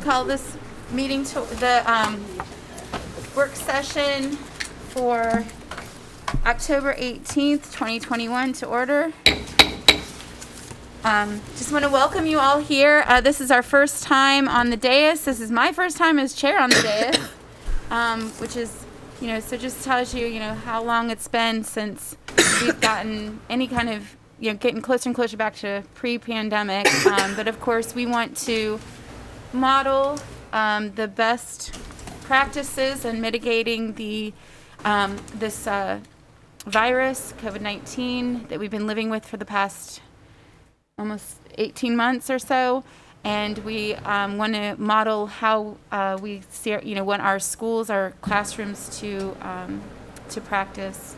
call this meeting to the work session for October 18th, 2021 to order. Just want to welcome you all here. This is our first time on the dais. This is my first time as chair on the dais, which is, so just tells you, how long it's been since we've gotten any kind of, getting closer and closer back to pre-pandemic. But of course, we want to model the best practices in mitigating the this virus, COVID-19, that we've been living with for the past almost 18 months or so. And we want to model how we see, want our schools, our classrooms to practice.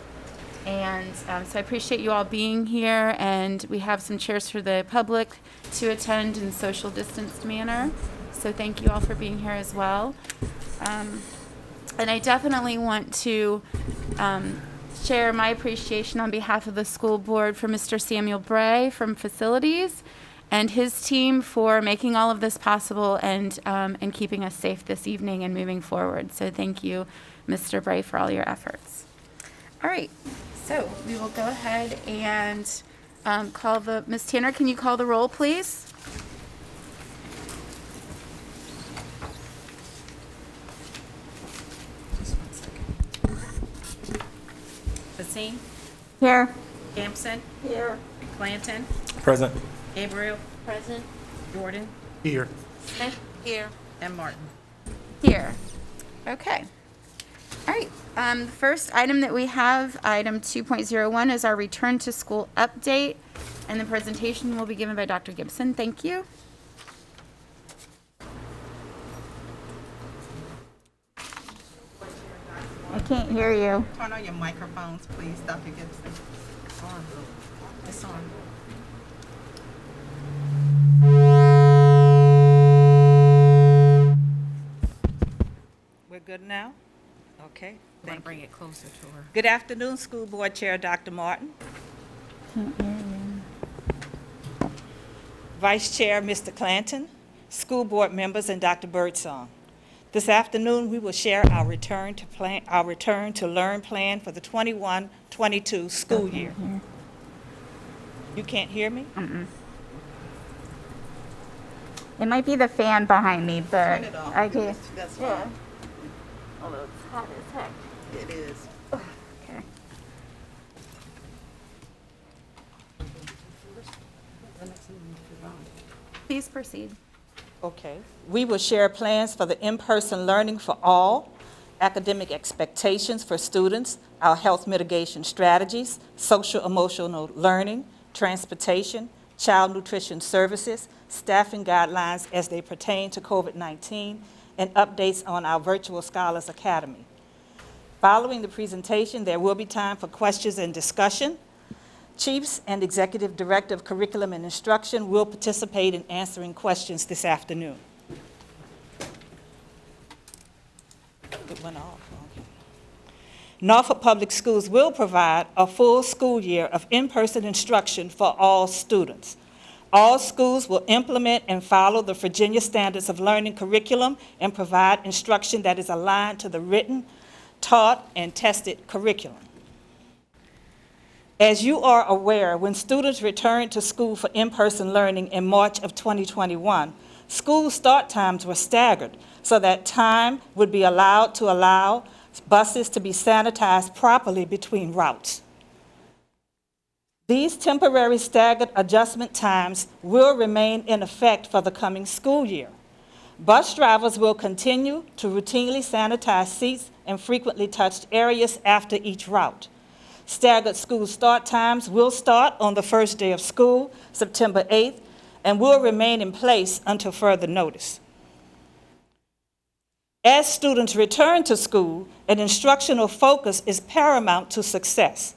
And so I appreciate you all being here, and we have some chairs for the public to attend in social distanced manner. So thank you all for being here as well. And I definitely want to share my appreciation on behalf of the school board for Mr. Samuel Bray from Facilities and his team for making all of this possible and keeping us safe this evening and moving forward. So thank you, Mr. Bray, for all your efforts. All right, so we will go ahead and call the, Ms. Tanner, can you call the roll, please? Basine? Here. Gampson? Here. Clanton? Present. Gabriel? Present. Jordan? Here. Smith. Here. And Martin. Here. Okay. All right. The first item that we have, item 2.01, is our return to school update, and the presentation will be given by Dr. Gibson. Thank you. I can't hear you. Turn on your microphones, please, Dr. Gibson. It's on. It's on. We're good now? Okay. I'm going to bring it closer to her. Good afternoon, School Board Chair Dr. Martin. Can't hear you. Vice Chair Mr. Clanton, School Board members, and Dr. Birdsong. This afternoon, we will share our return to learn plan for the 21-22 school year. You can't hear me? It might be the fan behind me, but Turn it off. I can. That's Yeah. fine. Although it's hot as heck. It is. Okay. Please proceed. Okay. We will share plans for the in-person learning for all, academic expectations for students, our health mitigation strategies, social-emotional learning, transportation, child nutrition services, staffing guidelines as they pertain to COVID-19, and updates on our Virtual Scholars Academy. Following the presentation, there will be time for questions and discussion. Chiefs and Executive Director of Curriculum and Instruction will participate in answering questions this afternoon. It went off. Okay. Norfolk Public Schools will provide a full school year of in-person instruction for all students. All schools will implement and follow the Virginia Standards of Learning curriculum and provide instruction that is aligned to the written, taught, and tested curriculum. As you are aware, when students returned to school for in-person learning in March of 2021, school start times were staggered so that time would be allowed to allow buses to be sanitized properly between routes. These temporary staggered adjustment times will remain in effect for the coming school year. Bus drivers will continue to routinely sanitize seats and frequently touched areas after each route. Staggered school start times will start on the first day of school, September 8th, and will remain in place until further notice. As students return to school, an instructional focus is paramount to success.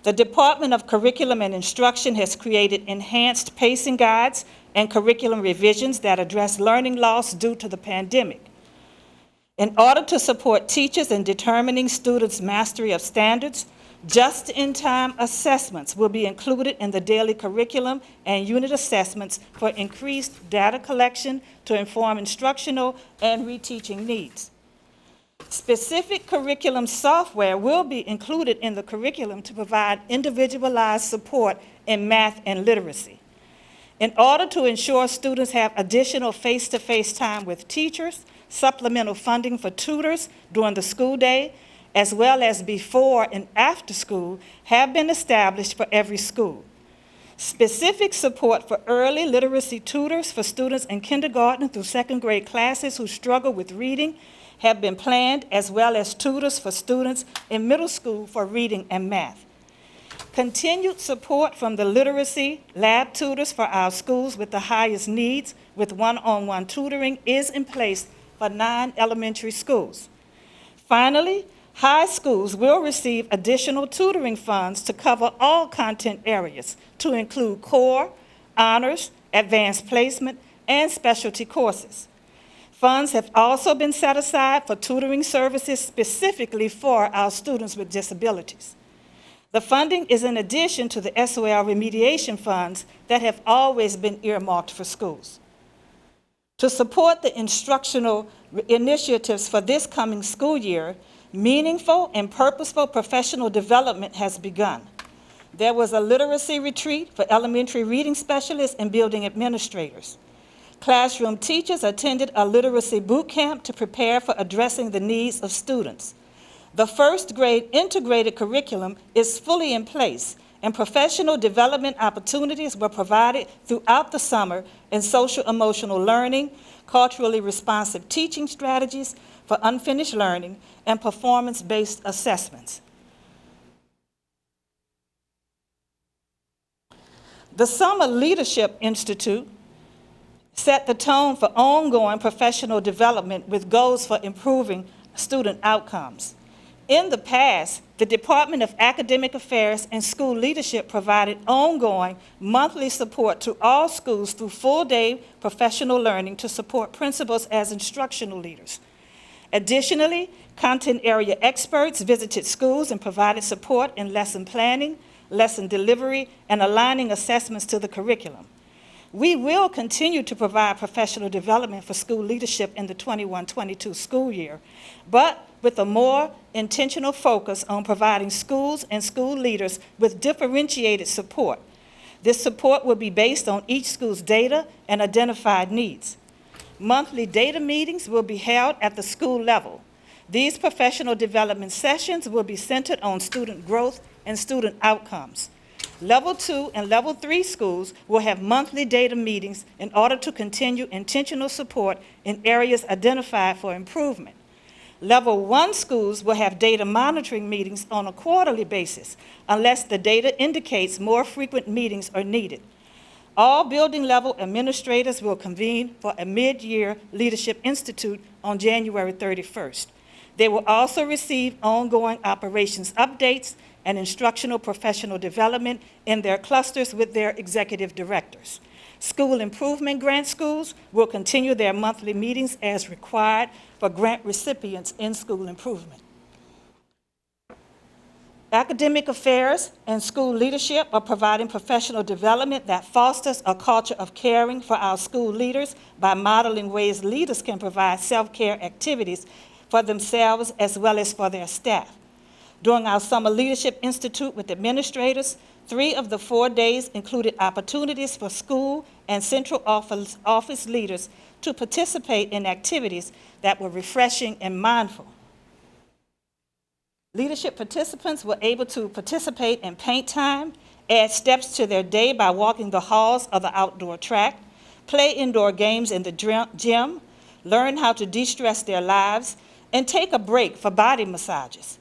The Department of Curriculum and Instruction has created enhanced pacing guides and curriculum revisions that address learning loss due to the pandemic. In order to support teachers in determining students' mastery of standards, Just-in-time assessments will be included in the daily curriculum and unit assessments for increased data collection to inform instructional and reteaching needs. Specific curriculum software will be included in the curriculum to provide individualized support in math and literacy. In order to ensure students have additional face-to-face time with teachers, supplemental funding for tutors during the school day, as well as before and after school, have been established for every school. Specific support for early literacy tutors for students in kindergarten through second grade classes who struggle with reading have been planned, as well as tutors for students in middle school for reading and math. Continued support from the literacy lab tutors for our schools with the highest needs with one-on-one tutoring is in place for 9 elementary schools. Finally, high schools will receive additional tutoring funds to cover all content areas, to include core, honors, advanced placement, and specialty courses. Funds have also been set aside for tutoring services specifically for our students with disabilities. The funding is in addition to the SOL remediation funds that have always been earmarked for schools. To support the instructional initiatives for this coming school year, meaningful and purposeful professional development has begun. There was a literacy retreat for elementary reading specialists and building administrators. Classroom teachers attended a literacy boot camp to prepare for addressing the needs of students. The first grade integrated curriculum is fully in place, and professional development opportunities were provided throughout the summer in social emotional learning, culturally responsive teaching strategies for unfinished learning, and performance-based assessments. The Summer Leadership Institute set the tone for ongoing professional development with goals for improving student outcomes. In the past, the Department of Academic Affairs and School Leadership provided ongoing monthly support to all schools through full-day professional learning to support principals as instructional leaders. Additionally, content area experts visited schools and provided support in lesson planning, lesson delivery, and aligning assessments to the curriculum. We will continue to provide professional development for school leadership in the 21-22 school year, but with a more intentional focus on providing schools and school leaders with differentiated support. This support will be based on each school's data and identified needs. Monthly data meetings will be held at the school level. These professional development sessions will be centered on student growth and student outcomes. Level 2 and Level 3 schools will have monthly data meetings in order to continue intentional support in areas identified for improvement. Level 1 schools will have data monitoring meetings on a quarterly basis unless the data indicates more frequent meetings are needed. All building level administrators will convene for a mid-year Leadership Institute on January 31st. They will also receive ongoing operations updates and instructional professional development in their clusters with their executive directors. School improvement grant schools will continue their monthly meetings as required for grant recipients in school improvement. Academic affairs and school leadership are providing professional development that fosters a culture of caring for our school leaders by modeling ways leaders can provide self-care activities for themselves as well as for their staff. During our Summer Leadership Institute with administrators, 3 of the 4 days included opportunities for school and central office leaders to participate in activities that were refreshing and mindful. Leadership participants were able to participate in paint time, add steps to their day by walking the halls of the outdoor track, play indoor games in the gym, learn how to de-stress their lives, and take a break for body massages.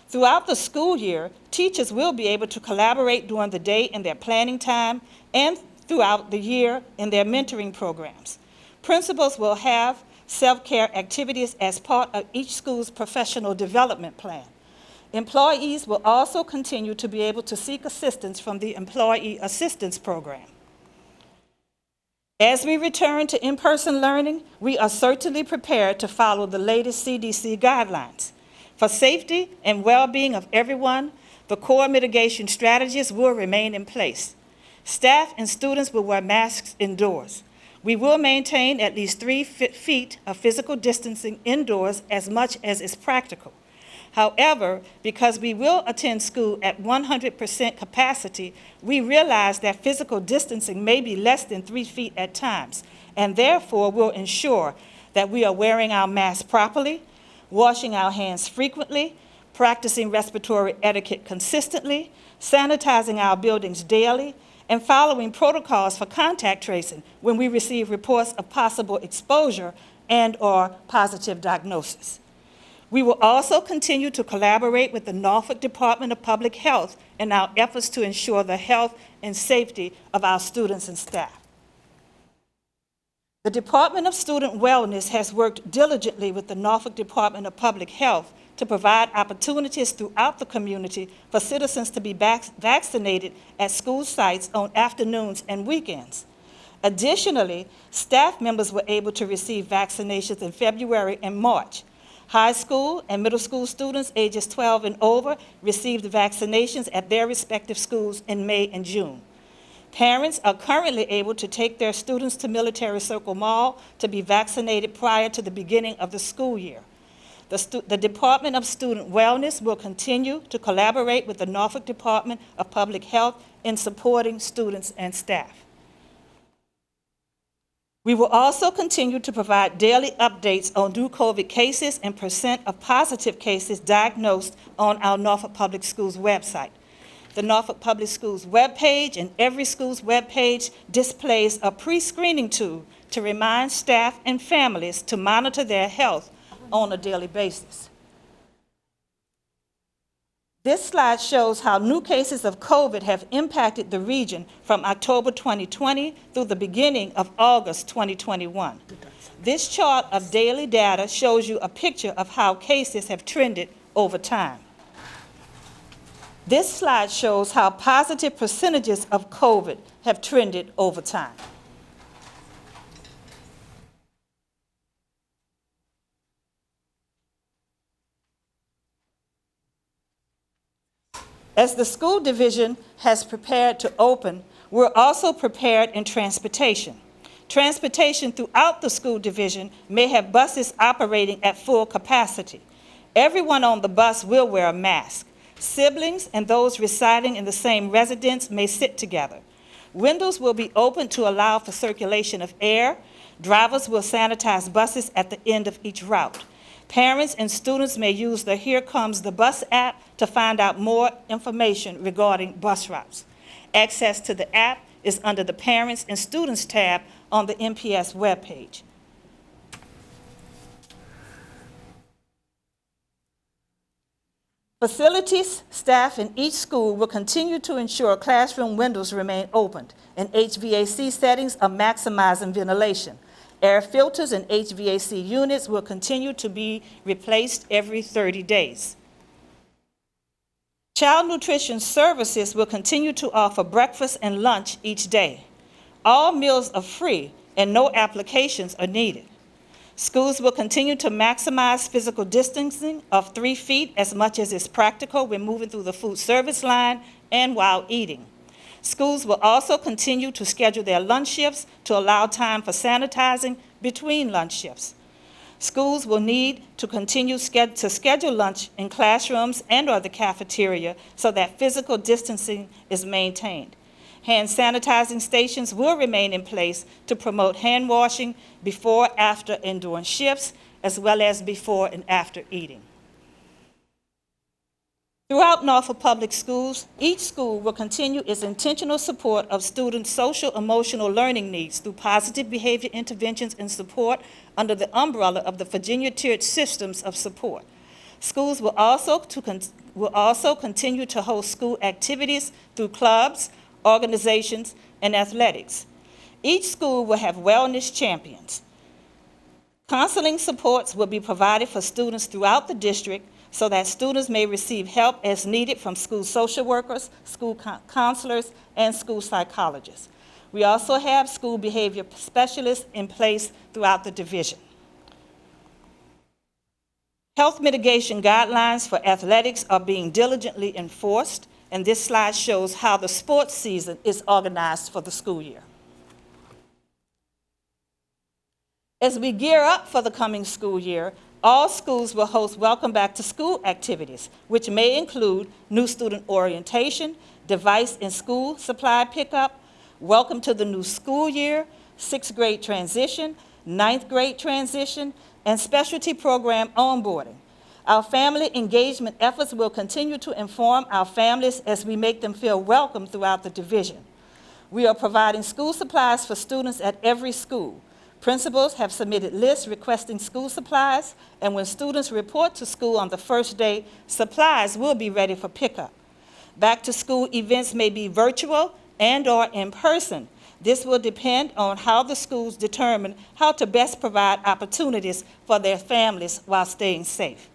Throughout the school year, teachers will be able to collaborate during the day in their planning time and throughout the year in their mentoring programs. Principals will have self-care activities as part of each school's professional development plan. Employees will also continue to be able to seek assistance from the Employee Assistance Program. As we return to in-person learning, we are certainly prepared to follow the latest CDC guidelines. For safety and well-being of everyone, The core mitigation strategies will remain in place. Staff and students will wear masks indoors. We will maintain at least 3 feet of physical distancing indoors as much as is practical. However, because we will attend school at 100% capacity, we realize that physical distancing may be less than 3 feet at times, and therefore will ensure that we are wearing our masks properly, washing our hands frequently, practicing respiratory etiquette consistently, sanitizing our buildings daily, and following protocols for contact tracing when we receive reports of possible exposure and/or positive diagnosis. We will also continue to collaborate with the Norfolk Department of Public Health in our efforts to ensure the health and safety of our students and staff. The Department of Student Wellness has worked diligently with the Norfolk Department of Public Health to provide opportunities throughout the community for citizens to be vaccinated at school sites on afternoons and weekends. Additionally, staff members were able to receive vaccinations in February and March. High school and middle school students ages 12 and over received vaccinations at their respective schools in May and June. Parents are currently able to take their students to Military Circle Mall to be vaccinated prior to the beginning of the school year. The Department of Student Wellness will continue to collaborate with the Norfolk Department of Public Health in supporting students and staff. We will also continue to provide daily updates on new COVID cases and percent of positive cases diagnosed on our Norfolk Public Schools website. The Norfolk Public Schools webpage and every school's webpage displays a pre-screening tool to remind staff and families to monitor their health on a daily basis. This slide shows how new cases of COVID have impacted the region from October 2020 through the beginning of August 2021. This chart of daily data shows you a picture of how cases have trended over time. This slide shows how positive percentages of COVID have trended over time. As the school division has prepared to open, we're also prepared in transportation. Transportation throughout the school division may have buses operating at full capacity. Everyone on the bus will wear a mask. Siblings and those residing in the same residence may sit together. Windows will be open to allow for circulation of air. Drivers will sanitize buses at the end of each route. Parents and students may use the Here Comes the Bus app to find out more information regarding bus routes. Access to the app is under the Parents and Students tab on the NPS webpage. Facilities staff in each school will continue to ensure classroom windows remain opened and HVAC settings are maximizing ventilation. Air filters and HVAC units will continue to be replaced every 30 days. Child nutrition services will continue to offer breakfast and lunch each day. All meals are free and no applications are needed. Schools will continue to maximize physical distancing of 3 feet as much as is practical when moving through the food service line and while eating. Schools will also continue to schedule their lunch shifts to allow time for sanitizing between lunch shifts. Schools will need to continue to schedule lunch in classrooms and/or the cafeteria so that physical distancing is maintained. Hand sanitizing stations will remain in place to promote hand washing before, after, and during shifts, as well as before and after eating. Throughout Norfolk Public Schools, each school will continue its intentional support of students' social emotional learning needs through positive behavior interventions and support under the umbrella of the Virginia tiered systems of support. Schools will also continue to host school activities through clubs, organizations, and athletics. Each school will have wellness champions. Counseling supports will be provided for students throughout the district so that students may receive help as needed from school social workers, school counselors, and school psychologists. We also have school behavior specialists in place throughout the division. Health mitigation guidelines for athletics are being diligently enforced, and this slide shows how the sports season is organized for the school year. As we gear up for the coming school year, all schools will host Welcome Back to School activities, which may include new student orientation, device and school supply pickup, welcome to the new school year, 6th grade transition, 9th grade transition, and specialty program onboarding. Our family engagement efforts will continue to inform our families as we make them feel welcome throughout the division. We are providing school supplies for students at every school. Principals have submitted lists requesting school supplies, and when students report to school on the first day, supplies will be ready for pickup. Back-to-school events may be virtual and/or in person. This will depend on how the schools determine how to best provide opportunities for their families while staying safe.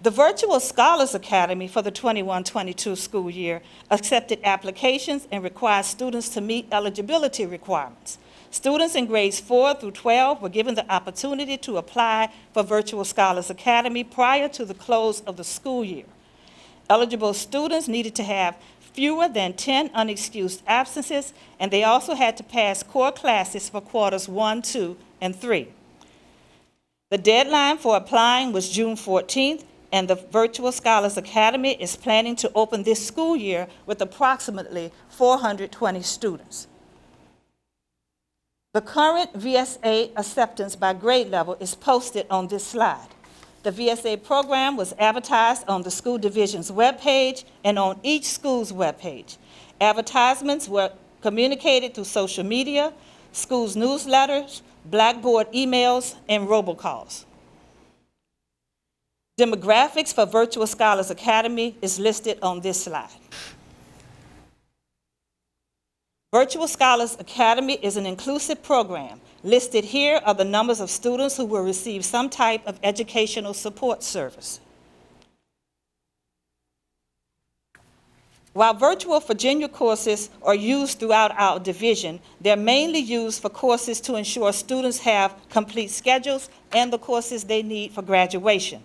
The Virtual Scholars Academy for the 21-22 school year accepted applications and requires students to meet eligibility requirements. Students in grades 4 through 12 were given the opportunity to apply for Virtual Scholars Academy prior to the close of the school year. Eligible students needed to have fewer than 10 unexcused absences, and they also had to pass core classes for quarters 1, 2, and 3. The deadline for applying was June 14th, and the Virtual Scholars Academy is planning to open this school year with approximately 420 students. The current VSA acceptance by grade level is posted on this slide. The VSA program was advertised on the school division's webpage and on each school's webpage. Advertisements were communicated through social media, schools' newsletters, Blackboard emails, and robocalls. Demographics for Virtual Scholars Academy is listed on this slide. Virtual Scholars Academy is an inclusive program. Listed here are the numbers of students who will receive some type of educational support service. While virtual Virginia courses are used throughout our division, they're mainly used for courses to ensure students have complete schedules and the courses they need for graduation.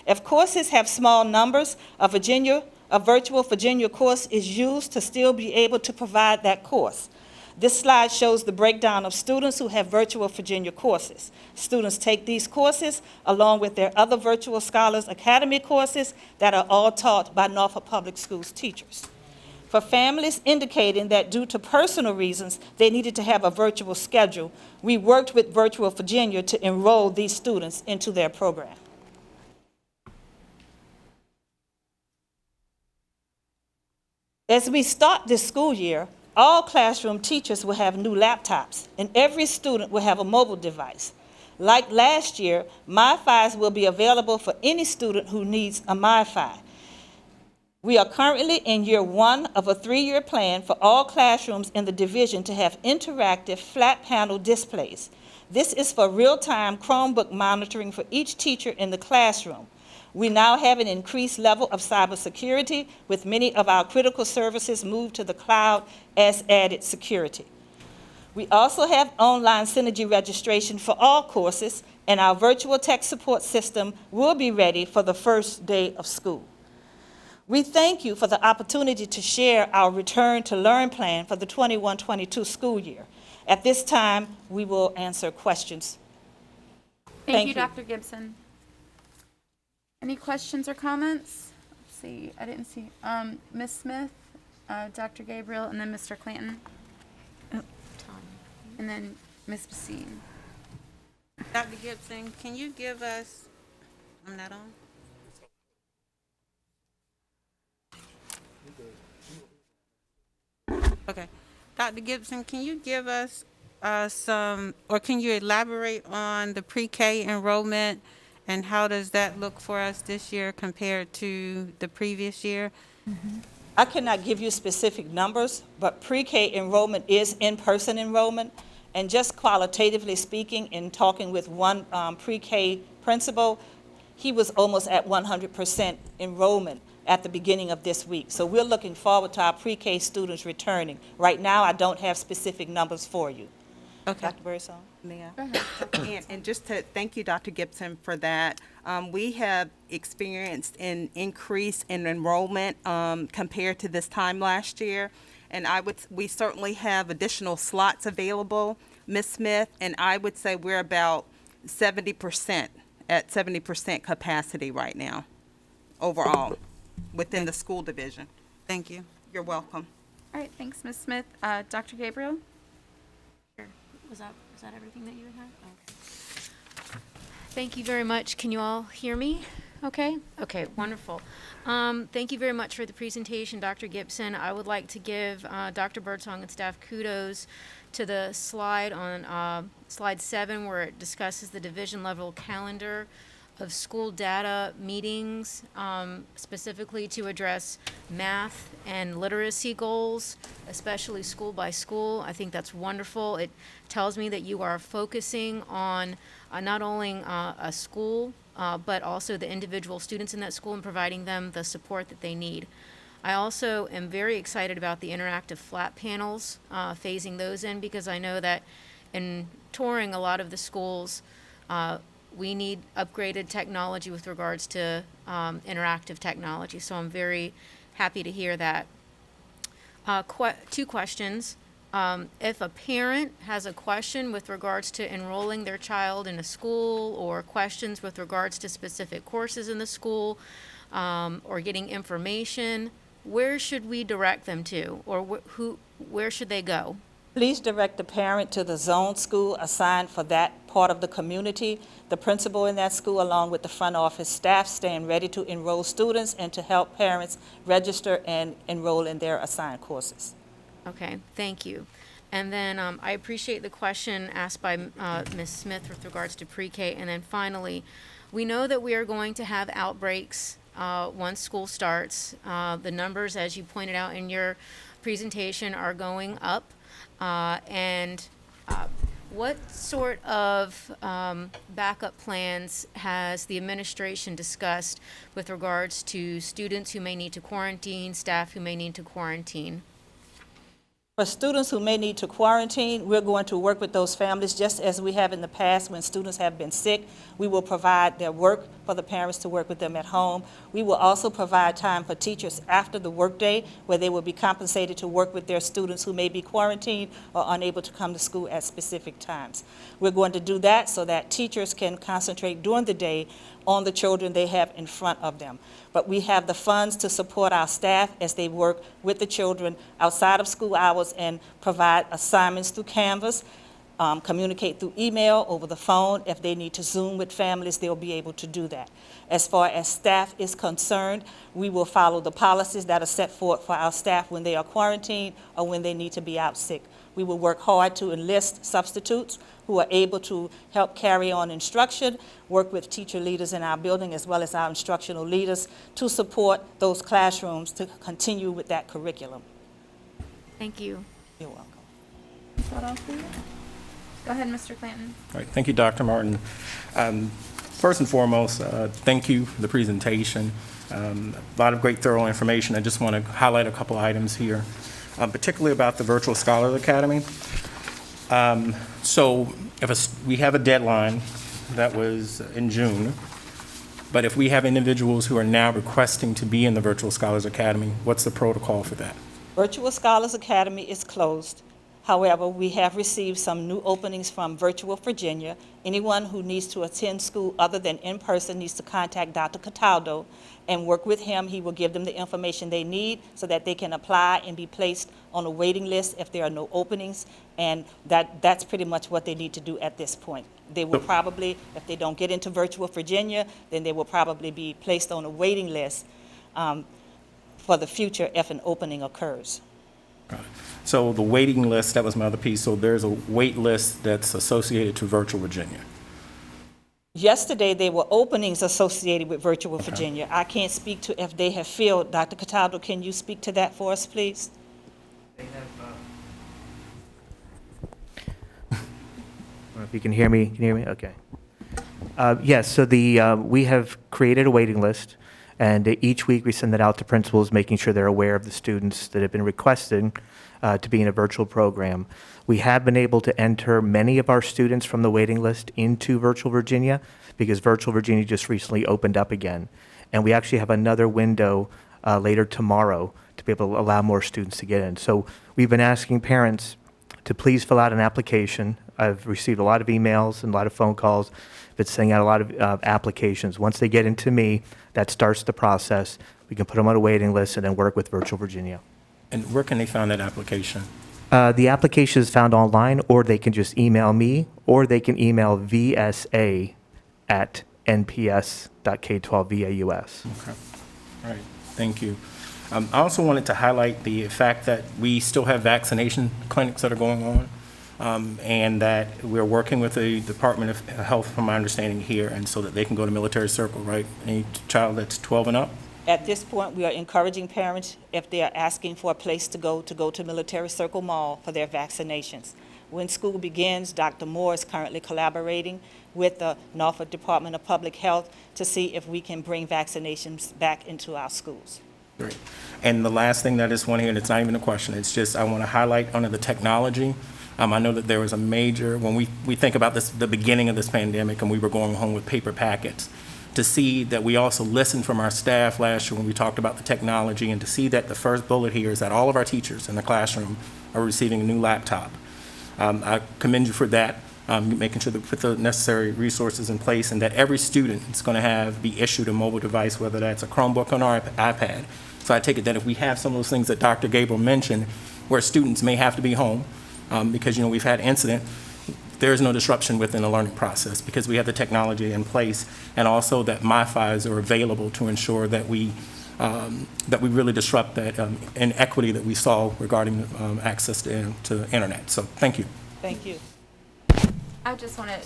If courses have small numbers, a virtual Virginia course is used to still be able to provide that course. This slide shows the breakdown of students who have virtual Virginia courses. Students take these courses along with their other Virtual Scholars Academy courses that are all taught by Norfolk Public Schools teachers. For families indicating that due to personal reasons they needed to have a virtual schedule, we worked with Virtual Virginia to enroll these students into their program. As we start this school year, all classroom teachers will have new laptops, and every student will have a mobile device. Like last year, MiFis will be available for any student who needs a MiFi. We are currently in year 1 of a 3-year plan for all classrooms in the division to have interactive flat panel displays. This is for real-time Chromebook monitoring for each teacher in the classroom. We now have an increased level of cybersecurity, with many of our critical services moved to the cloud as added security. We also have online Synergy registration for all courses, and our virtual tech support system will be ready for the first day of school. We thank you for the opportunity to share our Return to Learn plan for the 21-22 school year. At this time, we will answer questions. Thank you, Dr. Gibson. Any questions or comments? Let's see, I didn't see. Ms. Smith, Dr. Gabriel, and then Mr. Clanton. And then Ms. Basine. Dr. Gibson, can you give us, I'm not on? Okay. Dr. Gibson, can you give us can you elaborate on the pre-K enrollment and how does that look for us this year compared to the previous year? I cannot give you specific numbers, but pre-K enrollment is in-person enrollment. And just qualitatively speaking, in talking with one pre-K principal, he was almost at 100% enrollment at the beginning of this week. So we're looking forward to our pre-K students returning. Right now, I don't have specific numbers for you. Okay. Dr. Birdsong? Ma'am. Go ahead. And just to thank you, Dr. Gibson, for that. We have experienced an increase in enrollment compared to this time last year. And we certainly have additional slots available, Ms. Smith, and I would say we're about 70%, at 70% capacity right now, overall, within the school division. Thank you. You're welcome. All right, thanks, Ms. Smith. Dr. Gabriel? Sure. Was that everything that you had? Okay. Thank you very much. Can you all hear me? Okay? Okay, wonderful. Thank you very much for the presentation, Dr. Gibson. I would like to give Dr. Birdsong and staff kudos to the slide on slide 7 where it discusses the division level calendar of school data meetings, specifically to address math and literacy goals, especially school by school. I think that's wonderful. It tells me that you are focusing on not only a school, but also the individual students in that school and providing them the support that they need. I also am very excited about the interactive flat panels, phasing those in, because I know that in touring a lot of the schools, we need upgraded technology with regards to interactive technology. So I'm very happy to hear that. 2 questions. If a parent has a question with regards to enrolling their child in a school, or questions with regards to specific courses in the school, or getting information, where should we direct them to, or where should they go? Please direct the parent to the zone school assigned for that part of the community. The principal in that school, along with the front office staff, stand ready to enroll students and to help parents register and enroll in their assigned courses. Okay, thank you. And then I appreciate the question asked by Ms. Smith with regards to pre-K. And then finally, we know that we are going to have outbreaks once school starts. The numbers, as you pointed out in your presentation, are going up. What sort of backup plans has the administration discussed with regards to students who may need to quarantine, staff who may need to quarantine? For students who may need to quarantine, we're going to work with those families just as we have in the past when students have been sick. We will provide their work for the parents to work with them at home. We will also provide time for teachers after the workday where they will be compensated to work with their students who may be quarantined or unable to come to school at specific times. We're going to do that so that teachers can concentrate during the day on the children they have in front of them. But we have the funds to support our staff as they work with the children outside of school hours and provide assignments through Canvas, communicate through email, over the phone. If they need to Zoom with families, they'll be able to do that. As far as staff is concerned, we will follow the policies that are set forth for our staff when they are quarantined or when they need to be out sick. We will work hard to enlist substitutes who are able to help carry on instruction, work with teacher leaders in our building as well as our instructional leaders to support those classrooms to continue with that curriculum. Thank you. You're welcome. Is that all for you? Go ahead, Mr. Clanton. All right, thank you, Dr. Martin. First and foremost, thank you for the presentation. A lot of great thorough information. I just want to highlight a couple items here, particularly about the Virtual Scholars Academy. So if we have a deadline that was in June, but if we have individuals who are now requesting to be in the Virtual Scholars Academy, what's the protocol for that? Virtual Scholars Academy is closed. However, we have received some new openings from Virtual Virginia. Anyone who needs to attend school other than in person needs to contact Dr. Cataldo and work with him. He will give them the information they need so that they can apply and be placed on a waiting list if there are no openings. And that's pretty much what they need to do at this point. They will probably, if they don't get into Virtual Virginia, then they will probably be placed on a waiting list for the future if an opening occurs. Got it. So the waiting list, that was my other piece. So there's a wait list that's associated to Virtual Virginia. Yesterday, there were openings associated with Virtual Virginia. I can't speak to if they have filled. Dr. Cataldo, can you speak to that for us, please? They have, if you can hear me, Okay. Yes, so we have created a waiting list. And each week we send that out to principals, making sure they're aware of the students that have been requested to be in a virtual program. We have been able to enter many of our students from the waiting list into Virtual Virginia because Virtual Virginia just recently opened up again. And we actually have another window later tomorrow to be able to allow more students to get in. So we've been asking parents to please fill out an application. I've received a lot of emails and a lot of phone calls that's sending out a lot of applications. Once they get into me, that starts the process. We can put them on a waiting list and then work with Virtual Virginia. And where can they find that application? The application is found online, or they can just email me, or they can email vsa@nps.k12vaus. Okay. All right. Thank you. I also wanted to highlight the fact that we still have vaccination clinics that are going on, and that we're working with the Department of Health, from my understanding here, and so that they can go to Military Circle, right? Any child that's 12 and up? At this point, we are encouraging parents, if they are asking for a place to go to Military Circle Mall for their vaccinations. When school begins, Dr. Moore is currently collaborating with the Norfolk Department of Public Health to see if we can bring vaccinations back into our schools. Great. And the last thing that I just want to hear, and it's not even a question, it's just I want to highlight under the technology. I know that there was a major, when we think about this, the beginning of this pandemic, and we were going home with paper packets, to see that we also listened from our staff last year when we talked about the technology, and to see that the first bullet here is that all of our teachers in the classroom are receiving a new laptop. I commend you for that, making sure that we put the necessary resources in place, and that every student is going to be issued a mobile device, whether that's a Chromebook or an iPad. So I take it that if we have some of those things that Dr. Gabriel mentioned, where students may have to be home, because we've had incident, there is no disruption within the learning process because we have the technology in place, and also that MiFis are available to ensure that we really disrupt that inequity that we saw regarding access to internet. So thank you. Thank you. I just want to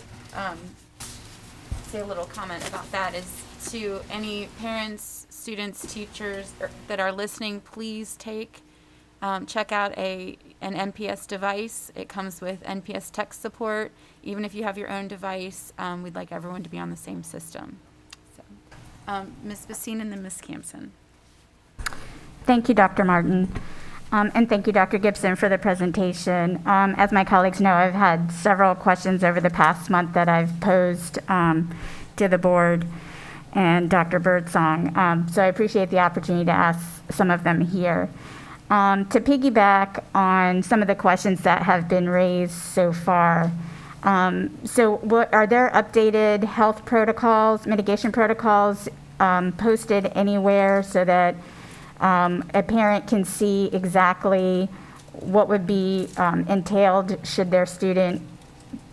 say a little comment about that is to any parents, students, teachers that are listening, please check out an NPS device. It comes with NPS tech support. Even if you have your own device, we'd like everyone to be on the same system. So, Ms. Bassine and then Ms. Campson. Thank you, Dr. Martin. And thank you, Dr. Gibson, for the presentation. As my colleagues know, I've had several questions over the past month that I've posed to the board and Dr. Birdsong. So I appreciate the opportunity to ask some of them here. To piggyback on some of the questions that have been raised so far, are there updated health protocols, mitigation protocols posted anywhere so that a parent can see exactly what would be entailed should their student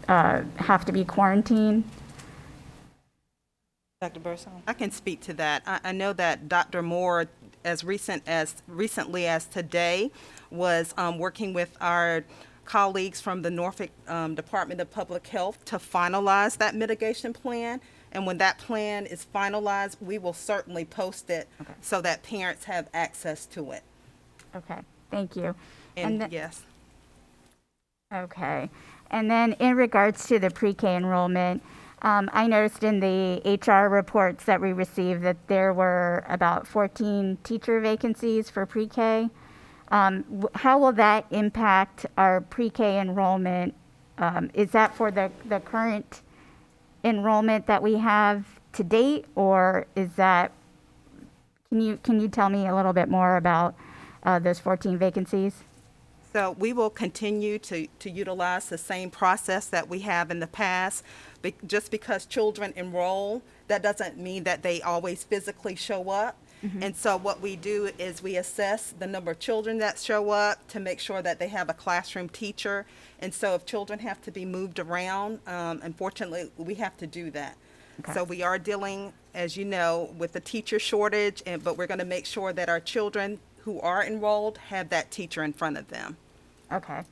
have to be quarantined? Dr. Birdsong? I can speak to that. I know that Dr. Moore, as recently as today, was working with our colleagues from the Norfolk Department of Public Health to finalize that mitigation plan. And when that plan is finalized, we will certainly post it so that parents have access to it. Okay, thank you. And yes. Okay, and then in regards to the pre-K enrollment, I noticed in the HR reports that we received that there were about 14 teacher vacancies for pre-K. How will that impact our pre-K enrollment? Is that for the current enrollment that we have to date, or is that, can you tell me a little bit more about those 14 vacancies? So we will continue to utilize the same process that we have in the past. Just because children enroll, that doesn't mean that they always physically show up. Mm-hmm. And so what we do is we assess the number of children that show up to make sure that they have a classroom teacher. And so if children have to be moved around, unfortunately, we have to do that. Okay. So we are dealing, as you know, with the teacher shortage, but we're going to make sure that our children who are enrolled have that teacher in front of them. Okay.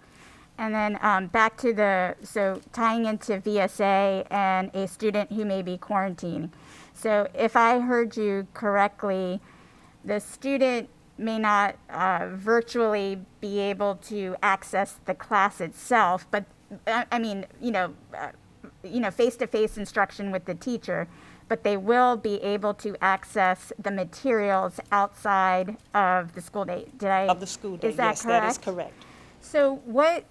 And then back to so tying into VSA and a student who may be quarantining. So if I heard you correctly, the student may not virtually be able to access the class itself, but I mean, face-to-face instruction with the teacher, but they will be able to access the materials outside of the school day. Of the school day, Is that yes, correct? that is correct. So what,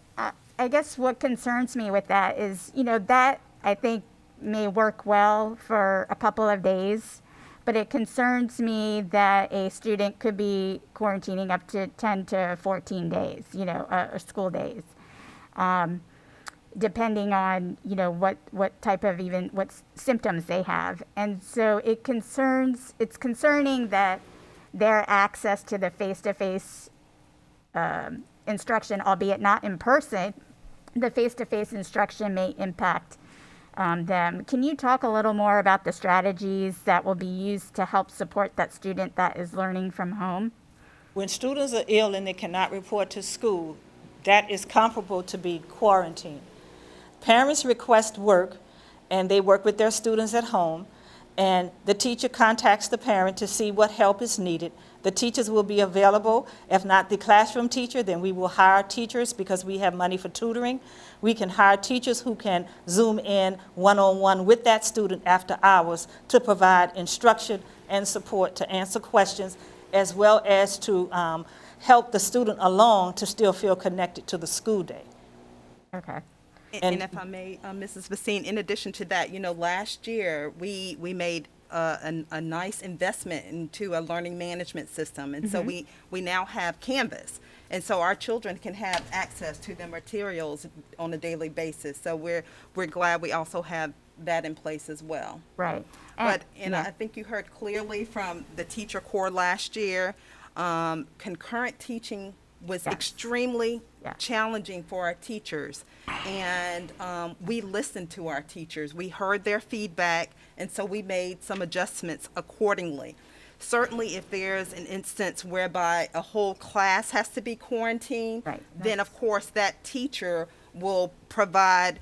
I guess what concerns me with that is, that I think may work well for a couple of days, but it concerns me that a student could be quarantining up to 10 to 14 days, or school days, depending on, what type of what symptoms they have. And so it's concerning that their access to the face-to-face instruction, albeit not in person, the face-to-face instruction may impact them. Can you talk a little more about the strategies that will be used to help support that student that is learning from home? When students are ill and they cannot report to school, that is comparable to being quarantined. Parents request work, and they work with their students at home, and the teacher contacts the parent to see what help is needed. The teachers will be available. If not the classroom teacher, then we will hire teachers because we have money for tutoring. We can hire teachers who can Zoom in one-on-one with that student after hours to provide instruction and support to answer questions, as well as to help the student along to still feel connected to the school day. Okay. And if I may, Mrs. Vaccine, in addition to that, last year we made a nice investment into a learning management system, and so we now have Canvas, and so our children can have access to the materials on a daily basis. So we're glad we also have that in place as well. Right. But yeah. I think you heard clearly from the teacher corps last year, concurrent teaching was extremely challenging for our teachers, and we listened to our teachers. We heard their feedback, and so we made some adjustments accordingly. Certainly, if there's an instance whereby a whole class has to be quarantined, then of course that teacher will provide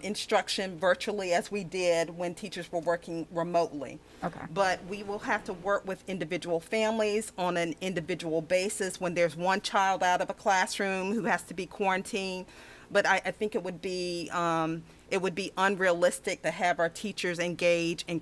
instruction virtually, as we did when teachers were working remotely. Okay. But we will have to work with individual families on an individual basis when there's one child out of a classroom who has to be quarantined. But I think it would be unrealistic to have our teachers engage in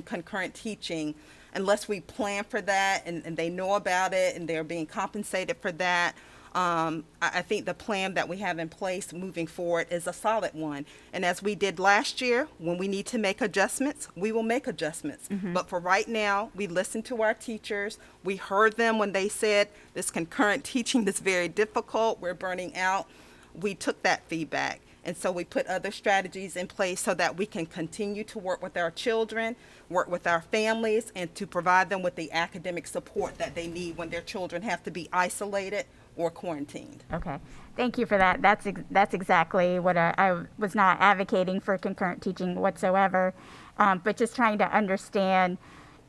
concurrent teaching unless we plan for that and they know about it and they're being compensated for that. I think the plan that we have in place moving forward is a solid one. And as we did last year, when we need to make adjustments, we will make adjustments. But for right now, we listened to our teachers. We heard them when they said this concurrent teaching is very difficult, we're burning out. We took that feedback. And so we put other strategies in place so that we can continue to work with our children, work with our families, and to provide them with the academic support that they need when their children have to be isolated or quarantined. Okay, thank you for that. That's exactly what I was not advocating for concurrent teaching whatsoever, but just trying to understand,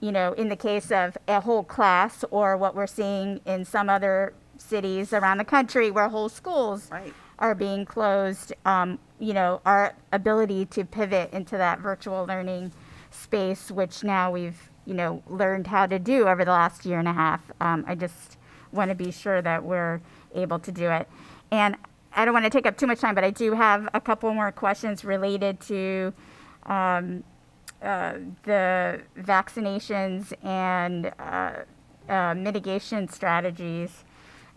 in the case of a whole class or what we're seeing in some other cities around the country where whole schools are being closed, our ability to pivot into that virtual learning space, which now we've, learned how to do over the last year and a half. I just want to be sure that we're able to do it. And I don't want to take up too much time, but I do have a couple more questions related to the vaccinations and mitigation strategies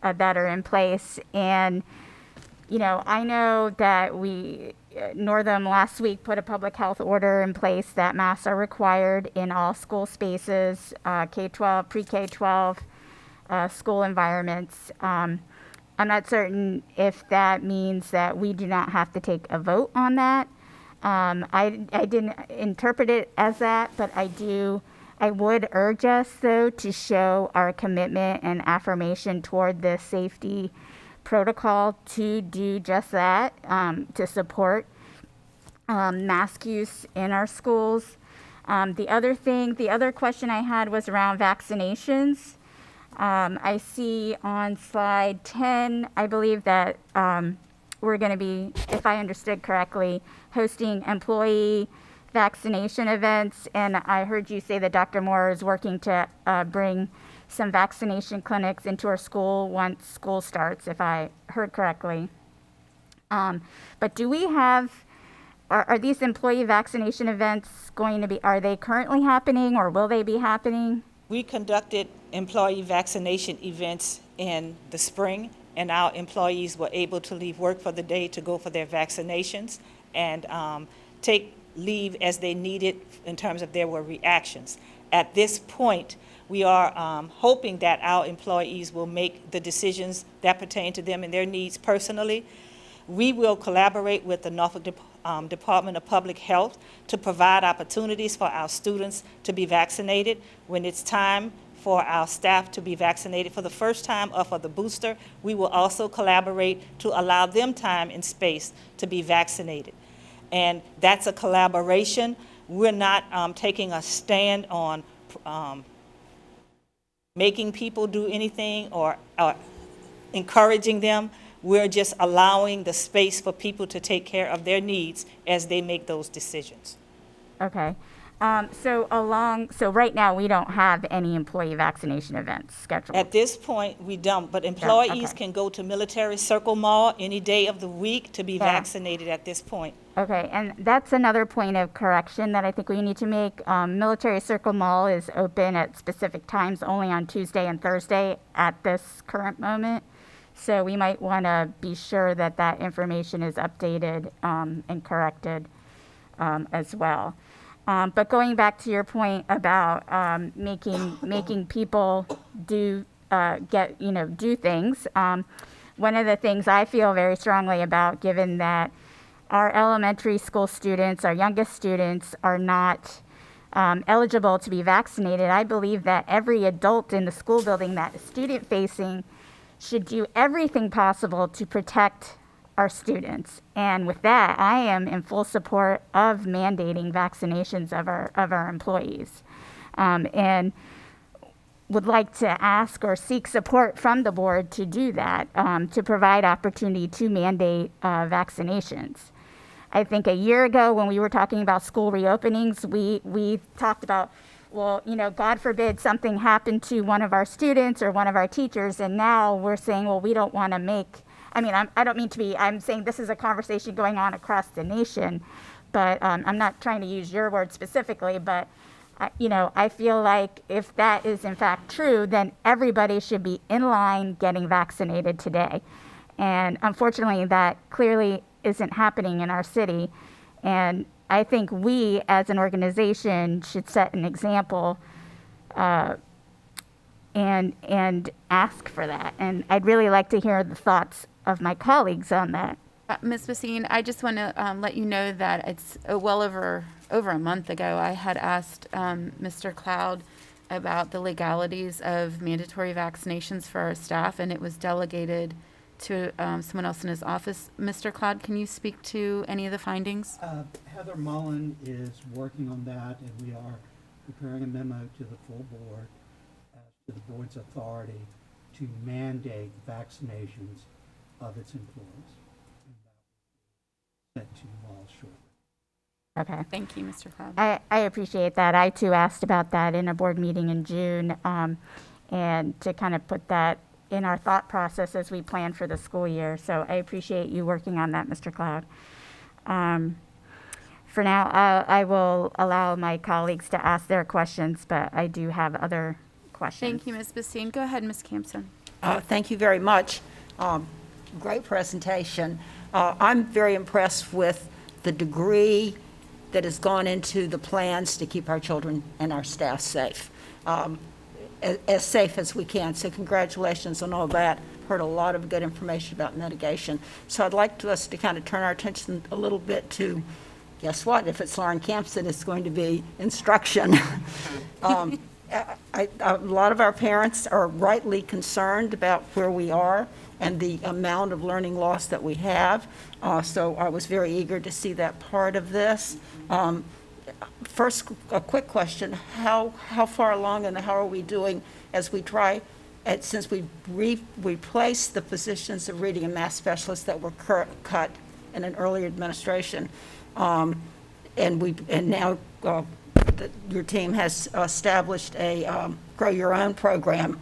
that are in place. And, I know that Northam last week put a public health order in place that masks are required in all school spaces, K-12, pre-K-12, school environments. I'm not certain if that means that we do not have to take a vote on that. I didn't interpret it as that, but I would urge us, though, to show our commitment and affirmation toward the safety protocol to do just that, to support mask use in our schools. The other question I had was around vaccinations. I see on slide 10, I believe that we're going to be, if I understood correctly, hosting employee vaccination events. And I heard you say that Dr. Moore is working to bring some vaccination clinics into our school once school starts, if I heard correctly. But do we have are these employee vaccination events going to be, are they currently happening or will they be happening? We conducted employee vaccination events in the spring, and our employees were able to leave work for the day to go for their vaccinations and take leave as they needed in terms of there were reactions. At this point, we are hoping that our employees will make the decisions that pertain to them and their needs personally. We will collaborate with the Norfolk Department of Public Health to provide opportunities for our students to be vaccinated. When it's time for our staff to be vaccinated for the first time or for the booster, we will also collaborate to allow them time and space to be vaccinated. And that's a collaboration. We're not taking a stand on making people do anything or encouraging them. We're just allowing the space for people to take care of their needs as they make those decisions. Okay. So right now, we don't have any employee vaccination events scheduled. At this point, we don't, but employees okay. can go to Military Circle Mall any day of the week to be vaccinated at this point. Okay, and that's another point of correction that I think we need to make. Military Circle Mall is open at specific times only on Tuesday and Thursday at this current moment. So we might want to be sure that that information is updated and corrected as well. But going back to your point about making people do things, one of the things I feel very strongly about, given that our elementary school students, our youngest students, are not eligible to be vaccinated, I believe that every adult in the school building that is student-facing should do everything possible to protect our students. And with that, I am in full support of mandating vaccinations of our employees, and would like to ask or seek support from the board to do that, to provide opportunity to mandate vaccinations. I think a year ago when we were talking about school reopenings, we talked about, well, God forbid something happened to one of our students or one of our teachers, and now we're saying, well, we don't want to make, I don't mean to be, I'm saying this is a conversation going on across the nation, but I'm not trying to use your word specifically, but I feel like if that is in fact true, then everybody should be in line getting vaccinated today. And unfortunately, that clearly isn't happening in our city. And I think we as an organization should set an example and ask for that. And I'd really like to hear the thoughts of my colleagues on that. Ms. Bassine, I just want to let you know that it's well over a month ago, I had asked Mr. Cloud about the legalities of mandatory vaccinations for our staff, and it was delegated to someone else in his office. Mr. Cloud, can you speak to any of the findings? Heather Mullen is working on that, and we are preparing a memo to the full board as to the board's authority to mandate vaccinations of its employees. Sent to you all shortly. Okay. Thank you, Mr. Cloud. I appreciate that. I too asked about that in a board meeting in June, and to kind of put that in our thought process as we plan for the school year. So I appreciate you working on that, Mr. Cloud. For now, I will allow my colleagues to ask their questions, but I do have other questions. Thank you, Ms. Bassine. Go ahead, Ms. Campson. Thank you very much. Great presentation. I'm very impressed with the degree that has gone into the plans to keep our children and our staff safe, as safe as we can. So congratulations on all that. Heard a lot of good information about mitigation. So I'd like us to kind of turn our attention a little bit to, guess what? If it's Lauren Campson, it's going to be instruction. A lot of our parents are rightly concerned about where we are and the amount of learning loss that we have. So I was very eager to see that part of this. First, a quick question. How far along and how are we doing as we try, since we replaced the positions of reading and math specialists that were cut in an earlier administration, and now your team has established a Grow Your Own program.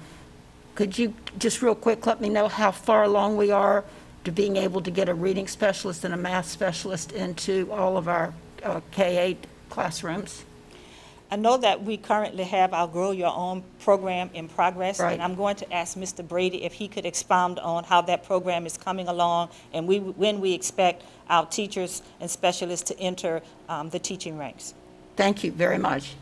Could you just real quick let me know how far along we are to being able to get a reading specialist and a math specialist into all of our K-8 classrooms? I know that we currently have our Grow Your Own program in progress. Right. And I'm going to ask Mr. Brady if he could expound on how that program is coming along and when we expect our teachers and specialists to enter the teaching ranks. Thank you very much.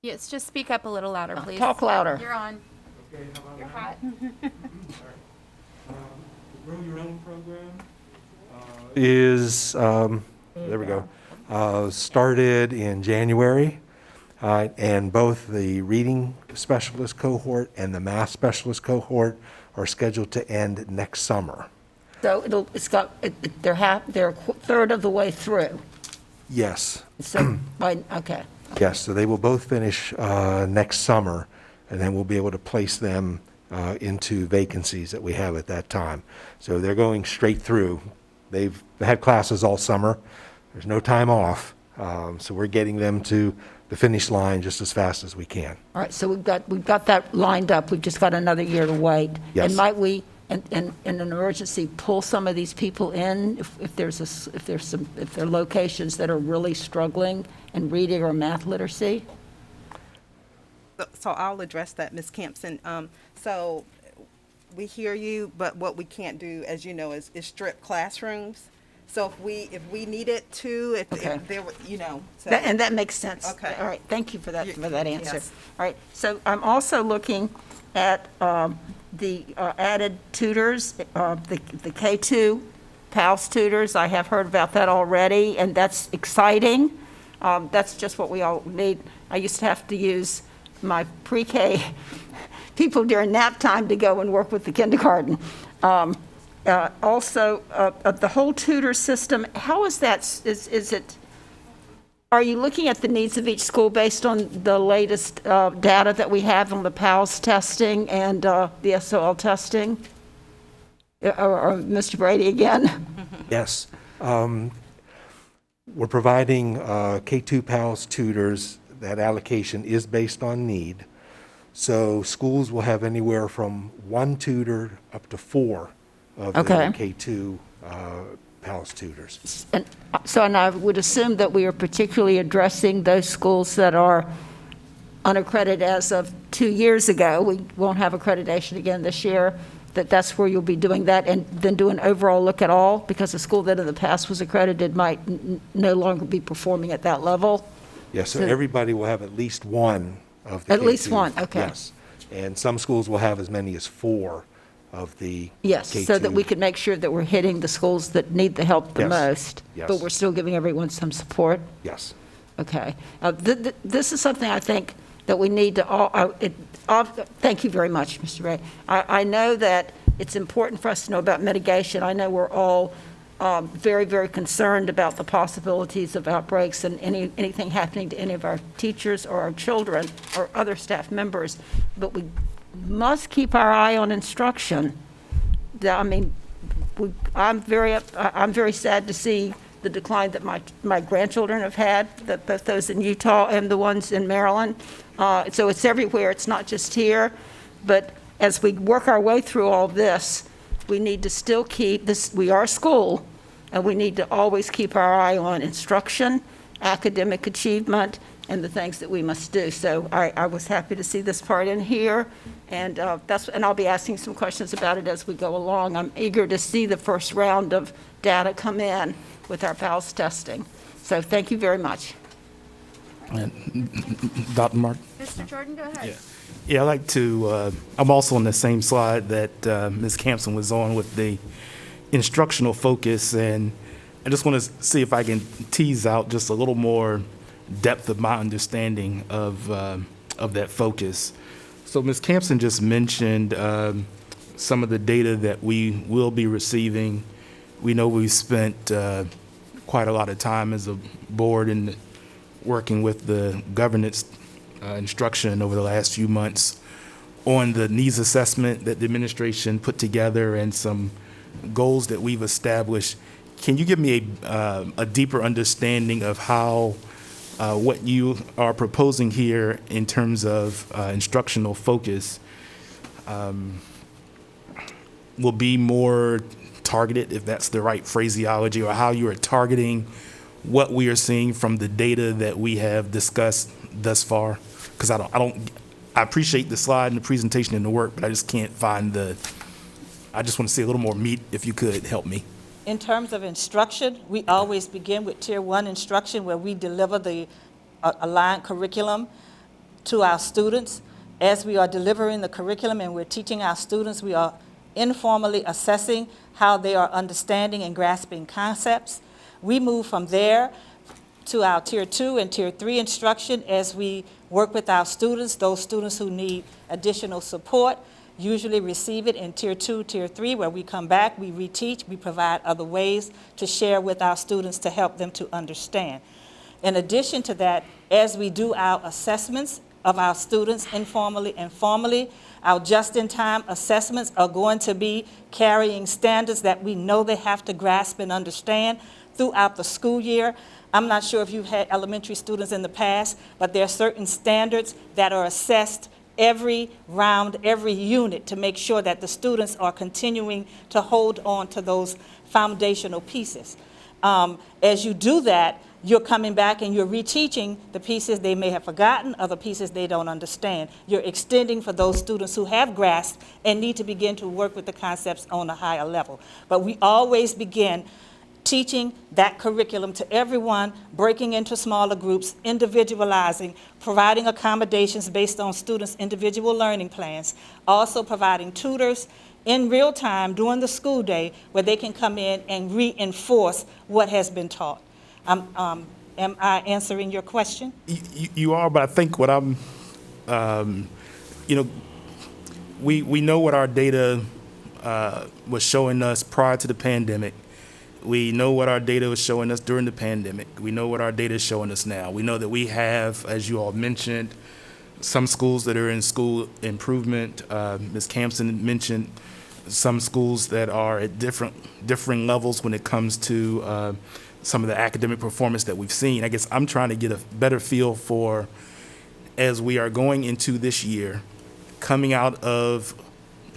Yes, just speak up a little louder, please. Talk louder. You're on. You're hot. Grow Your Own program is, there we go, started in January, and both the reading specialist cohort and the math specialist cohort are scheduled to end next summer. So they're a third of the way through. Yes, So, okay. yes, so they will both finish next summer, and then we'll be able to place them into vacancies that we have at that time. So they're going straight through. They've had classes all summer. There's no time off. So we're getting them to the finish line just as fast as we can. All right, so we've got that lined up. We've just got another year to wait. Yes. And might we, in an emergency, pull some of these people in if there are locations that are really struggling in reading or math literacy? So I'll address that, Ms. Campson. So we hear you, but what we can't do, as you know, is strip classrooms. So if we needed to, if there were, so. And that makes sense. Okay. All right, thank you for that answer. Yes. All right, so I'm also looking at the added tutors, the K2 PALS tutors. I have heard about that already, and that's exciting. That's just what we all need. I used to have to use my pre-K people during nap time to go and work with the kindergarten. Also, the whole tutor system, how is that, is it, are you looking at the needs of each school based on the latest data that we have on the PALS testing and the SOL testing? Or Mr. Brady again? Yes. We're providing K2 PALS tutors. That allocation is based on need. So schools will have anywhere from 1 tutor up to 4 of the K2 PALS tutors. And I would assume that we are particularly addressing those schools that are unaccredited as of 2 years ago. We won't have accreditation again this year. That's where you'll be doing that, and then do an overall look at all, because a school that in the past was accredited might no longer be performing at that level. Yes, so everybody will have at least 1 of the At K2. least 1, okay. Yes, and some schools will have as many as 4 of the Yes, K2. so that we can make sure that we're hitting the schools that need the help the Yes, most. yes. But we're still giving everyone some support. Yes. Okay. This is something I think that we need to all, thank you very much, Mr. Ray. I know that it's important for us to know about mitigation. I know we're all very, very concerned about the possibilities of outbreaks and anything happening to any of our teachers or our children or other staff members, but we must keep our eye on instruction. I mean, I'm very sad to see the decline that my grandchildren have had, that both those in Utah and the ones in Maryland. So it's everywhere. It's not just here. But as we work our way through all this, we need to still keep this. We are a school, and we need to always keep our eye on instruction, academic achievement, and the things that we must do. So I was happy to see this part in here, and and I'll be asking some questions about it as we go along. I'm eager to see the first round of data come in with our PALS testing. So thank you very much. Dr. Martin? Mr. Jordan, go ahead. Yeah, I'd like to, I'm also on the same slide that Ms. Campson was on with the instructional focus, and I just want to see if I can tease out just a little more depth of my understanding of that focus. So Ms. Campson just mentioned some of the data that we will be receiving. We know we've spent quite a lot of time as a board in working with the governance instruction over the last few months on the needs assessment that the administration put together and some goals that we've established. Can you give me a deeper understanding of how what you are proposing here in terms of instructional focus will be more targeted, if that's the right phraseology, or how you are targeting what we are seeing from the data that we have discussed thus far? Because I appreciate the slide and the presentation and the work, but I just can't find I just want to see a little more meat, if you could help me. In terms of instruction, we always begin with Tier 1 instruction, where we deliver the aligned curriculum to our students. As we are delivering the curriculum and we're teaching our students, we are informally assessing how they are understanding and grasping concepts. We move from there to our Tier 2 and Tier 3 instruction as we work with our students. Those students who need additional support usually receive it in Tier 2, Tier 3, where we come back, we reteach, we provide other ways to share with our students to help them to understand. In addition to that, as we do our assessments of our students informally and formally, our just-in-time assessments are going to be carrying standards that we know they have to grasp and understand throughout the school year. I'm not sure if you've had elementary students in the past, but there are certain standards that are assessed every round, every unit, to make sure that the students are continuing to hold on to those foundational pieces. As you do that, you're coming back and you're reteaching the pieces they may have forgotten, other pieces they don't understand. You're extending for those students who have grasped and need to begin to work with the concepts on a higher level. But we always begin teaching that curriculum to everyone, breaking into smaller groups, individualizing, providing accommodations based on students' individual learning plans, also providing tutors in real time during the school day where they can come in and reinforce what has been taught. Am I answering your question? You are, but I think what I'm, we know what our data was showing us prior to the pandemic. We know what our data was showing us during the pandemic. We know what our data is showing us now. We know that we have, as you all mentioned, some schools that are in school improvement. Ms. Campson mentioned some schools that are at differing levels when it comes to some of the academic performance that we've seen. I guess I'm trying to get a better feel for, as we are going into this year, coming out of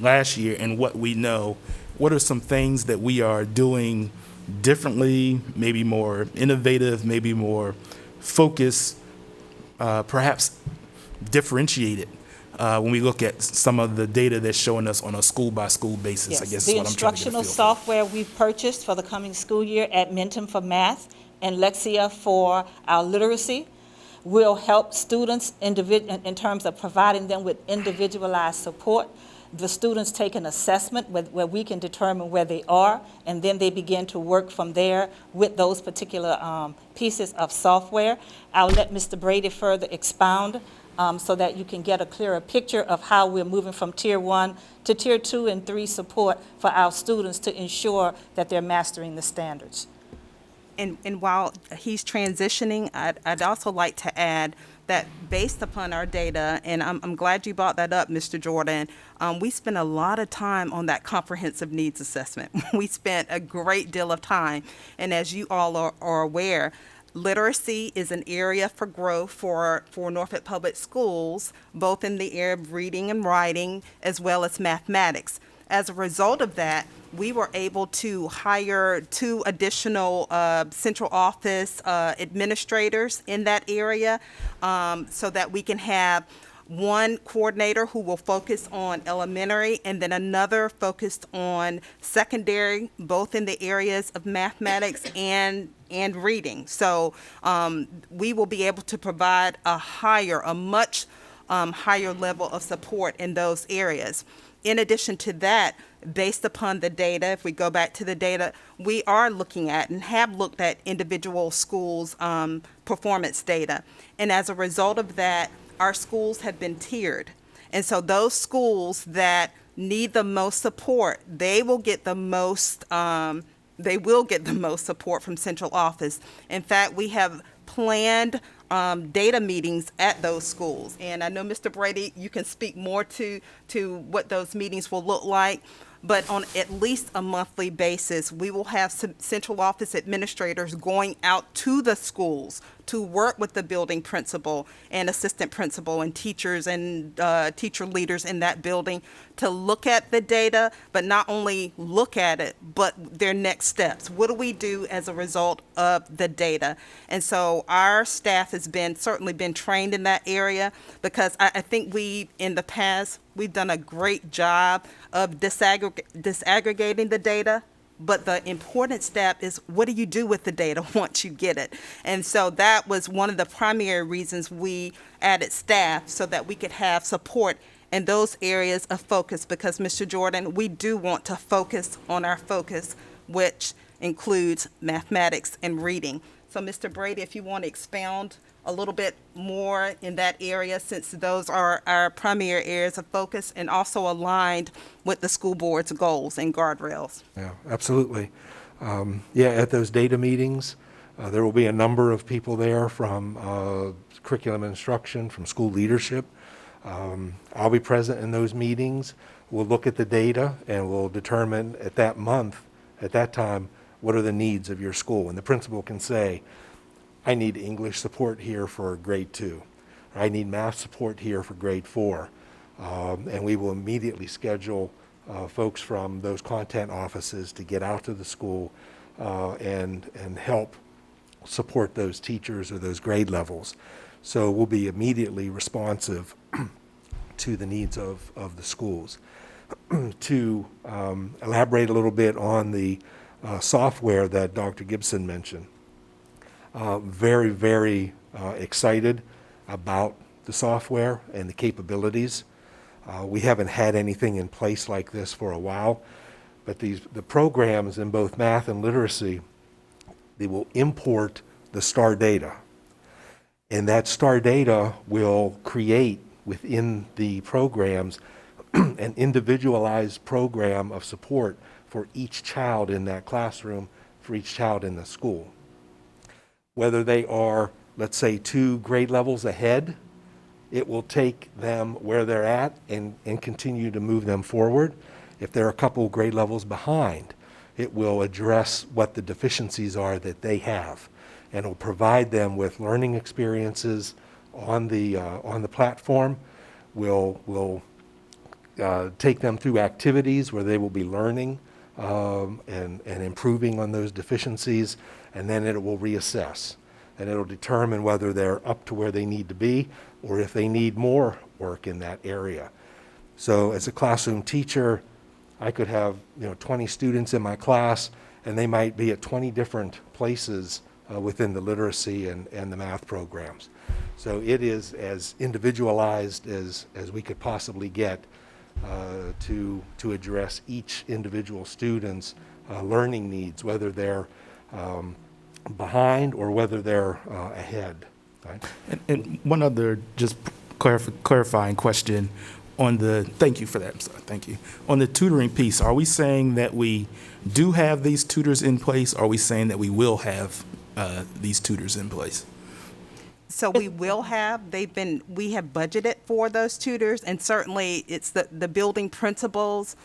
last year and what we know, what are some things that we are doing differently, maybe more innovative, maybe more focused, perhaps differentiated, when we look at some of the data that's showing us on a school-by-school basis. Yes. I guess The is what I'm trying to get a instructional feel for. software we've purchased for the coming school year, Admentum for math and Lexia for our literacy, will help students in terms of providing them with individualized support. The students take an assessment where we can determine where they are, and then they begin to work from there with those particular pieces of software. I'll let Mr. Brady further expound so that you can get a clearer picture of how we're moving from Tier 1 to Tier 2 and 3 support for our students to ensure that they're mastering the standards. And while he's transitioning, I'd also like to add that based upon our data, and I'm glad you brought that up, Mr. Jordan, we spent a lot of time on that comprehensive needs assessment. We spent a great deal of time, and as you all are aware, literacy is an area for growth for Norfolk Public Schools, both in the area of reading and writing, as well as mathematics. As a result of that, we were able to hire 2 additional central office administrators in that area so that we can have one coordinator who will focus on elementary and then another focused on secondary, both in the areas of mathematics and reading. So we will be able to provide a much higher level of support in those areas. In addition to that, based upon the data, if we go back to the data, we are looking at and have looked at individual schools' performance data. And as a result of that, our schools have been tiered. And so those schools that need the most support, they will get the most support from central office. In fact, we have planned data meetings at those schools. And I know, Mr. Brady, you can speak more to what those meetings will look like. But on at least a monthly basis, we will have some central office administrators going out to the schools to work with the building principal and assistant principal and teachers and teacher leaders in that building to look at the data, but not only look at it, but their next steps. What do we do as a result of the data? And so our staff has certainly been trained in that area, because I think in the past, we've done a great job of disaggregating the data. But the important step is, what do you do with the data once you get it? And so that was one of the primary reasons we added staff, so that we could have support in those areas of focus, because, Mr. Jordan, we do want to focus on our focus, which includes mathematics and reading. So, Mr. Brady, if you want to expound a little bit more in that area, since those are our primary areas of focus and also aligned with the school board's goals and guardrails. Yeah, absolutely. At those data meetings, there will be a number of people there from curriculum instruction, from school leadership. I'll be present in those meetings. We'll look at the data and we'll determine at that time, what are the needs of your school. And the principal can say, I need English support here for grade 2. I need math support here for grade 4. And we will immediately schedule folks from those content offices to get out to the school and help support those teachers or those grade levels. So we'll be immediately responsive to the needs of the schools. To elaborate a little bit on the software that Dr. Gibson mentioned, very, very excited about the software and the capabilities. We haven't had anything in place like this for a while, but the programs in both math and literacy, they will import the STAR data. And that STAR data will create within the programs an individualized program of support for each child in that classroom, for each child in the school. Whether they are, let's say, 2 grade levels ahead, it will take them where they're at and continue to move them forward. If they're a couple grade levels behind, it will address what the deficiencies are that they have, and it will provide them with learning experiences on the platform. We'll take them through activities where they will be learning and improving on those deficiencies, and then it will reassess. And it'll determine whether they're up to where they need to be or if they need more work in that area. So as a classroom teacher, I could have 20 students in my class, and they might be at 20 different places within the literacy and the math programs. So it is as individualized as we could possibly get to address each individual student's learning needs, whether they're behind or whether they're ahead. Right? And one other just clarifying question on thank you for that, I'm sorry, thank you. On the tutoring piece, are we saying that we do have these tutors in place, or are we saying that we will have these tutors in place? So we will have, we have budgeted for those tutors, and certainly it's the building principals.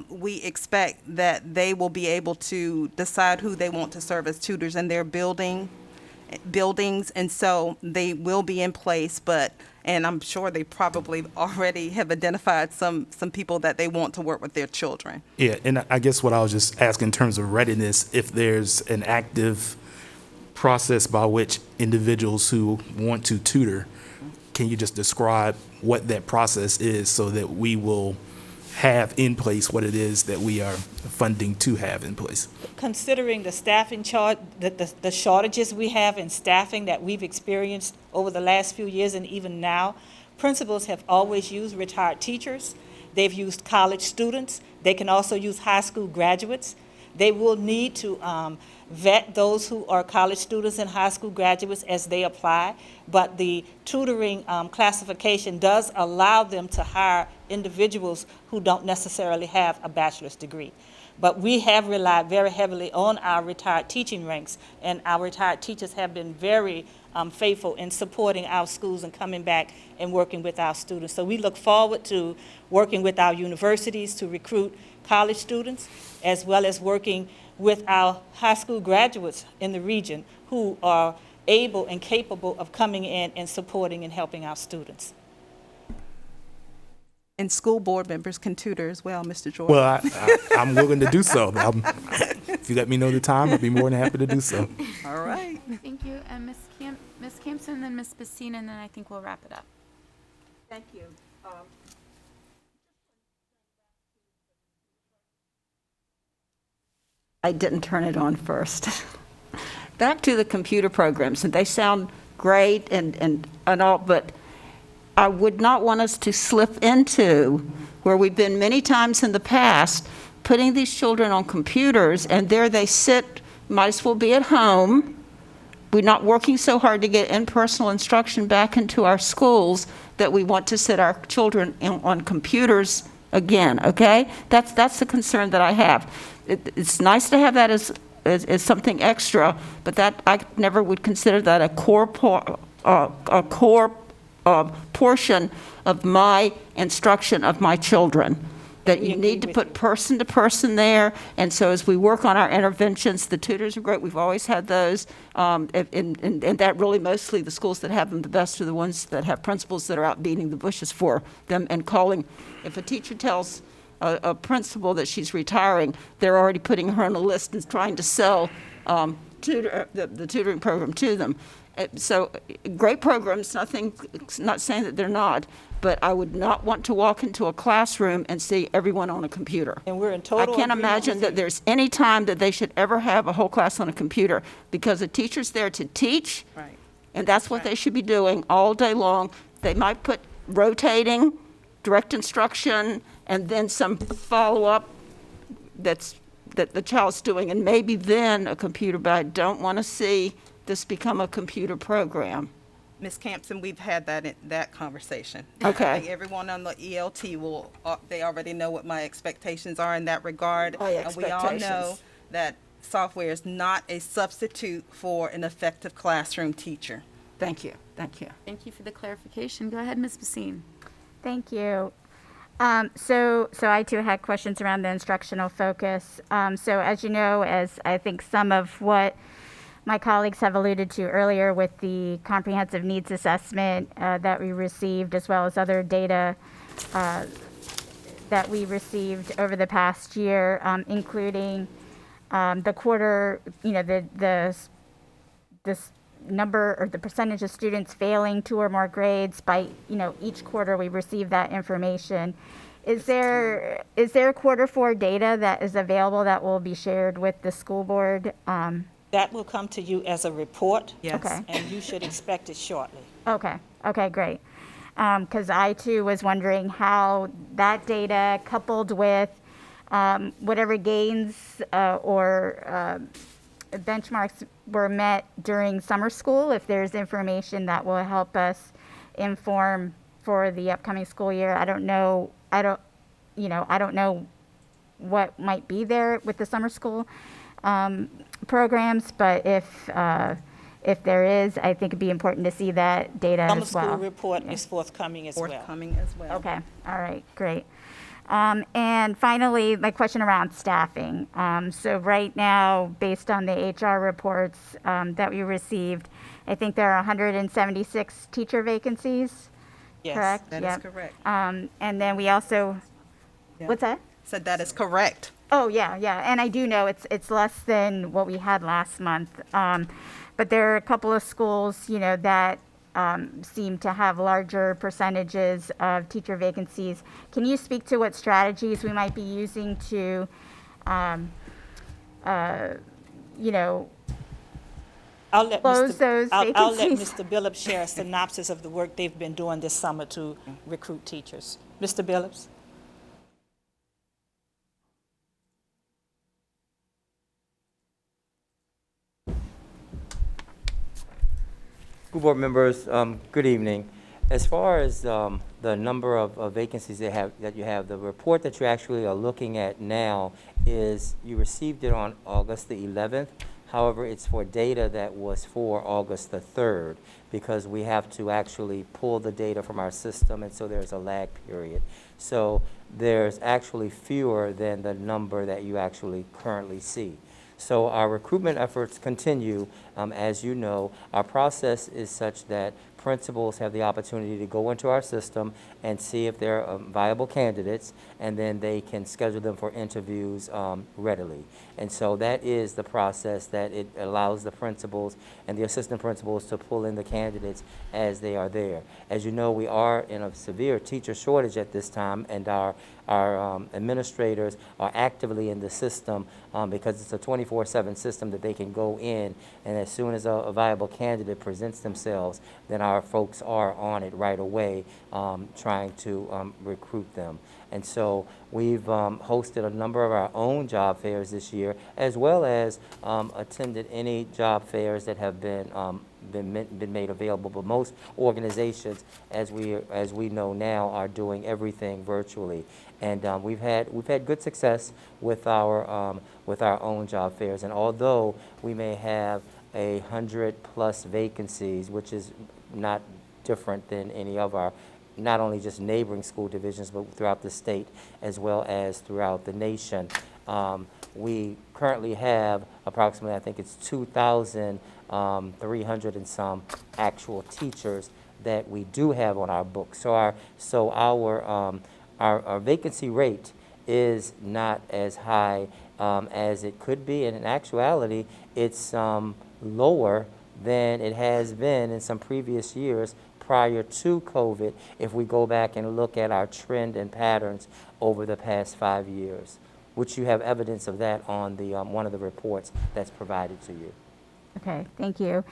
We expect that they will be able to decide who they want to serve as tutors in their buildings, and so they will be in place, and I'm sure they probably already have identified some people that they want to work with their children. Yeah, and I guess what I was just asking in terms of readiness, if there's an active process by which individuals who want to tutor, can you just describe what that process is so that we will have in place what it is that we are funding to have in place? Considering the staffing the shortages we have in staffing that we've experienced over the last few years and even now, principals have always used retired teachers. They've used college students. They can also use high school graduates. They will need to vet those who are college students and high school graduates as they apply, but the tutoring classification does allow them to hire individuals who don't necessarily have a bachelor's degree. But we have relied very heavily on our retired teaching ranks, and our retired teachers have been very faithful in supporting our schools and coming back and working with our students. So we look forward to working with our universities to recruit college students, as well as working with our high school graduates in the region who are able and capable of coming in and supporting and helping our students. And school board members can tutor as well, Mr. Jordan. Well, I'm willing to do so. If you let me know the time, I'd be more than happy to do so. All right. Thank you. And Ms. Campson, then Ms. Bassine, and then I think we'll wrap it up. Thank you. I didn't turn it on first. Back to the computer programs, and they sound great and all, but I would not want us to slip into where we've been many times in the past, putting these children on computers, and there they sit, might as well be at home. We're not working so hard to get in-person instruction back into our schools that we want to sit our children on computers again, okay? That's the concern that I have. It's nice to have that as something extra, but that I never would consider that a core portion of my instruction of my children. That you need to put person to person there, and so as we work on our interventions, the tutors are great. We've always had those, and that really mostly the schools that have them the best are the ones that have principals that are out beating the bushes for them and calling. If a teacher tells a principal that she's retiring, they're already putting her on a list and trying to sell the tutoring program to them. So great programs, not saying that they're not, but I would not want to walk into a classroom and see everyone on a computer. And we're in total I can't agreement imagine with that you. there's any time that they should ever have a whole class on a computer, because the teacher's there to teach, Right. and that's what they should be doing all day long. They might put rotating, direct instruction, and then some follow-up that the child's doing, and maybe then a computer, but I don't want to see this become a computer program. Ms. Campson, we've had that conversation. Okay. I think everyone on the ELT they already know what my expectations are in that regard. My And we all know expectations. that software is not a substitute for an effective classroom teacher. Thank you, thank you. Thank you for the clarification. Go ahead, Ms. Bassine. Thank you. So I too had questions around the instructional focus. So as you know, as I think some of what my colleagues have alluded to earlier with the comprehensive needs assessment that we received, as well as other data that we received over the past year, including the quarter, this number or the percentage of students failing 2 or more grades by, each quarter we receive that information. Is there Q4 data that is available that will be shared with the school board? That will come to you as a report. Yes. Okay. And you should expect it shortly. Okay, great. Because I too was wondering how that data coupled with whatever gains or benchmarks were met during summer school, if there's information that will help us inform for the upcoming school year. I don't know what might be there with the summer school programs, but if there is, I think it'd be important to see that data Summer as well. school report is forthcoming as well. Okay, all right, great. And finally, my question around staffing. So right now, based on the HR reports that we received, I think there are 176 teacher vacancies, Yes. correct? That is Yep. correct. And then we also, what's that? Said that is correct. Oh, yeah, and I do know it's less than what we had last month. But there are a couple of schools, that seem to have larger percentages of teacher vacancies. Can you speak to what strategies we might be using to, close those I'll let vacancies? Mr. Billups share a synopsis of the work they've been doing this summer to recruit teachers. Mr. Billups? School board members, good evening. As far as the number of vacancies that you have, the report that you actually are looking at now is, you received it on August the 11th. However, it's for data that was for August the 3rd, because we have to actually pull the data from our system, and so there's a lag period. So there's actually fewer than the number that you actually currently see. So our recruitment efforts continue. As you know, our process is such that principals have the opportunity to go into our system and see if they're viable candidates, and then they can schedule them for interviews readily. And so that is the process that it allows the principals and the assistant principals to pull in the candidates as they are there. As you know, we are in a severe teacher shortage at this time, and our administrators are actively in the system because it's a 24/7 system that they can go in, and as soon as a viable candidate presents themselves, then our folks are on it right away trying to recruit them. And so we've hosted a number of our own job fairs this year, as well as attended any job fairs that have been made available. But most organizations, as we know now, are doing everything virtually. And we've had good success with our own job fairs. And although we may have 100+ vacancies, which is not different than any of our, not only just neighboring school divisions, but throughout the state as well as throughout the nation. We currently have approximately, I think it's 2,300 and some actual teachers that we do have on our books. So our vacancy rate is not as high as it could be, and in actuality, it's lower than it has been in some previous years prior to COVID, if we go back and look at our trend and patterns over the past 5 years, which you have evidence of that on the one of the reports that's provided to you. Okay, thank you.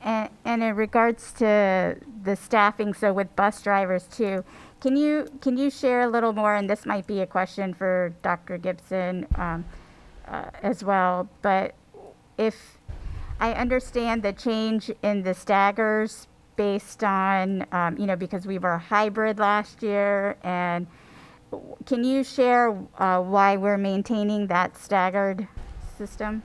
And in regards to the staffing, so with bus drivers too, can you share a little more, and this might be a question for Dr. Gibson as well, but if I understand the change in the staggers based on, because we were hybrid last year, and can you share why we're maintaining that staggered system?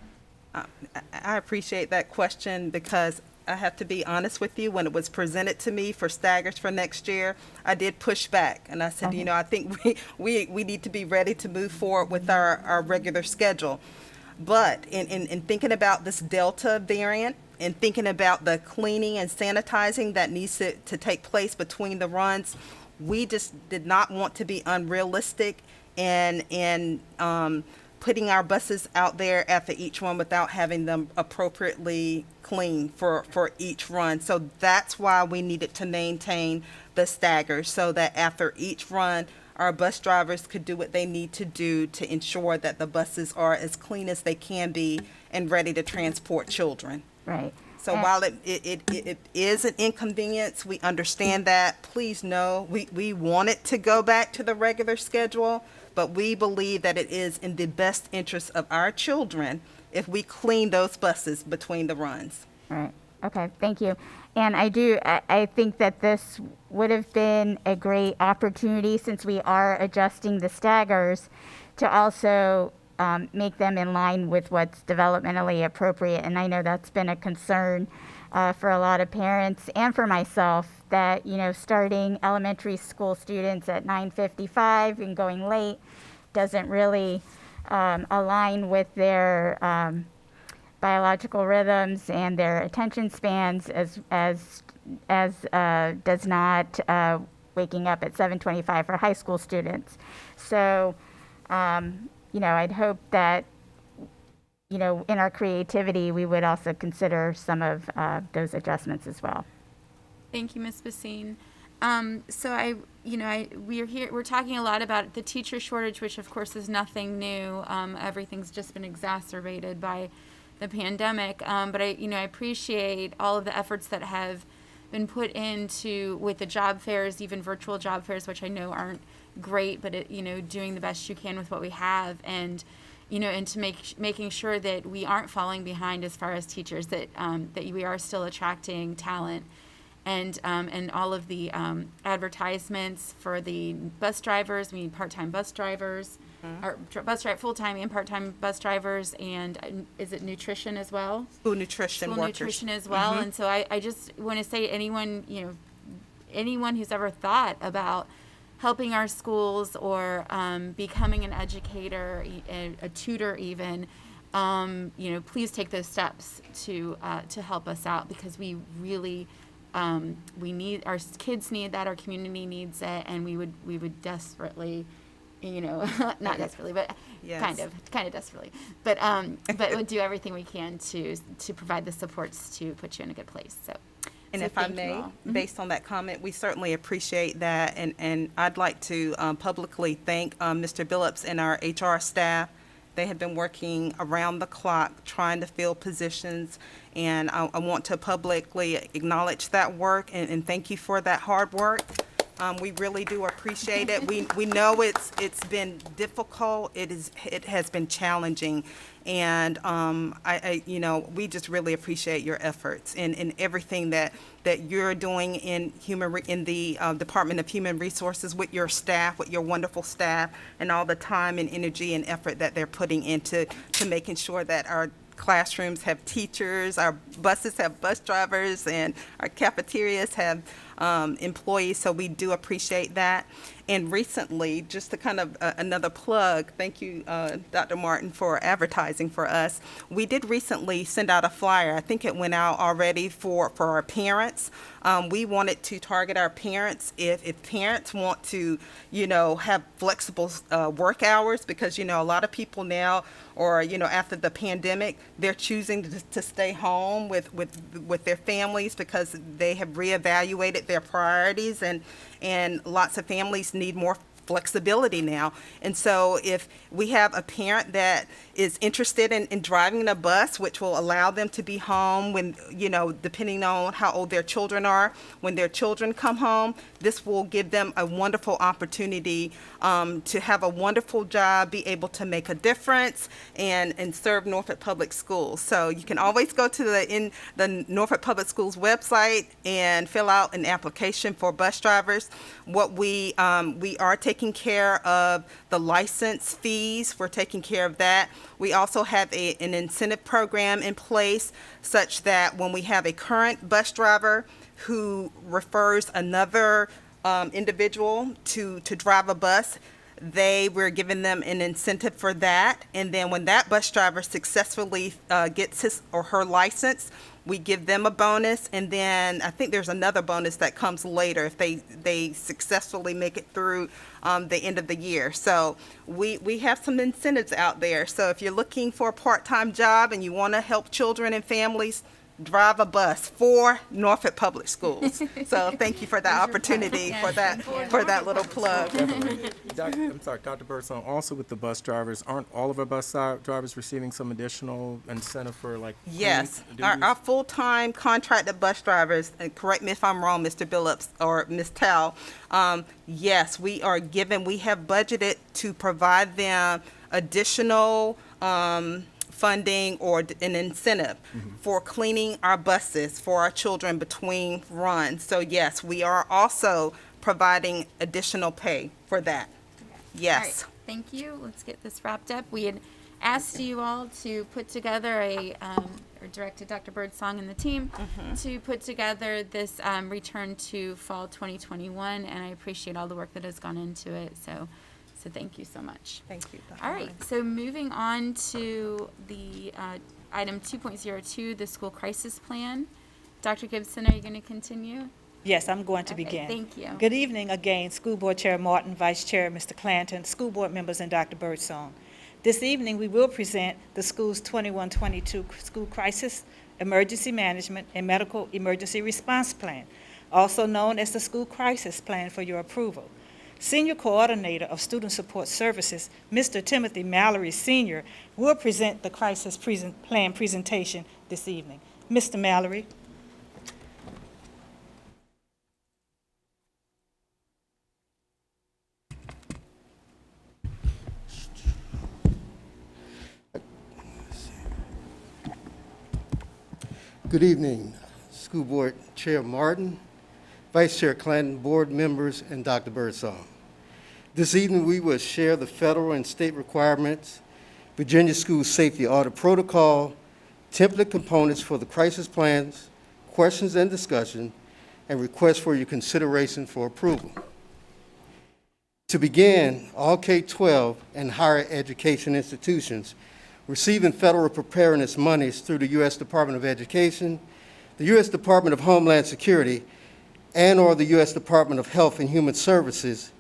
I appreciate that question because I have to be honest with you. When it was presented to me for staggers for next year, I did push back, and I said, I think we need to be ready to move forward with our regular schedule. But in thinking about this Delta variant, and thinking about the cleaning and sanitizing that needs to take place between the runs, we just did not want to be unrealistic in putting our buses out there after each run without having them appropriately clean for each run. So that's why we needed to maintain the stagger, so that after each run, our bus drivers could do what they need to do to ensure that the buses are as clean as they can be and ready to transport children. Right. So while it is an inconvenience, we understand that. Please know we want it to go back to the regular schedule, but we believe that it is in the best interest of our children if we clean those buses between the runs. Right. Okay, thank you. And I think that this would have been a great opportunity, since we are adjusting the staggers, to also make them in line with what's developmentally appropriate. And I know that's been a concern for a lot of parents and for myself, that, starting elementary school students at 9:55 and going late doesn't really align with their biological rhythms and their attention spans as does not waking up at 7:25 for high school students. So, I'd hope that, in our creativity, we would also consider some of those adjustments as well. Thank you, Ms. Bassine. So we're talking a lot about the teacher shortage, which of course is nothing new. Everything's just been exacerbated by the pandemic. But I appreciate all of the efforts that have been put into with the job fairs, even virtual job fairs, which I know aren't great, but doing the best you can with what we have, and and to making sure that we aren't falling behind as far as teachers, that we are still attracting talent, and all of the advertisements for the bus drivers. We need part-time bus drivers, or full-time and part-time bus drivers, and is it nutrition as well? School nutrition workers. Nutrition as well. And so I just want to say, anyone who's ever thought about helping our schools or becoming an educator, a tutor even, please take those steps to help us out, because we really, we need, our kids need that, our community needs it, and we would desperately, not desperately, but Yes. kind of desperately, but we'll do everything we can to provide the supports to put you in a good place. And So if I thank you may, all. Mm-hmm. based on that comment, we certainly appreciate that. And I'd like to publicly thank Mr. Billups and our HR staff. They have been working around the clock trying to fill positions. And I want to publicly acknowledge that work and thank you for that hard work. We really do appreciate it. We know it's been difficult. It has been challenging, and we just really appreciate your efforts and everything that you're doing in the Department of Human Resources with your staff, with your wonderful staff, and all the time and energy and effort that they're putting into making sure that our classrooms have teachers, our buses have bus drivers, and our cafeterias have employees, so we do appreciate that. And recently, just to kind of another plug, thank you, Dr. Martin, for advertising for us. We did recently send out a flyer. I think it went out already for our parents. We wanted to target our parents if parents want to, have flexible work hours, because, a lot of people now, or, after the pandemic, they're choosing to stay home with their families because they have reevaluated their priorities, and lots of families need more flexibility now. And so if we have a parent that is interested in driving a bus, which will allow them to be home when, depending on how old their children are, when their children come home, this will give them a wonderful opportunity to have a wonderful job, be able to make a difference, and serve Norfolk Public Schools. So you can always go to the Norfolk Public Schools website and fill out an application for bus drivers. What we are taking care of the license fees. We're taking care of that. We also have an incentive program in place such that when we have a current bus driver who refers another individual to drive a bus, we're giving them an incentive for that. And then when that bus driver successfully gets his or her license, we give them a bonus. And then I think there's another bonus that comes later if they successfully make it through the end of the year. So we have some incentives out there. So if you're looking for a part-time job and you want to help children and families, drive a bus for Norfolk Public Schools. So thank you for that opportunity, for that little plug. Definitely. I'm sorry, Dr. Birdsong, also with the bus drivers, aren't all of our bus drivers receiving some additional incentive for Yes, cleaning our full-time contracted bus drivers, and correct me if I'm wrong, Mr. Billups or Ms. Tao, yes, we have budgeted to provide them additional funding or an incentive for cleaning our buses for our children between runs. So yes, we are also providing additional pay for that. Yes. All right, thank you. Let's get this wrapped up. We had asked you all to put together or directed Dr. Birdsong and the team to put together this return to fall 2021, and I appreciate all the work that has gone into it. So thank you so much. Thank you, Dr. All right, so moving on to the item 2.02, the school crisis plan. Dr. Gibson, are you going to continue? Yes, I'm going to Okay, begin. thank you. Good evening again, School Board Chair Martin, Vice Chair Mr. Clanton, school board members, and Dr. Birdsong. This evening, we will present the school's 21-22 school crisis, emergency management, and medical emergency response plan, also known as the school crisis plan, for your approval. Senior Coordinator of Student Support Services, Mr. Timothy Mallory Sr., will present the crisis plan presentation this evening. Mr. Mallory. Good evening, School Board Chair Martin, Vice Chair Clanton, board members, and Dr. Birdsong. This evening, we will share the federal and state requirements, Virginia School Safety Audit Protocol, template components for the crisis plans, questions and discussion, and requests for your consideration for approval. To begin, all K-12 and higher education institutions receiving federal preparedness monies through the U.S. Department of Education, the U.S. Department of Homeland Security, and/or the U.S. Department of Health and Human Services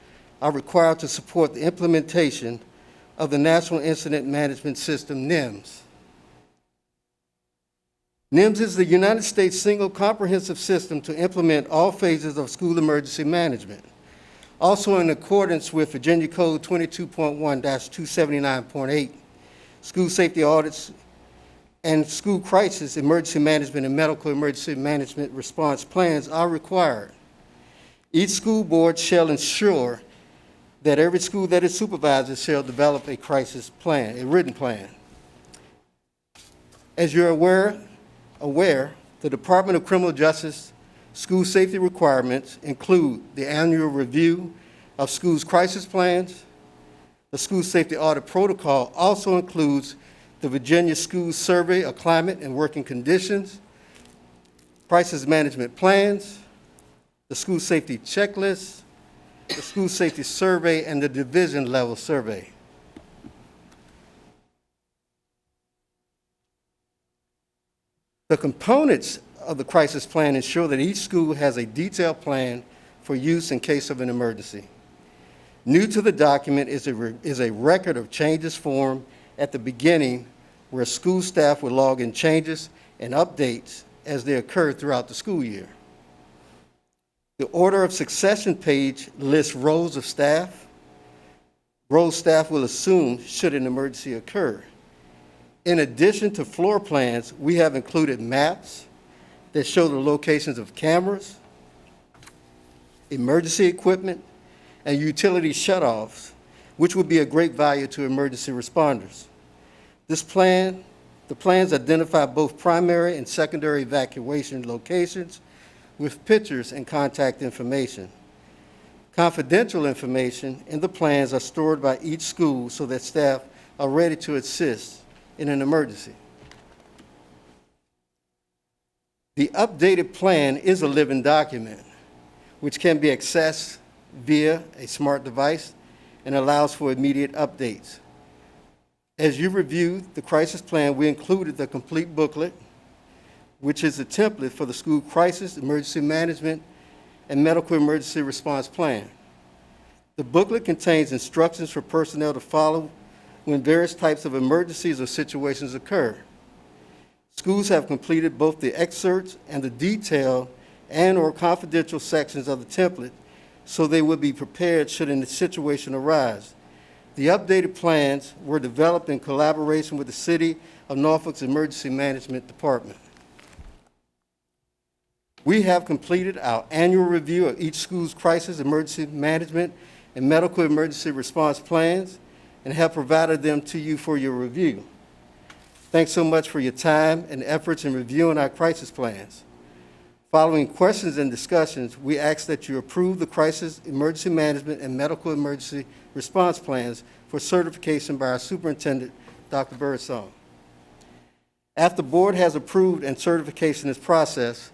are required to support the implementation of the National Incident Management System, NIMS. NIMS is the United States single comprehensive system to implement all phases of school emergency management. Also in accordance with Virginia Code 22.1-279.8, school safety audits and school crisis emergency management and medical emergency management response plans are required. Each school board shall ensure that every school that it supervises shall develop a crisis plan, a written plan. As you're aware, the Department of Criminal Justice school safety requirements include the annual review of schools' crisis plans. The school safety audit protocol also includes the Virginia School Survey of Climate and Working Conditions, crisis management plans, the school safety checklist, the school safety survey, and the division level survey. The components of the crisis plan ensure that each school has a detailed plan for use in case of an emergency. New to the document is a record of changes form at the beginning where school staff will log in changes and updates as they occur throughout the school year. The order of succession page lists roles of staff, roles staff will assume should an emergency occur. In addition to floor plans, we have included maps that show the locations of cameras, emergency equipment, and utility shutoffs, which would be a great value to emergency responders. The plans identify both primary and secondary evacuation locations with pictures and contact information. Confidential information in the plans are stored by each school so that staff are ready to assist in an emergency. The updated plan is a living document, which can be accessed via a smart device and allows for immediate updates. As you review the crisis plan, we included the complete booklet, which is a template for the school crisis, emergency management, and medical emergency response plan. The booklet contains instructions for personnel to follow when various types of emergencies or situations occur. Schools have completed both the excerpts and the detailed and/or confidential sections of the template so they would be prepared should a situation arise. The updated plans were developed in collaboration with the City of Norfolk's Emergency Management Department. We have completed our annual review of each school's crisis, emergency management, and medical emergency response plans and have provided them to you for your review. Thanks so much for your time and efforts in reviewing our crisis plans. Following questions and discussions, we ask that you approve the crisis, emergency management, and medical emergency response plans for certification by our superintendent, Dr. Birdsong. After the board has approved and certification is processed,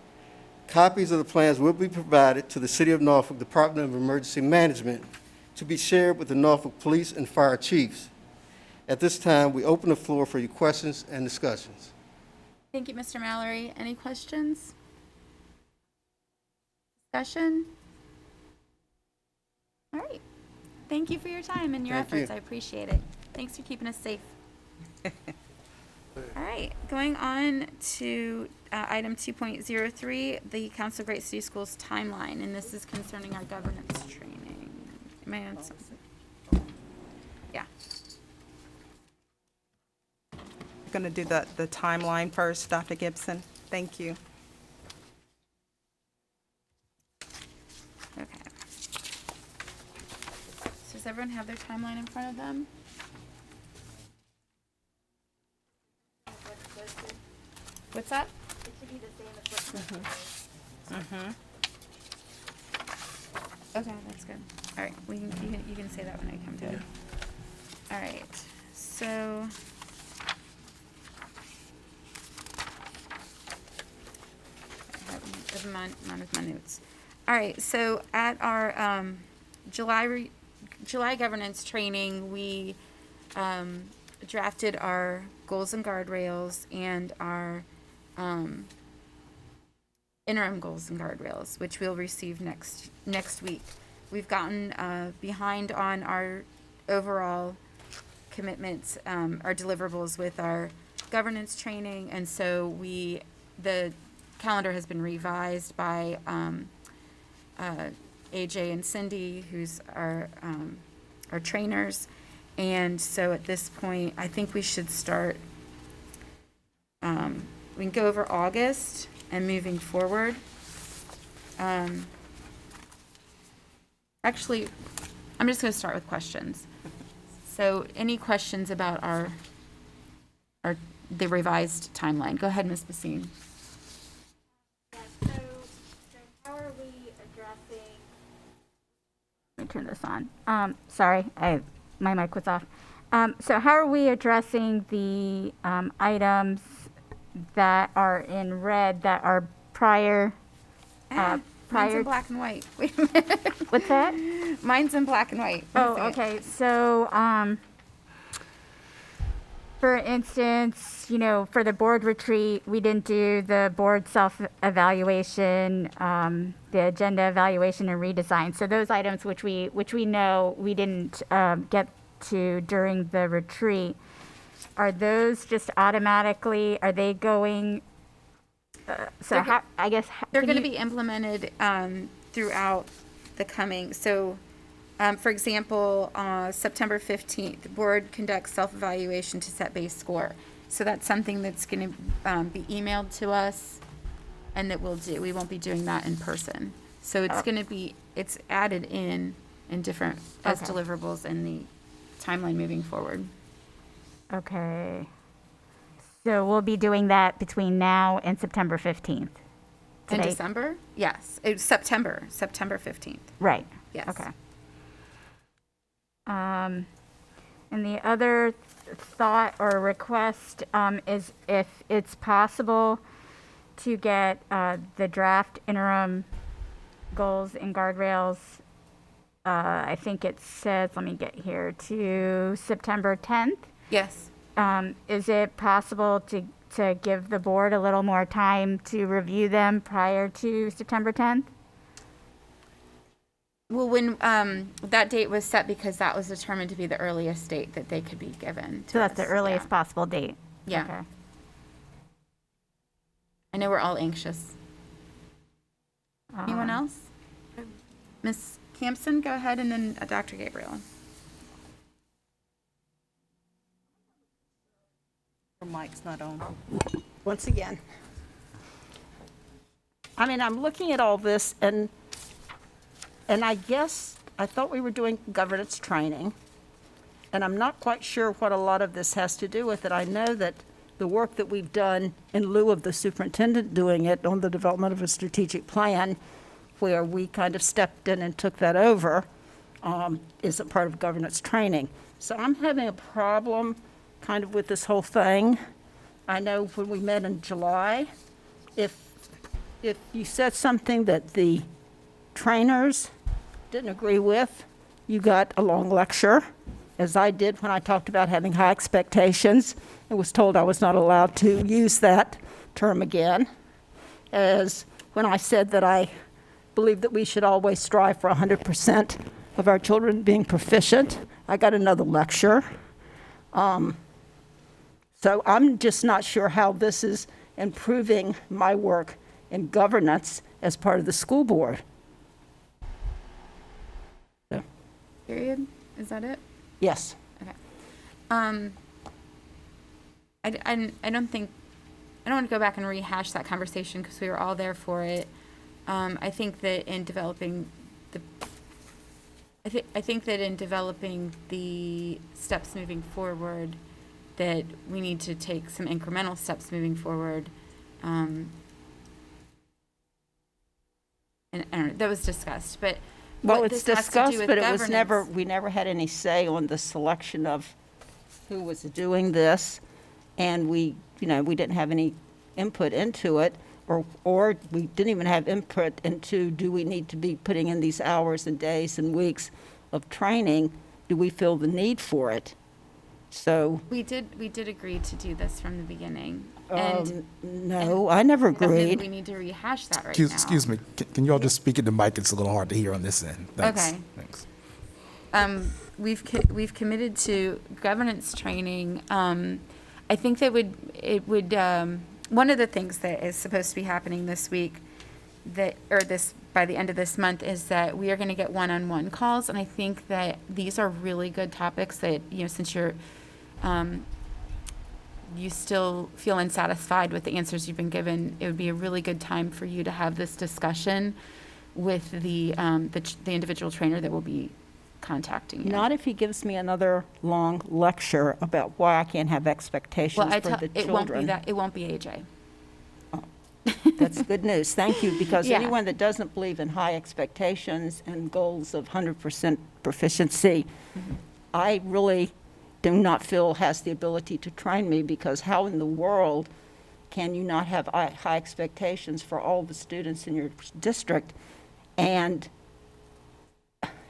copies of the plans will be provided to the City of Norfolk Department of Emergency Management to be shared with the Norfolk Police and Fire Chiefs. At this time, we open the floor for your questions and discussions. Thank you, Mr. Mallory. Any questions? Discussion? All right. Thank you for your time and your Thank efforts. you. I appreciate it. Thanks for keeping us safe. All right, going on to item 2.03, the Council of Great City Schools timeline, and this is concerning our governance training. Am I on something? Yeah. Going to do the timeline first, Dr. Gibson. Thank you. Okay. So does everyone have their timeline in front of them? What's that? It should be the same as what's Okay, that's good. All right, you can say that when I come to it. All right, so I have them on with my notes. All right, so at our July governance training, we drafted our goals and guardrails and our interim goals and guardrails, which we'll receive next week. We've gotten behind on our overall commitments, our deliverables with our governance training, and so the calendar has been revised by AJ and Cindy, who's our trainers, and so at this point, I think we should start. We can go over August and moving forward. Actually, I'm just going to start with questions. So, any questions about the revised timeline? Go ahead, Ms. Basine. So how are we addressing? Let me turn this on. Sorry, my mic was off. So how are we addressing the items that are in red that are prior? Mine's in black and white. Wait a minute. What's that? Mine's in black and white. Oh, okay. So, for instance, for the board retreat, we didn't do the board self-evaluation, the agenda evaluation and redesign. So those items which we know we didn't get to during the retreat, are those just automatically, are they going? So I guess they're going to be implemented throughout the coming. So, for example, September 15th, the board conducts self-evaluation to set base score. So that's something that's going to be emailed to us, and that we'll do. We won't be doing that in person. So it's going to be added in different as deliverables in the timeline moving forward. Okay. So we'll be doing that between now and September 15th. In December? Yes. It's September 15th. Right. Yes. Okay. And the other thought or request is if it's possible to get the draft interim goals and guardrails, I think it says, let me get here, to September 10th. Yes. Is it possible to give the board a little more time to review them prior to September 10th? Well, when that date was set because that was determined to be the earliest date that they could be given to So that's us. the earliest possible date? Yeah. Okay. I know we're all anxious. Anyone else? Ms. Campson, go ahead, and then Dr. Gabriel. Your mic's not on. Once again. I mean, I'm looking at all this, and I guess I thought we were doing governance training, and I'm not quite sure what a lot of this has to do with it. I know that the work that we've done in lieu of the superintendent doing it on the development of a strategic plan, where we kind of stepped in and took that over, is a part of governance training. So I'm having a problem kind of with this whole thing. I know when we met in July, if you said something that the trainers didn't agree with, you got a long lecture, as I did when I talked about having high expectations and was told I was not allowed to use that term again, as when I said that I believe that we should always strive for 100% of our children being proficient. I got another lecture. So I'm just not sure how this is improving my work in governance as part of the school board. So. Period? Is that it? Yes. Okay. I don't want to go back and rehash that conversation because we were all there for it. I think that in developing the steps moving forward, that we need to take some incremental steps moving forward. And I don't know, that was discussed, but well, what it's this has to do discussed, with but it was governance- we never had any say on the selection of who was doing this, and we didn't have any input into it, or we didn't even have input into, do we need to be putting in these hours and days and weeks of training? Do we feel the need for it? So, We did agree to do this from the beginning. And no, I never I don't think agreed. we need to rehash that right Excuse now. me, can you all just speak at the mic? It's a little hard to hear on this end. Thanks. Okay. Thanks. We've committed to governance training. I think that one of the things that is supposed to be happening this week, by the end of this month, is that we are going to get one-on-one calls, and I think that these are really good topics that, since you still feel unsatisfied with the answers you've been given, it would be a really good time for you to have this discussion with the individual trainer that will be contacting you. Not if he gives me another long lecture about why I can't have expectations Well, for the children. it won't be that. It won't be AJ. That's good news. Thank you, because Yeah. anyone that doesn't believe in high expectations and goals of 100% proficiency, I really do not feel has the ability to train me, because how in the world can you not have high expectations for all the students in your district? And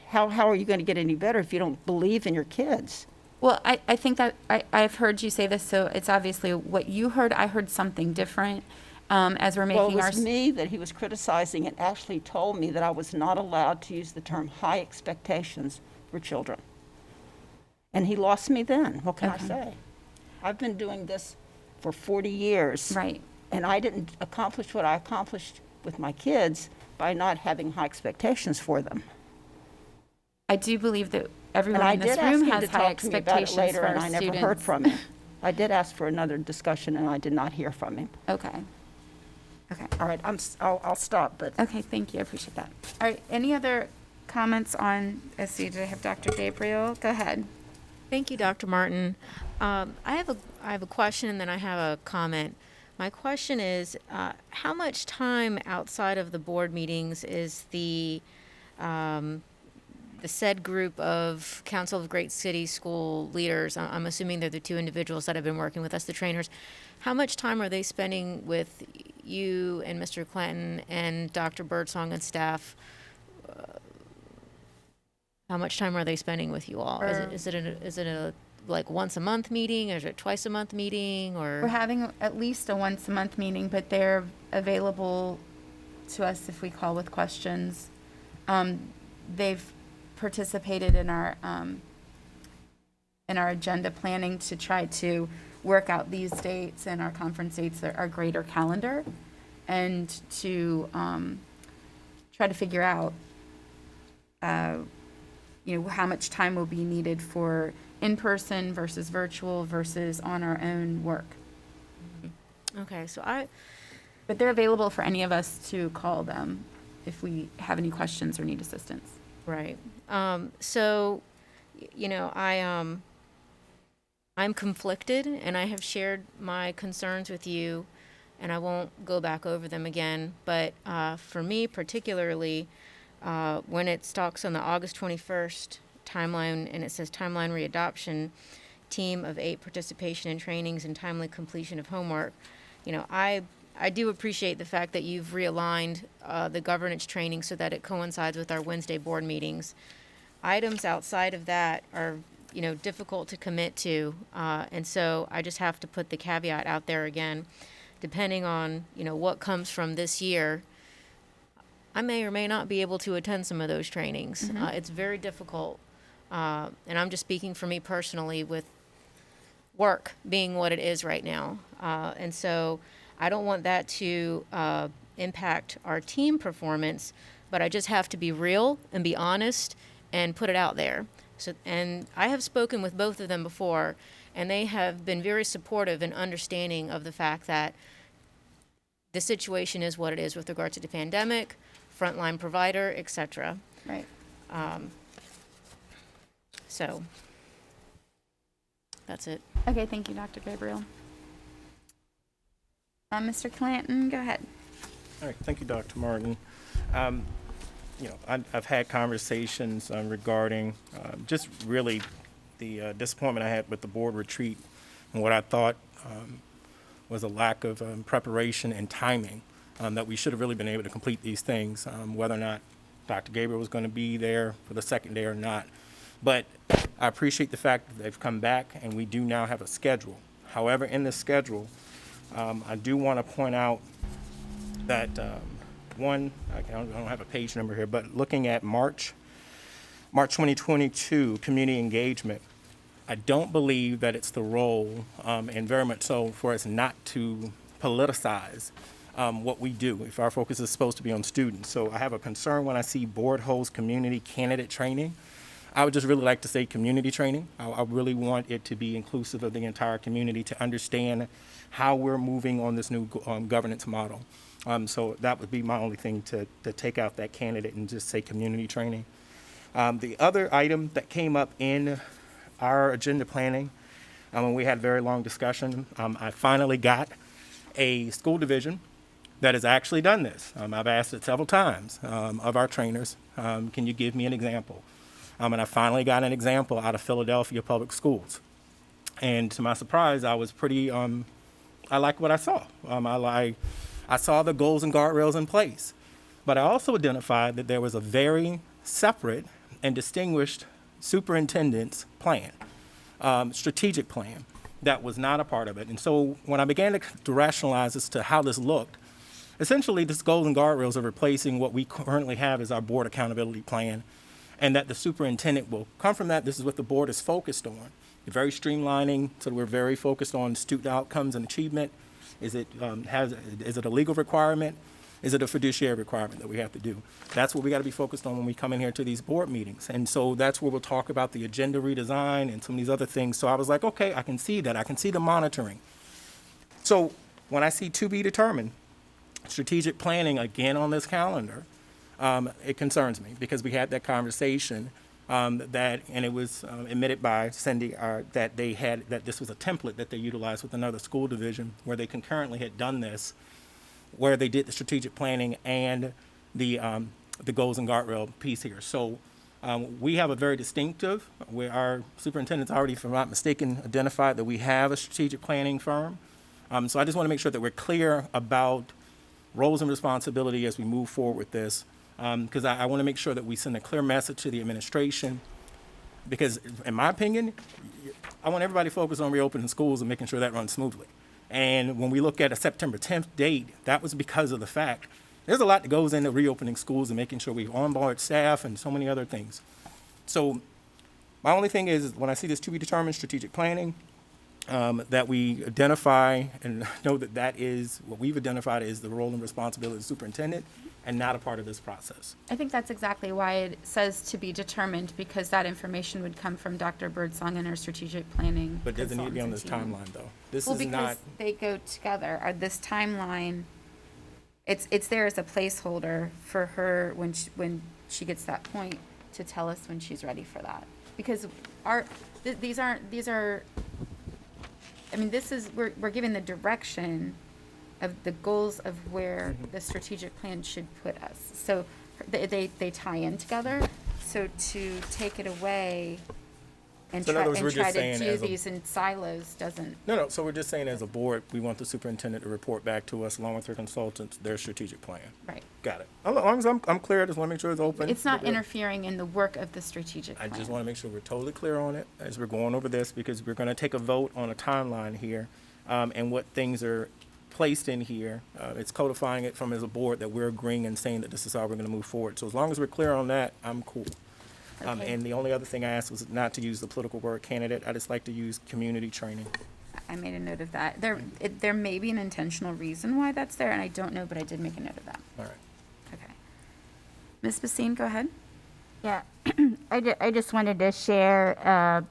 how are you going to get any better if you don't believe in your kids? Well, I think that I've heard you say this, so it's obviously what you heard. I heard something different as we're making Well, it our... was me that he was criticizing and actually told me that I was not allowed to use the term high expectations for children. And he lost me then. What can I say? I've been doing this for 40 years. Right. And I didn't accomplish what I accomplished with my kids by not having high expectations for them. I do believe that everyone And I in this did ask room him has to high talk to me about it expectations later, for and our I never students. heard from him. I did ask for another discussion, and I did not hear from him. Okay. Okay. All right, I'll stop, but Okay, thank you. I appreciate that. All right, any other comments on, let's see, do I have Dr. Gabriel? Go ahead. Thank you, Dr. Martin. I have a question, and then I have a comment. My question is, how much time outside of the board meetings is the said group of Council of Great City School leaders, I'm assuming they're the two individuals that have been working with us, the trainers, how much time are they spending with you and Mr. Clanton and Dr. Birdsong and staff? How much time are they spending with you all? Is it a like once a month meeting, or is it twice a month meeting, or? We're having at least a once a month meeting, but they're available to us if we call with questions. They've participated in our agenda planning to try to work out these dates and our conference dates, our greater calendar, and to try to figure out how much time will be needed for in-person versus virtual versus on our own work. Okay, so But they're available for any of us to call them if we have any questions or need assistance. Right. So, I'm conflicted, and I have shared my concerns with you, and I won't go back over them again. But for me particularly, when it talks on the August 21st timeline, and it says timeline readoption, team of 8 participation in trainings and timely completion of homework, I do appreciate the fact that you've realigned the governance training so that it coincides with our Wednesday board meetings. Items outside of that are, difficult to commit to, and so I just have to put the caveat out there again. Depending on, what comes from this year, I may or may not be able to attend some of those trainings. It's very difficult, and I'm just speaking for me personally with work being what it is right now, and so I don't want that to impact our team performance, but I just have to be real and be honest and put it out there. So, and I have spoken with both of them before, and they have been very supportive and understanding of the fact that the situation is what it is with regard to the pandemic, frontline provider, etc. Right. So that's it. Okay, thank you, Dr. Gabriel. Mr. Clanton, go ahead. All right, thank you, Dr. Martin. I've had conversations regarding just really the disappointment I had with the board retreat and what I thought was a lack of preparation and timing, that we should have really been able to complete these things, whether or not Dr. Gabriel was going to be there for the second day or not. But I appreciate the fact that they've come back and we do now have a schedule. However, in this schedule, I do want to point out that I don't have a page number here, but looking at March 2022, community engagement, I don't believe that it's the role, and very much so, for us not to politicize what we do if our focus is supposed to be on students. So I have a concern when I see board host community candidate training. I would just really like to say community training. I really want it to be inclusive of the entire community to understand how we're moving on this new governance model. So that would be my only thing, to take out that candidate and just say community training. The other item that came up in our agenda planning, when we had a very long discussion, I finally got a school division that has actually done this. I've asked it several times of our trainers, can you give me an example? And I finally got an example out of Philadelphia Public Schools. And to my surprise, I was pretty, I liked what I saw. I saw the goals and guardrails in place, but I also identified that there was a very separate and distinguished superintendent's plan, strategic plan, that was not a part of it. And so when I began to rationalize as to how this looked, essentially this goals and guardrails are replacing what we currently have as our board accountability plan, and that the superintendent will come from that. This is what the board is focused on. Very streamlining, so we're very focused on student outcomes and achievement. Is it a legal requirement? Is it a fiduciary requirement that we have to do? That's what we got to be focused on when we come in here to these board meetings. And so that's where we'll talk about the agenda redesign and some of these other things. So I was like, okay, I can see that. I can see the monitoring. So when I see to be determined, strategic planning again on this calendar, it concerns me, because we had that conversation and it was admitted by Cindy that this was a template that they utilized with another school division where they concurrently had done this, where they did the strategic planning and the goals and guardrail piece here. So we have a very distinctive, where our superintendent's already, if I'm not mistaken, identified that we have a strategic planning firm. So I just want to make sure that we're clear about roles and responsibility as we move forward with this. Because I want to make sure that we send a clear message to the administration, because in my opinion, I want everybody focused on reopening schools and making sure that runs smoothly. And when we look at a September 10th date, that was because of the fact there's a lot that goes into reopening schools and making sure we onboard staff and so many other things. So my only thing is when I see this to be determined strategic planning, that we identify and know that that is what we've identified as the role and responsibility of the superintendent, and not a part of this process. I think that's exactly why it says to be determined, because that information would come from Dr. Birdsong and our strategic planning. But does it need to be on this consultants timeline, though? This Well, is because not, they go together. This timeline, it's there as a placeholder for her when she gets that point to tell us when she's ready for that. Because these are, I mean, we're giving the direction of the goals of where the strategic plan should put us. So they tie in together. So to take it away and So in other words, we're try just to saying do as a- these in silos doesn't. no, so we're just saying as a board, we want the superintendent to report back to us along with their consultants, their strategic plan. Right. Got it. As long as I'm clear, I just want to make sure it's open. It's not interfering in the work of the strategic I plan. just want to make sure we're totally clear on it as we're going over this, because we're going to take a vote on a timeline here, and what things are placed in here. It's codifying it from as a board that we're agreeing and saying that this is how we're going to move forward. So as long as we're clear on that, I'm cool. Okay. And the only other thing I asked was not to use the political word candidate. I just like to use community training. I made a note of that. There may be an intentional reason why that's there, and I don't know, but I did make a note of that. All right. Okay. Ms. Basine, go ahead. Yeah, I just wanted to share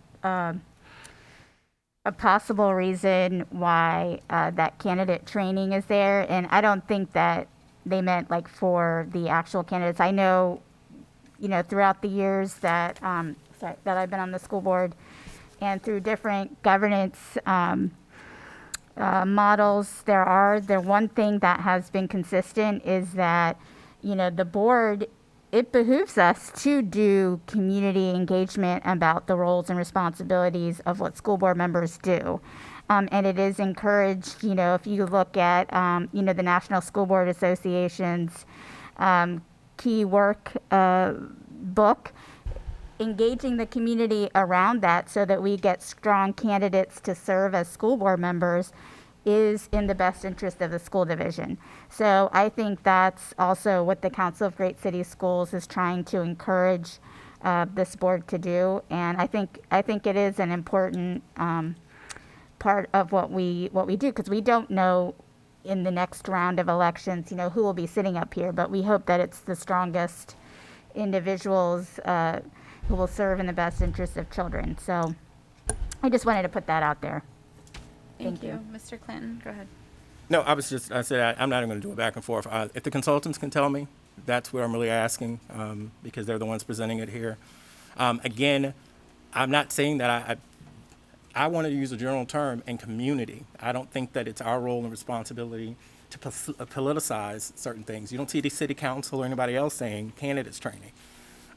a possible reason why that candidate training is there, and I don't think that they meant like for the actual candidates. I know, throughout the years that that I've been on the school board, and through different governance models, the one thing that has been consistent is that, the board, it behooves us to do community engagement about the roles and responsibilities of what school board members do. And it is encouraged, if you look at, the National School Board Association's key work book, engaging the community around that so that we get strong candidates to serve as school board members is in the best interest of the school division. So I think that's also what the Council of Great City Schools is trying to encourage this board to do. And I think it is an important part of what we do, because we don't know in the next round of elections, who will be sitting up here, but we hope that it's the strongest individuals who will serve in the best interest of children. So I just wanted to put that out there. Thank you. Mr. Clinton, go ahead. No, I said I'm not even going to do a back and forth. If the consultants can tell me, that's what I'm really asking, because they're the ones presenting it here. Again, I'm not saying that I want to use a general term in community. I don't think that it's our role and responsibility to politicize certain things. You don't see the city council or anybody else saying candidates training.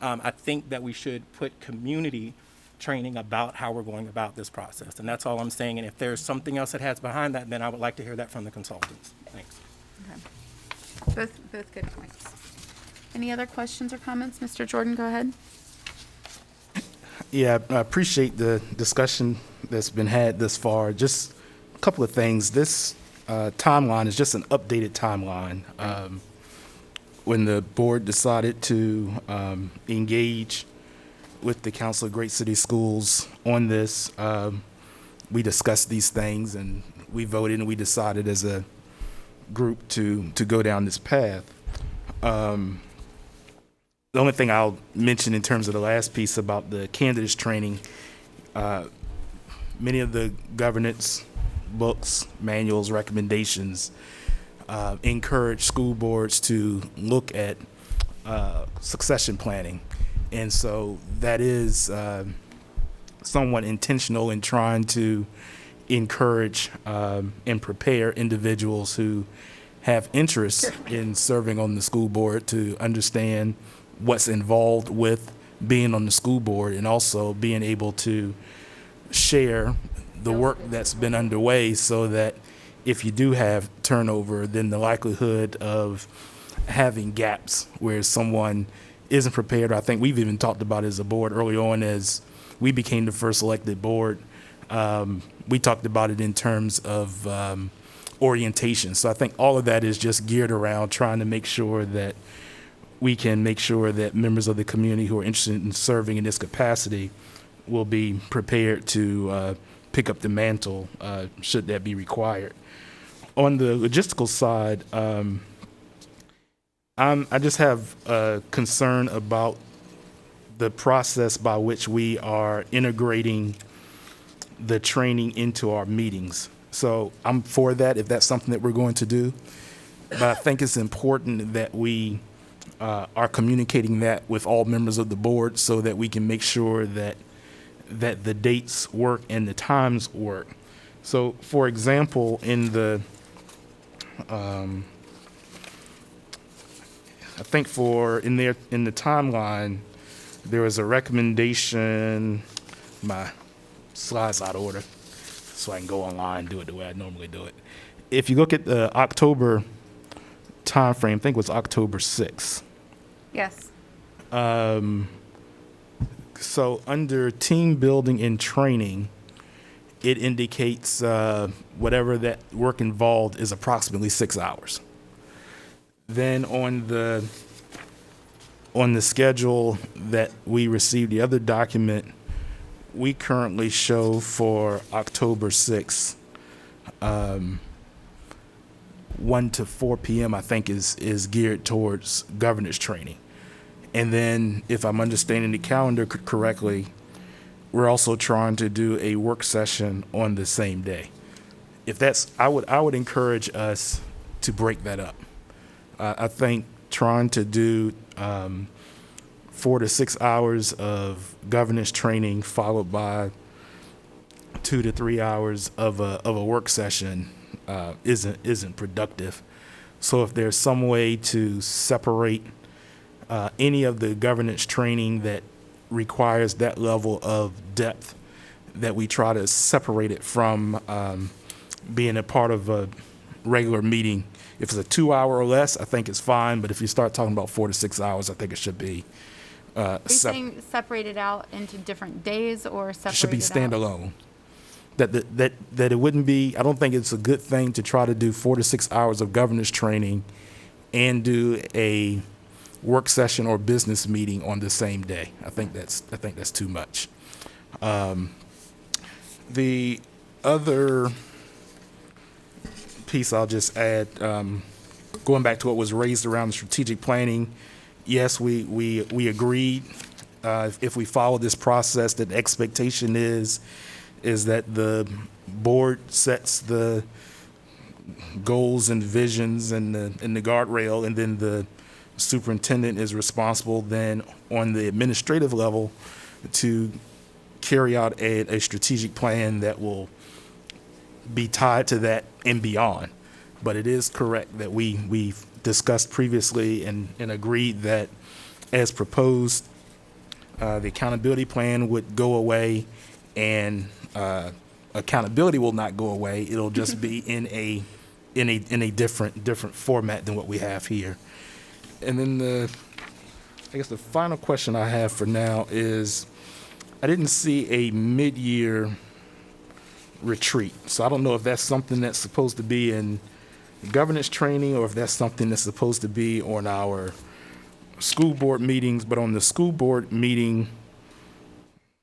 I think that we should put community training about how we're going about this process. And that's all I'm saying. And if there's something else that has behind that, then I would like to hear that from the consultants. Thanks. Okay. Both good points. Any other questions or comments? Mr. Jordan, go ahead. Yeah, I appreciate the discussion that's been had thus far. Just a couple of things. This timeline is just an updated timeline. When the board decided to engage with the Council of Great City Schools on this, we discussed these things and we voted and we decided as a group to go down this path. The only thing I'll mention in terms of the last piece about the candidates training, many of the governance books, manuals, recommendations encourage school boards to look at succession planning. And so that is somewhat intentional in trying to encourage and prepare individuals who have interest in serving on the school board to understand what's involved with being on the school board, and also being able to share the work that's been underway, so that if you do have turnover, then the likelihood of having gaps where someone isn't prepared. I think we've even talked about it as a board early on as we became the first elected board. We talked about it in terms of orientation. So I think all of that is just geared around trying to make sure that we can make sure that members of the community who are interested in serving in this capacity will be prepared to pick up the mantle should that be required. On the logistical side, I just have a concern about the process by which we are integrating the training into our meetings. So I'm for that if that's something that we're going to do. But I think it's important that we are communicating that with all members of the board so that we can make sure that the dates work and the times work. So, for example, in the I think in the timeline, there was a recommendation. My slides out of order, so I can go online and do it the way I normally do it. If you look at the October time frame, I think it was October 6th. Yes. So under team building and training, it indicates whatever that work involved is approximately 6 hours. Then on the schedule that we received, the other document, we currently show for October 6th, 1 to 4 p.m. I think is geared towards governance training. And then if I'm understanding the calendar correctly, we're also trying to do a work session on the same day. If that's, I would encourage us to break that up. I think trying to do 4 to 6 hours of governance training followed by 2 to 3 hours of a work session isn't productive. So if there's some way to separate any of the governance training that requires that level of depth, that we try to separate it from being a part of a regular meeting. If it's a 2 hour or less, I think it's fine. But if you start talking about 4 to 6 hours, I think it should be Are you saying separated out into different days or separated should be out? standalone. That it wouldn't be, I don't think it's a good thing to try to do 4 to 6 hours of governance training and do a work session or business meeting on the same day. I think that's too much. The other piece I'll just add, going back to what was raised around strategic planning, yes, we agreed, if we follow this process, that the expectation is that the board sets the goals and visions and the guardrail, and then the superintendent is responsible then on the administrative level to carry out a strategic plan that will be tied to that and beyond. But it is correct that we've discussed previously and agreed that as proposed, the accountability plan would go away, and accountability will not go away. It'll just be in a different format than what we have here. And then I guess the final question I have for now is, I didn't see a mid-year retreat. So I don't know if that's something that's supposed to be in governance training or if that's something that's supposed to be on our school board meetings. But on the school board meeting,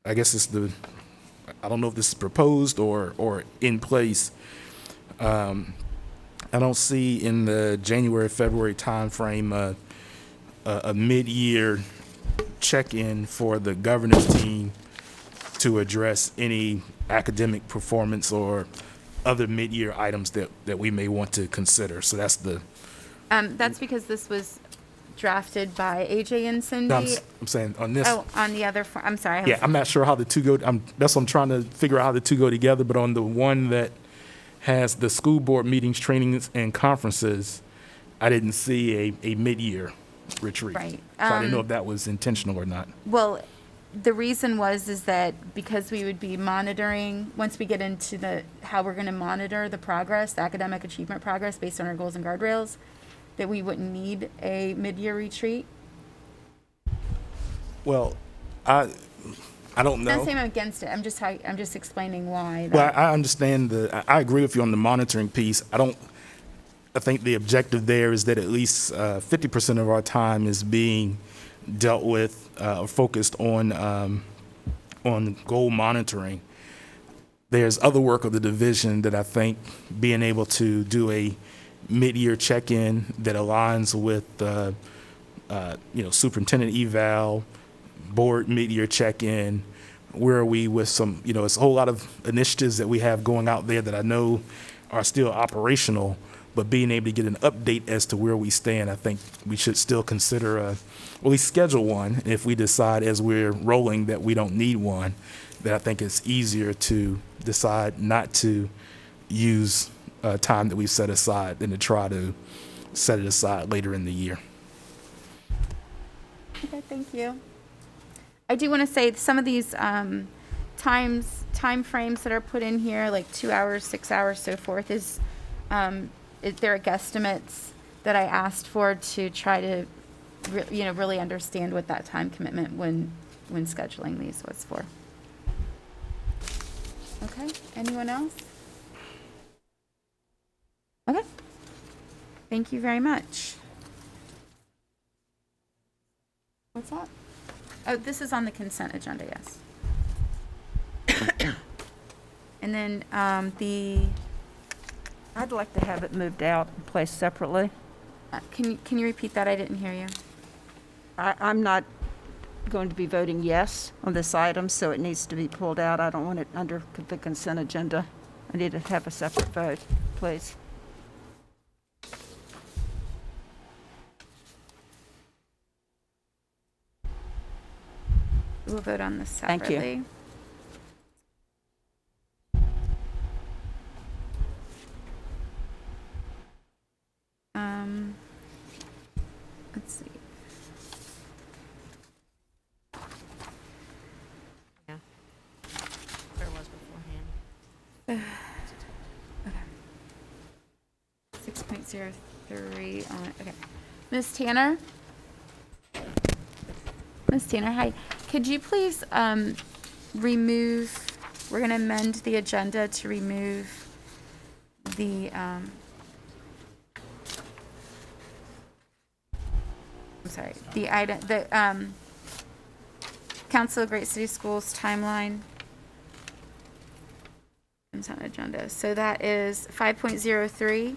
I guess I don't know if this is proposed or in place. I don't see in the January, February timeframe a mid-year check-in for the governance team to address any academic performance or other mid-year items that we may want to consider. So that's that's because this was drafted by AJ and Cindy. No, I'm saying on this. Oh, on the other, I'm sorry. Yeah, I'm not sure how the two go. That's what I'm trying to figure out how the two go together. But on the one that has the school board meetings, trainings, and conferences, I didn't see a mid-year retreat. Right. So I didn't know if that was intentional or not. Well, the reason is that because we would be monitoring, once we get into how we're going to monitor the progress, the academic achievement progress based on our goals and guardrails, that we wouldn't need a mid-year retreat. Well, I don't know. I'm not saying I'm against it. I'm just explaining why. Well, I understand I agree with you on the monitoring piece. I think the objective there is that at least 50% of our time is being dealt with or focused on goal monitoring. There's other work of the division that I think being able to do a mid-year check-in that aligns with superintendent eval, board mid-year check-in. Where are we with some, it's a whole lot of initiatives that we have going out there that I know are still operational, but being able to get an update as to where we stand, I think we should still consider, at least schedule one. If we decide as we're rolling that we don't need one, then I think it's easier to decide not to use time that we've set aside than to try to set it aside later in the year. Okay, thank you. I do want to say some of these time frames that are put in here, like 2 hours, 6 hours, so forth, there are guesstimates that I asked for to try to, really understand what that time commitment when scheduling these was for. Okay, anyone else? Okay, thank you very much. What's that? Oh, this is on the consent agenda, yes. And then I'd like to have it moved out and placed separately. Can you repeat that? I didn't hear you. I'm not going to be voting yes on this item, so it needs to be pulled out. I don't want it under the consent agenda. I need to have a separate vote, please. We'll vote on this Thank you. separately. Let's see. Yeah. There was beforehand. Okay. 6.03 on, okay. Ms. Tanner? Ms. Tanner, hi. Could you please remove, we're going to amend the agenda to remove the, I'm sorry, the item, the Council of Great City Schools timeline. It's on agenda. So that is 5.03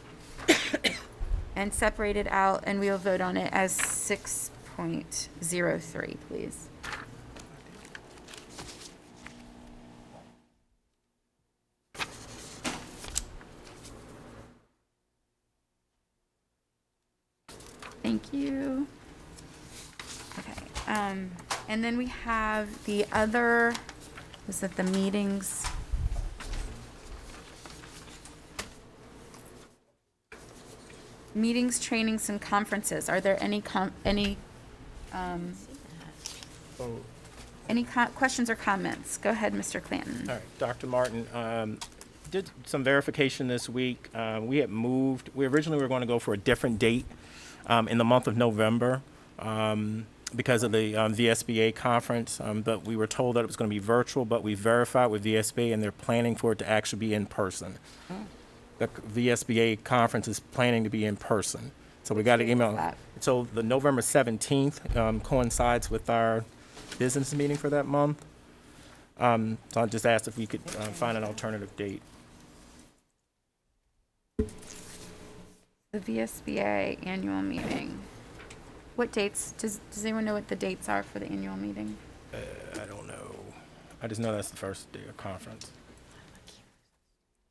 and separated out, and we will vote on it as 6.03, please. Thank you. Okay. And then we have the other, was it the meetings? Meetings, trainings, and conferences. Are there any questions or comments? Go ahead, Mr. Clanton. All right, Dr. Martin, did some verification this week. We originally were going to go for a different date in the month of November because of the VSBA conference, but we were told that it was going to be virtual, but we verified with VSBA and they're planning for it to actually be in person. The VSBA conference is planning to be in person. So we got an email. So the November 17th coincides with our business meeting for that month. So I just asked if we could find an alternative date. The VSBA annual meeting. What dates? Does anyone know what the dates are for the annual meeting? I don't know. I just know that's the first day of conference.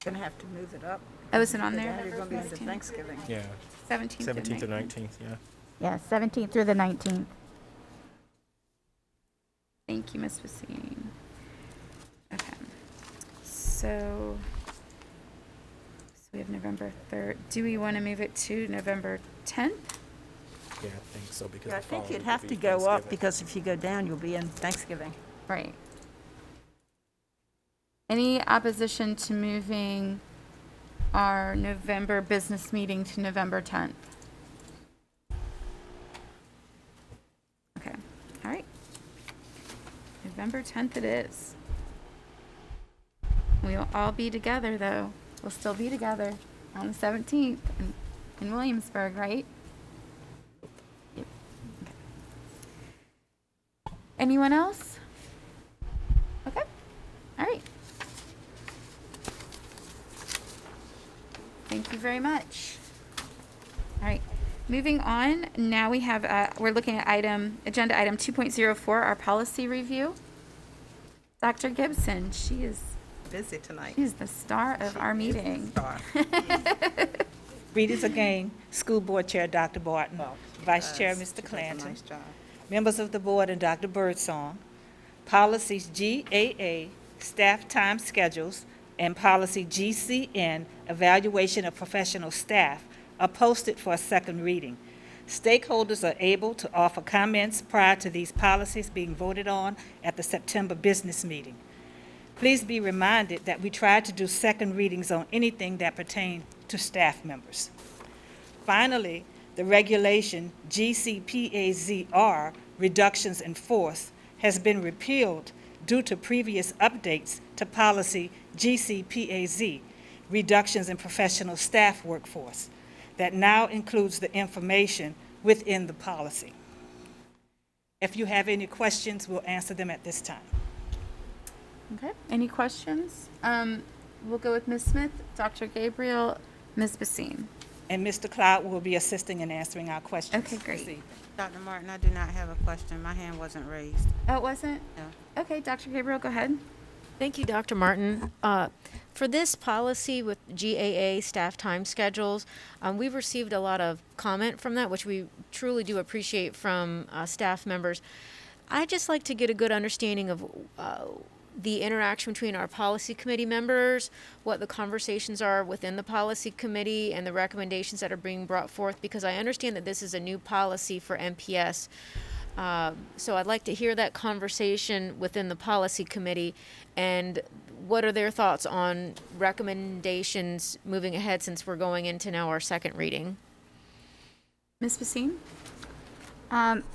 Gonna have to move it up. Oh, is it on there? You're gonna be into Thanksgiving. Yeah. 17th, 17th or 19th, yeah. Yeah, 17th through the 19th. Thank you, Ms. Vaccine. Okay. So we have November 3rd. Do we want to move it to November 10th? Yeah, I think so because Yeah, I the think following you'd would have be to go up Thanksgiving. because if you go down, you'll be in Thanksgiving. Right. Any opposition to moving our November business meeting to November 10th? Okay. All right. November 10th it is. We will all be together, though. We'll still be together on the 17th in Williamsburg, right? Yep. Okay. Anyone else? Okay. All right. Thank you very much. All right. Moving on, now we have, we're looking at agenda item 2.04, our policy review. Dr. Gibson, she is Busy tonight. She's the star of our meeting. Greetings again, School Board Chair Dr. Barton, Vice Chair Mr. Clanton, members of the board and Dr. Birdsong. Policies GAA, staff time schedules, and policy GCN, evaluation of professional staff, are posted for a second reading. Stakeholders are able to offer comments prior to these policies being voted on at the September business meeting. Please be reminded that we try to do second readings on anything that pertains to staff members. Finally, the regulation GCPAZR, reductions in force, has been repealed due to previous updates to policy GCPAZ, reductions in professional staff workforce, that now includes the information within the policy. If you have any questions, we'll answer them at this time. Okay. Any questions? We'll go with Ms. Smith, Dr. Gabriel, Ms. Bassine. And Mr. Cloud will be assisting in answering our questions. Okay, great. this evening. Dr. Martin, I do not have a question. My hand wasn't raised. Oh, it wasn't? No. Okay, Dr. Gabriel, go ahead. Thank you, Dr. Martin. For this policy with GAA staff time schedules, we've received a lot of comment from that, which we truly do appreciate from staff members. I'd just like to get a good understanding of the interaction between our policy committee members, what the conversations are within the policy committee, and the recommendations that are being brought forth, because I understand that this is a new policy for MPS. So I'd like to hear that conversation within the policy committee, and what are their thoughts on recommendations moving ahead since we're going into now our second reading? Ms. Bassine?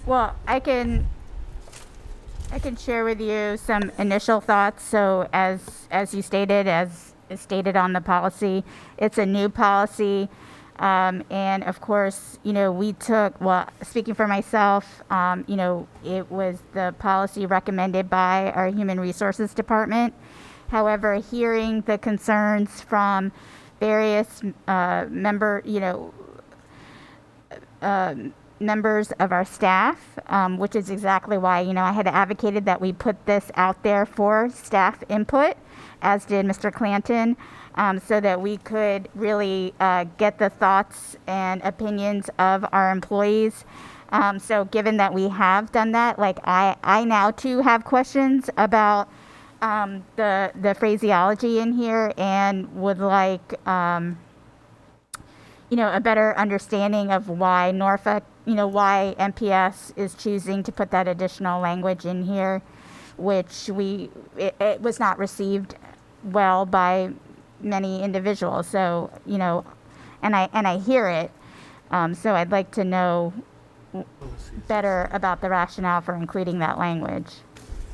Well, I can I can share with you some initial thoughts. So as you stated, as stated on the policy, it's a new policy. And of course, we took, well, speaking for myself, it was the policy recommended by our Human Resources Department. However, hearing the concerns from various members of our staff, which is exactly why, I had advocated that we put this out there for staff input, as did Mr. Clanton, so that we could really get the thoughts and opinions of our employees. So given that we have done that, like I now too have questions about the phraseology in here, and would like a better understanding of why Norfolk, why MPS is choosing to put that additional language in here, which it was not received well by many individuals. So, and I hear it. So I'd like to know better about the rationale for including that language.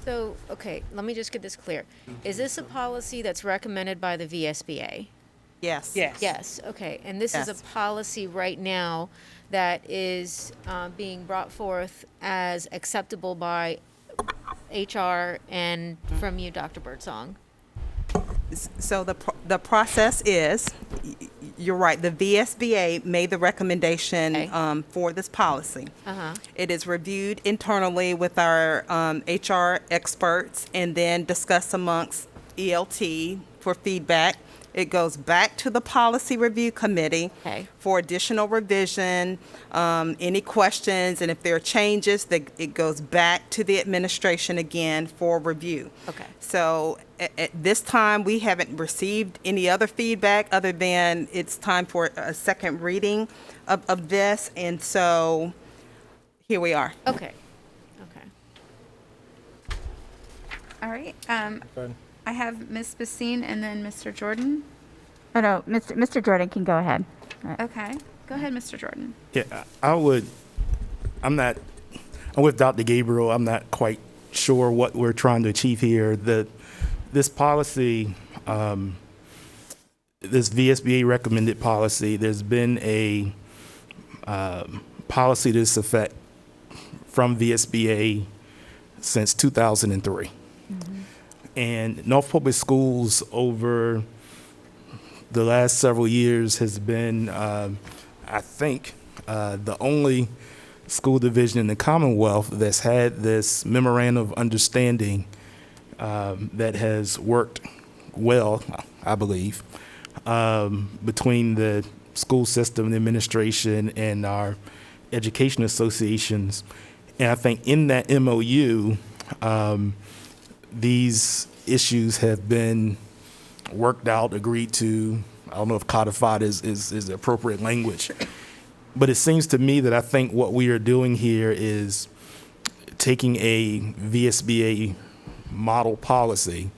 So, okay, let me just get this clear. Is this a policy that's recommended by the VSBA? Yes. Yes, okay. And this is Yes. a policy right now that is being brought forth as acceptable by HR and from you, Dr. Birdsong? So the process is, you're right, the VSBA made the recommendation Okay. for this policy. Uh-huh. It is reviewed internally with our HR experts and then discussed amongst ELT for feedback. It goes back to the Policy Review Committee Okay. for additional revision, any questions, and if there are changes, it goes back to the administration again for review. Okay. So at this time, we haven't received any other feedback other than it's time for a second reading of this, and so here we are. Okay. Okay. All right. I have Ms. Basine and then Mr. Jordan. Oh, no, Mr. Jordan can go ahead. Okay. Go ahead, Mr. Jordan. Yeah, I'm with Dr. Gabriel. I'm not quite sure what we're trying to achieve here. This policy, this VSBA recommended policy, there's been a policy to this effect from VSBA since 2003. And Norfolk Public Schools over the last several years has been, I think, the only school division in the Commonwealth that's had this memorandum of understanding that has worked well, I believe, between the school system, the administration, and our education associations. And I think in that MOU, these issues have been worked out, agreed to. I don't know if codified is the appropriate language. But it seems to me that I think what we are doing here is taking a VSBA model policy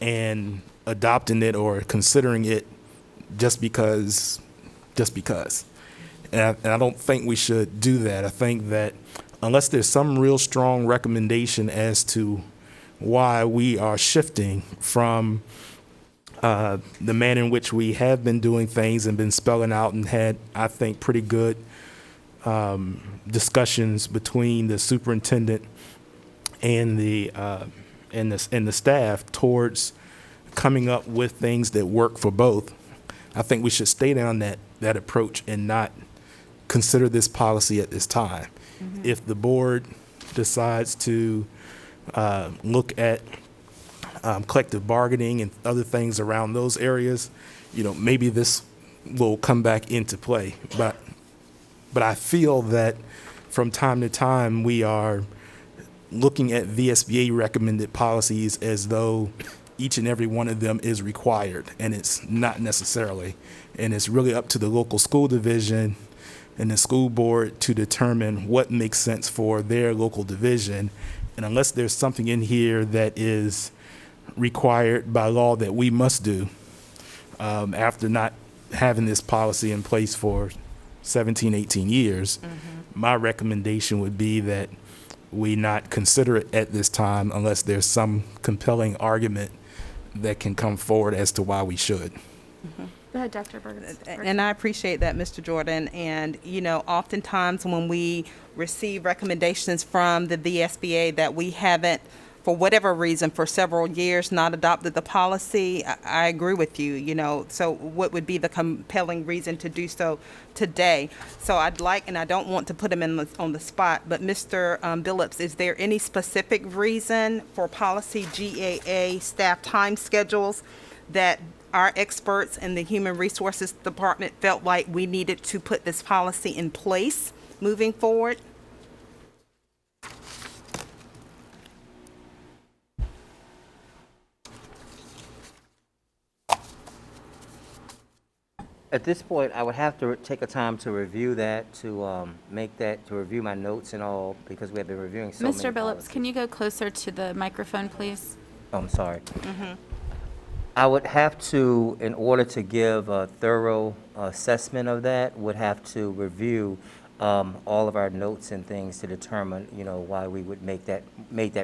and adopting it or considering it just because. And I don't think we should do that. I think that unless there's some real strong recommendation as to why we are shifting from the manner in which we have been doing things and been spelling out and had, I think, pretty good discussions between the superintendent and the staff towards coming up with things that work for both. I think we should stay down that approach and not consider this policy at this time. If the board decides to look at collective bargaining and other things around those areas, maybe this will come back into play. But I feel that from time to time we are looking at VSBA recommended policies as though each and every one of them is required, and it's not necessarily. And it's really up to the local school division and the school board to determine what makes sense for their local division. And unless there's something in here that is required by law that we must do, after not having this policy in place for 17, 18 years, my recommendation would be that we not consider it at this time unless there's some compelling argument that can come forward as to why we should. Go ahead, Dr. Burgess. And I appreciate that, Mr. Jordan. And, you know, oftentimes when we receive recommendations from the VSBA that we haven't, for whatever reason, for several years, not adopted the policy, I agree with you, you know. So what would be the compelling reason to do so today? So I'd like, and I don't want to put him on the spot, but Mr. Billups, is there any specific reason for policy GAA staff time schedules that our experts in the Human Resources Department felt like we needed to put this policy in place moving forward? At this point, I would have to take a time to review that, to review my notes and all, because we have been reviewing so many Mr. Billups, policies. can you go closer to the microphone, please? Oh, I'm sorry. I would have to, in order to give a thorough assessment of that, would have to review all of our notes and things to determine, you know, why we would make that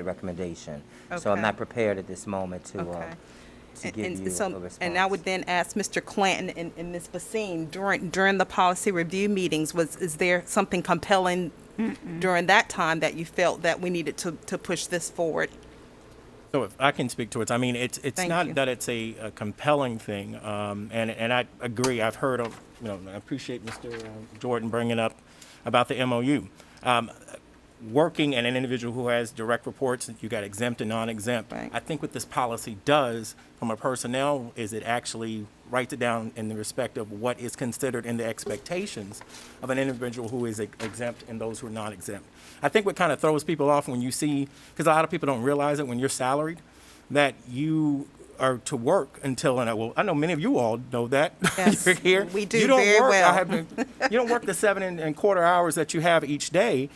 recommendation. So I'm Okay. not prepared at this moment to Okay. give you a response. And I would then ask Mr. Clanton and Ms. Basine, during the policy review meetings, is there something compelling during that time that you felt that we needed to push this forward? So if I can speak to it, I mean, it's Thank not you. that it's a compelling thing, and I agree. I've heard of, you know, I appreciate Mr. Jordan bringing up about the MOU. Working in an individual who has direct reports, you got exempt and non-exempt. Right. I think what this policy does from a personnel is it actually writes it down in the respect of what is considered in the expectations of an individual who is exempt and those who are non-exempt. I think what kind of throws people off when you see, because a lot of people don't realize it when you're salaried, that you are to work until, and well, I know many of you all know that. Yes, You're here. we do You don't very work, well. You don't work the 7.25 hours that you have each day.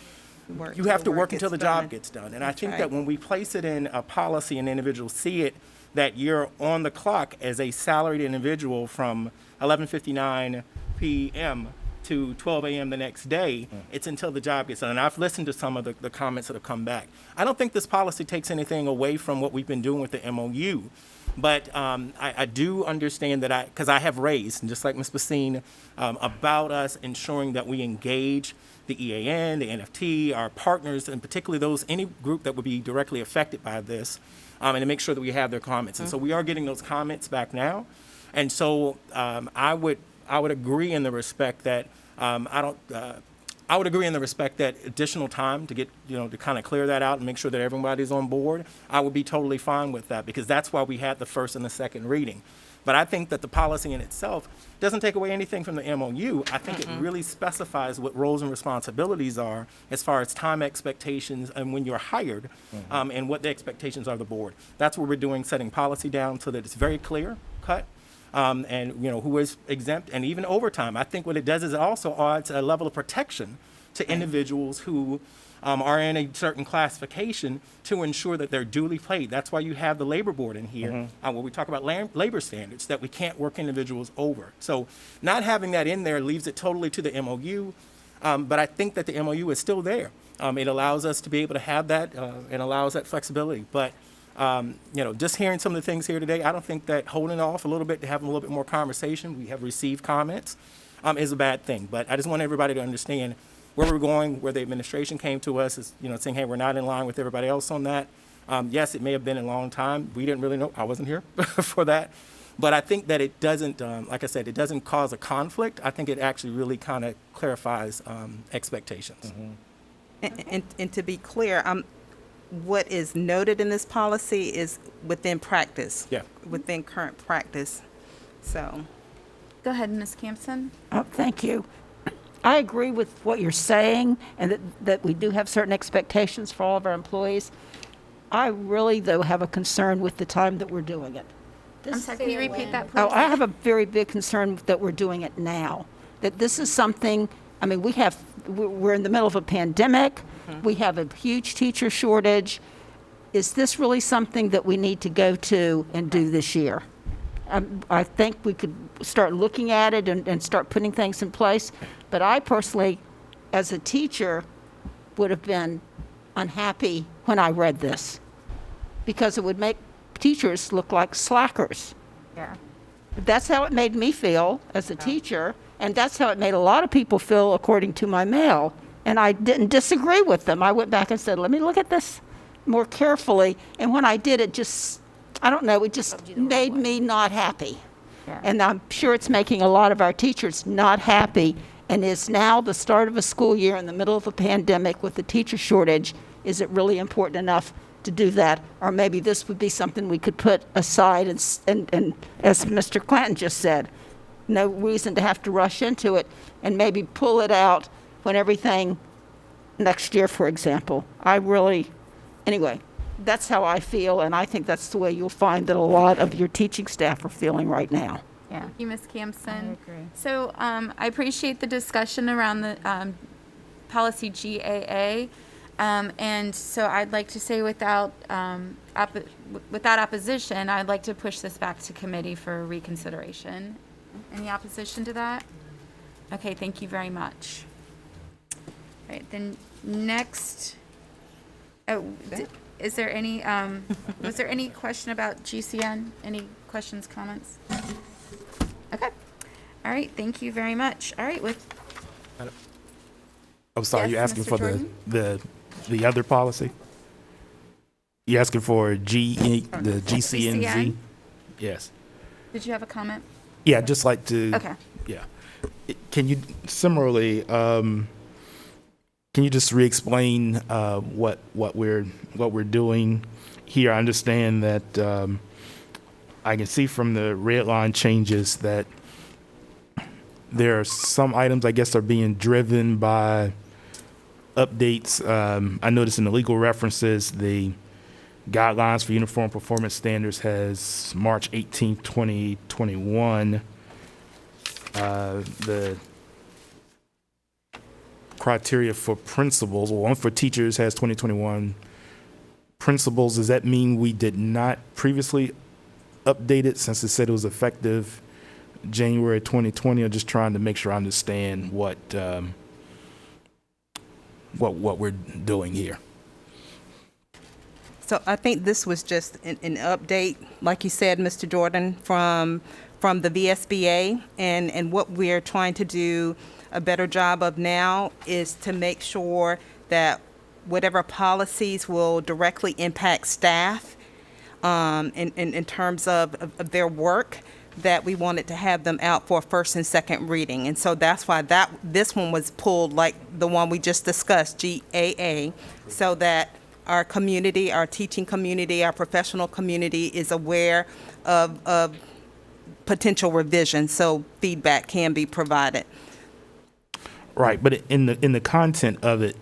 Work You have to till work until the job done. gets done. And I That's think right. that when we place it in a policy and individuals see it, that you're on the clock as a salaried individual from 11:59 p.m. to 12 a.m. the next day, it's until the job gets done. And I've listened to some of the comments that have come back. I don't think this policy takes anything away from what we've been doing with the MOU. But I do understand that because I have raised, and just like Ms. Basine, about us ensuring that we engage the EAN, the NFT, our partners, and particularly any group that would be directly affected by this, and to make sure that we have their comments. And so we are getting those comments back now. And so I would agree in the respect that I would agree in the respect that additional time to get, to kind of clear that out and make sure that everybody's on board, I would be totally fine with that, because that's why we had the first and the second reading. But I think that the policy in itself doesn't take away anything from the MOU. I think it really specifies what roles and responsibilities are as far as time expectations and when you're hired, and what the expectations are of the board. That's what we're doing, setting policy down so that it's very clear cut. And who is exempt, and even overtime. I think what it does is it also adds a level of protection to individuals who are in a certain classification to ensure that they're duly paid. That's why you have the labor board in here, where we talk about labor standards, that we can't work individuals over. So not having that in there leaves it totally to the MOU, but I think that the MOU is still there. It allows us to be able to have that, and allows that flexibility. But just hearing some of the things here today, I don't think that holding off a little bit to have a little bit more conversation, we have received comments, is a bad thing. But I just want everybody to understand where we're going, where the administration came to us, is, saying, hey, we're not in line with everybody else on that. Yes, it may have been a long time. We didn't really know. I wasn't here for that. But I think that it doesn't, like I said, it doesn't cause a conflict. I think it actually really kind of clarifies expectations. And to be clear, what is noted in this policy is within practice. Yeah. Within current practice. So. Go ahead, Ms. Campson. Thank you. I agree with what you're saying, and that we do have certain expectations for all of our employees. I really, though, have a concern with the time that we're doing it. I'm sorry, can you repeat that, please? Oh, I have a very big concern that we're doing it now. That this is something, I mean, we're in the middle of a pandemic. We have a huge teacher shortage. Is this really something that we need to go to and do this year? I think we could start looking at it and start putting things in place. But I personally, as a teacher, would have been unhappy when I read this, because it would make teachers look like slackers. Yeah. That's how it made me feel as a teacher, and that's how it made a lot of people feel according to my mail. And I didn't disagree with them. I went back and said, let me look at this more carefully. And when I did, it just, I don't know, it just made me not happy. Yeah. And I'm sure it's making a lot of our teachers not happy. And is now the start of a school year in the middle of a pandemic with the teacher shortage, is it really important enough to do that? Or maybe this would be something we could put aside and as Mr. Clanton just said, no reason to have to rush into it, and maybe pull it out when everything, next year, for example. Anyway, that's how I feel, and I think that's the way you'll find that a lot of your teaching staff are feeling right now. Yeah. Thank you, Ms. Campson. I agree. So I appreciate the discussion around the policy GAA. And so I'd like to say without opposition, I'd like to push this back to committee for reconsideration. Any opposition to that? Okay, thank you very much. All right, then next, is there any, was there any question about GCN? Any questions, comments? Okay. All right, thank you very much. All right, I'm sorry, Yes, you're asking Mr. for Jordan? the other policy? You're asking for the GCNZ? GCN? Yes. Did you have a comment? Yeah, I'd just like to. Okay. Yeah. Can you similarly, can you just re-explain what we're doing here? I understand that I can see from the red line changes that there are some items, I guess, are being driven by updates. I noticed in the legal references, the guidelines for uniform performance standards has March 18th, 2021. The criteria for principals, well, one for teachers has 2021. Principals, does that mean we did not previously update it since it said it was effective January 2020? I'm just trying to make sure I understand what we're doing here. So I think this was just an update, like you said, Mr. Jordan, from the VSBA, and what we're trying to do a better job of now is to make sure that whatever policies will directly impact staff in terms of their work, that we wanted to have them out for first and second reading. And so that's why this one was pulled, like the one we just discussed, GAA, so that our community, our teaching community, our professional community is aware of potential revisions, so feedback can be provided. Right, but in the content of it,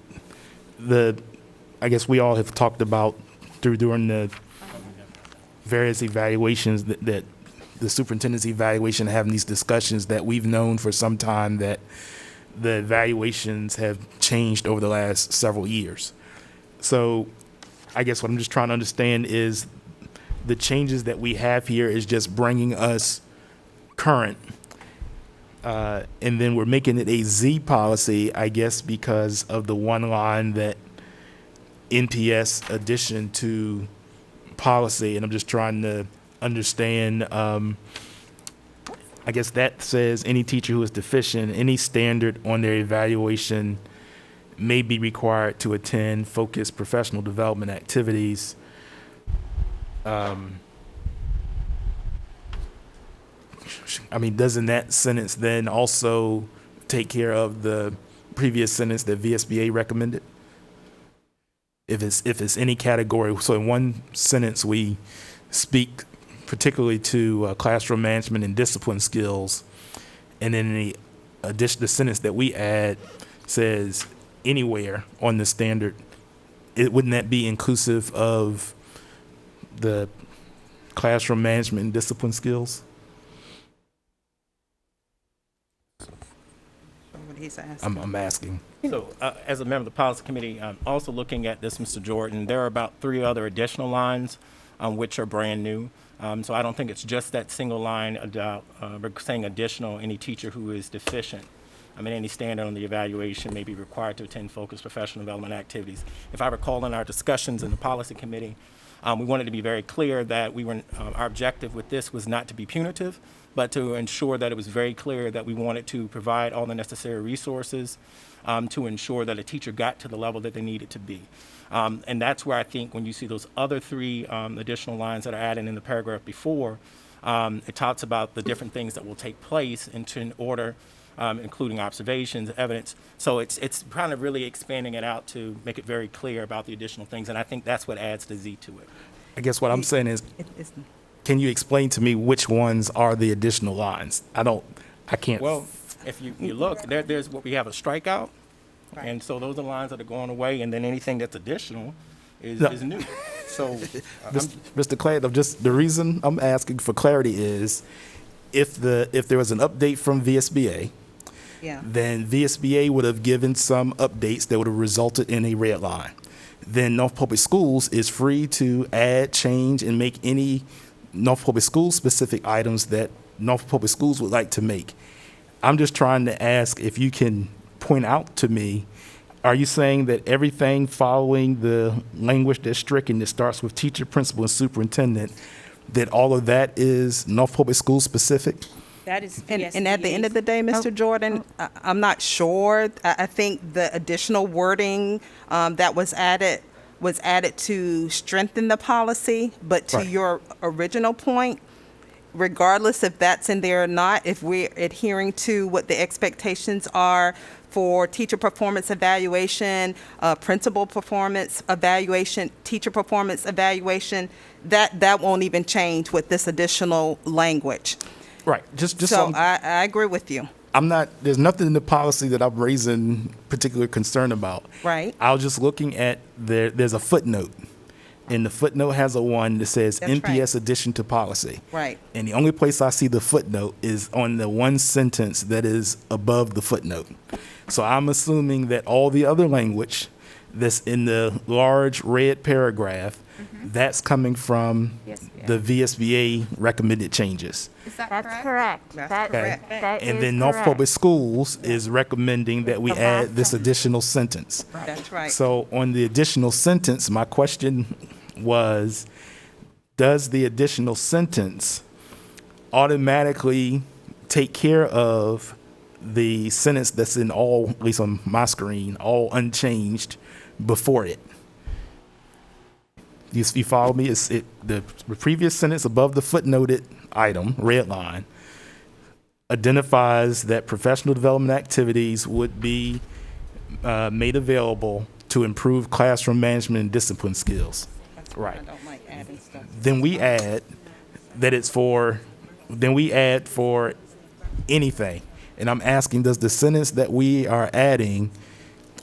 I guess we all have talked about during the various evaluations that the superintendent's evaluation, having these discussions that we've known for some time that the evaluations have changed over the last several years. So I guess what I'm just trying to understand is the changes that we have here is just bringing us current. And then we're making it a Z policy, I guess, because of the one line that NPS addition to policy. And I'm just trying to understand, I guess that says any teacher who is deficient, any standard on their evaluation may be required to attend focused professional development activities. I mean, doesn't that sentence then also take care of the previous sentence that VSBA recommended? If it's any category, so in one sentence we speak particularly to classroom management and discipline skills, and then the sentence that we add says anywhere on the standard. Wouldn't that be inclusive of the classroom management and discipline skills? What he's asking. I'm asking. So, as a member of the policy committee, I'm also looking at this, Mr. Jordan. There are about 3 other additional lines which are brand new. So I don't think it's just that single line about saying additional, any teacher who is deficient. and any standard on the evaluation may be required to attend focused professional development activities. If I recall in our discussions in the policy committee, we wanted to be very clear that our objective with this was not to be punitive, but to ensure that it was very clear that we wanted to provide all the necessary resources to ensure that a teacher got to the level that they needed to be. And that's where I think when you see those other three additional lines that are added in the paragraph before, it talks about the different things that will take place in order, including observations, evidence. So it's kind of really expanding it out to make it very clear about the additional things, and I think that's what adds the Z to it. I guess what I'm saying is, can you explain to me which ones are the additional lines? I can't. Well, if you look, there's what we have a strikeout, and so those are lines that are going away, and then anything that's additional is new. So, Mr. Clayton, just the reason I'm asking for clarity is, if there was an update from VSBA, then VSBA would have given some updates that would have resulted in a red line. Then Norfolk Public Schools is free to add, change, and make any Norfolk Public Schools specific items that Norfolk Public Schools would like to make. I'm just trying to ask if you can point out to me, are you saying that everything following the language that's stricken that starts with teacher, principal, and superintendent, that all of that is Norfolk Public Schools specific? That is, and at the end of the day, Mr. Jordan, I'm not sure. I think the additional wording that was added to strengthen the policy, but to your original point, regardless if that's in there or not, if we're adhering to what the expectations are for teacher performance evaluation, principal performance evaluation, teacher performance evaluation, that won't even change with this additional language. Right. Just so I agree with you. There's nothing in the policy that I'm raising particular concern about. Right. I was just looking at there's a footnote, and the footnote has a one that says NPS addition to policy. Right. And the only place I see the footnote is on the one sentence that is above the footnote. So I'm assuming that all the other language that's in the large red paragraph, that's coming from the VSBA recommended changes. Is that That's correct? correct. That's correct. That And is then Norfolk Public correct. Schools is recommending that we add this additional sentence. That's right. So on the additional sentence, my question was, does the additional sentence automatically take care of the sentence that's in all, at least on my screen, all unchanged before it? You follow me? The previous sentence above the footnoted item, red line, identifies that professional development activities would be made available to improve classroom management and discipline skills. Right. I don't like adding stuff. Then we add that it's for anything. And I'm asking, does the sentence that we are adding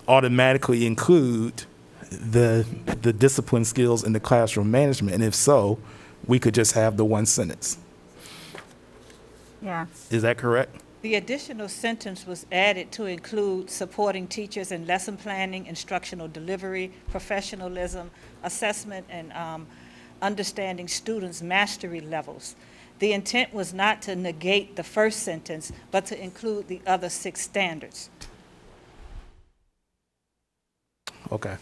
automatically include the discipline skills in the classroom management? And if so, we could just have the one sentence. Yeah. Is that correct? The additional sentence was added to include supporting teachers in lesson planning, instructional delivery, professionalism, assessment, and understanding students' mastery levels. The intent was not to negate the first sentence, but to include the other 6 standards. Okay.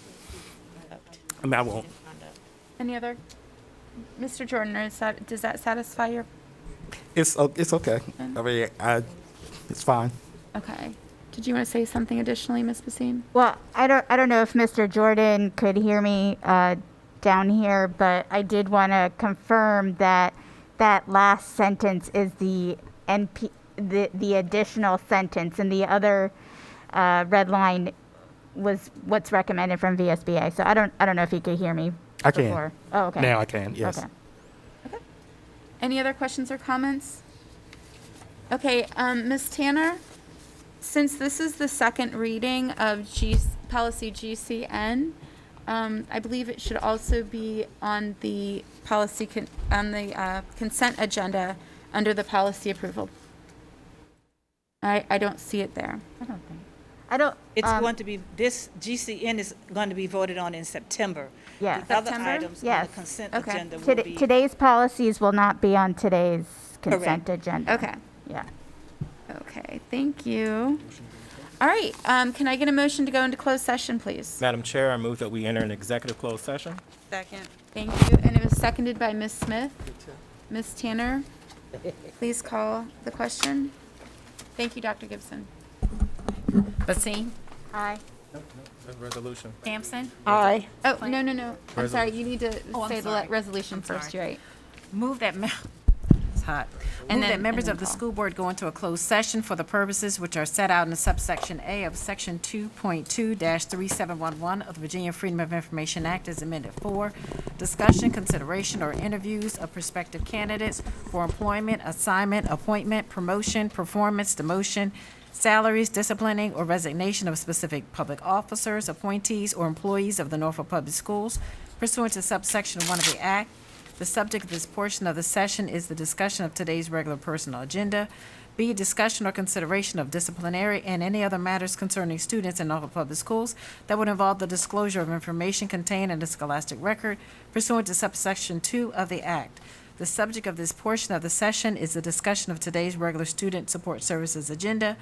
I mean, I won't. Any other? Mr. Jordan, does that satisfy your? It's okay. I mean, it's fine. Okay. Did you want to say something additionally, Ms. Basine? Well, I don't know if Mr. Jordan could hear me down here, but I did want to confirm that that last sentence is the additional sentence, and the other red line was what's recommended from VSBA. So I don't know if you could hear me I can. before. Oh, okay. Now I can, yes. Okay. Any other questions or comments? Okay, Ms. Tanner, since this is the second reading of policy GCN, I believe it should also be on the policy consent agenda under the policy approval. I don't see it there. It's going to be, this GCN is going to be voted on in September. Yeah. The other September? items on Yes. the consent Okay. agenda will be. Today's policies will not be on today's consent Correct. agenda. Okay. Yeah. Okay, thank you. All right, can I get a motion to go into closed session, please? Madam Chair, I move that we enter an executive closed session. Second. Thank you, and it was seconded by Ms. Smith. Ms. Tanner, please call the question. Thank you, Dr. Gibson. Basine? Aye. Resolution. Sampson? Aye. Oh, no. I'm sorry, you need to I'm say the sorry. resolution I'm first, sorry. you're right. Move that, it's hot. And Move then- that members and then of the call. school board go into a closed session for the purposes which are set out in the subsection A of Section 2.2-3711 of the Virginia Freedom of Information Act as amended 4, discussion, consideration, or interviews of prospective candidates for employment, assignment, appointment, promotion, performance, demotion, salaries, disciplining, or resignation of specific public officers, appointees, or employees of the Norfolk Public Schools pursuant to subsection 1 of the Act. The subject of this portion of the session is the discussion of today's regular personal agenda. B, discussion or consideration of disciplinary and any other matters concerning students in Norfolk Public Schools that would involve the disclosure of information contained in the scholastic record pursuant to subsection 2 of the Act. The subject of this portion of the session is the discussion of today's regular student support services agenda.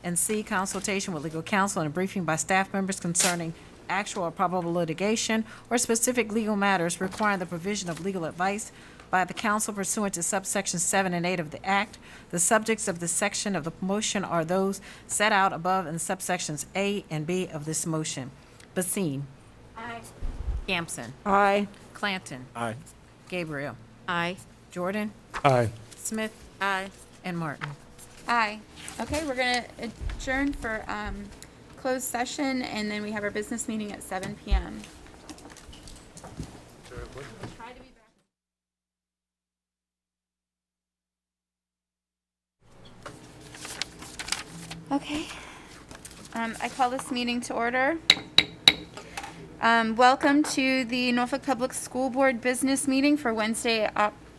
And C, consultation with legal counsel and a briefing by staff members concerning actual or probable litigation or specific legal matters requiring the provision of legal advice by the counsel pursuant to subsections 7 and 8 of the Act. The subjects of this section of the motion are those set out above in subsections A and B of this motion. Basine? Aye. Gampson? Aye. Clanton? Aye. Gabriel? Aye. Jordan? Aye. Smith? Aye. And Martin? Aye. Okay, we're gonna adjourn for closed session, and then we have our business meeting at 7 p.m. Okay. I call this meeting to order. Welcome to the Norfolk Public School Board Business Meeting for Wednesday,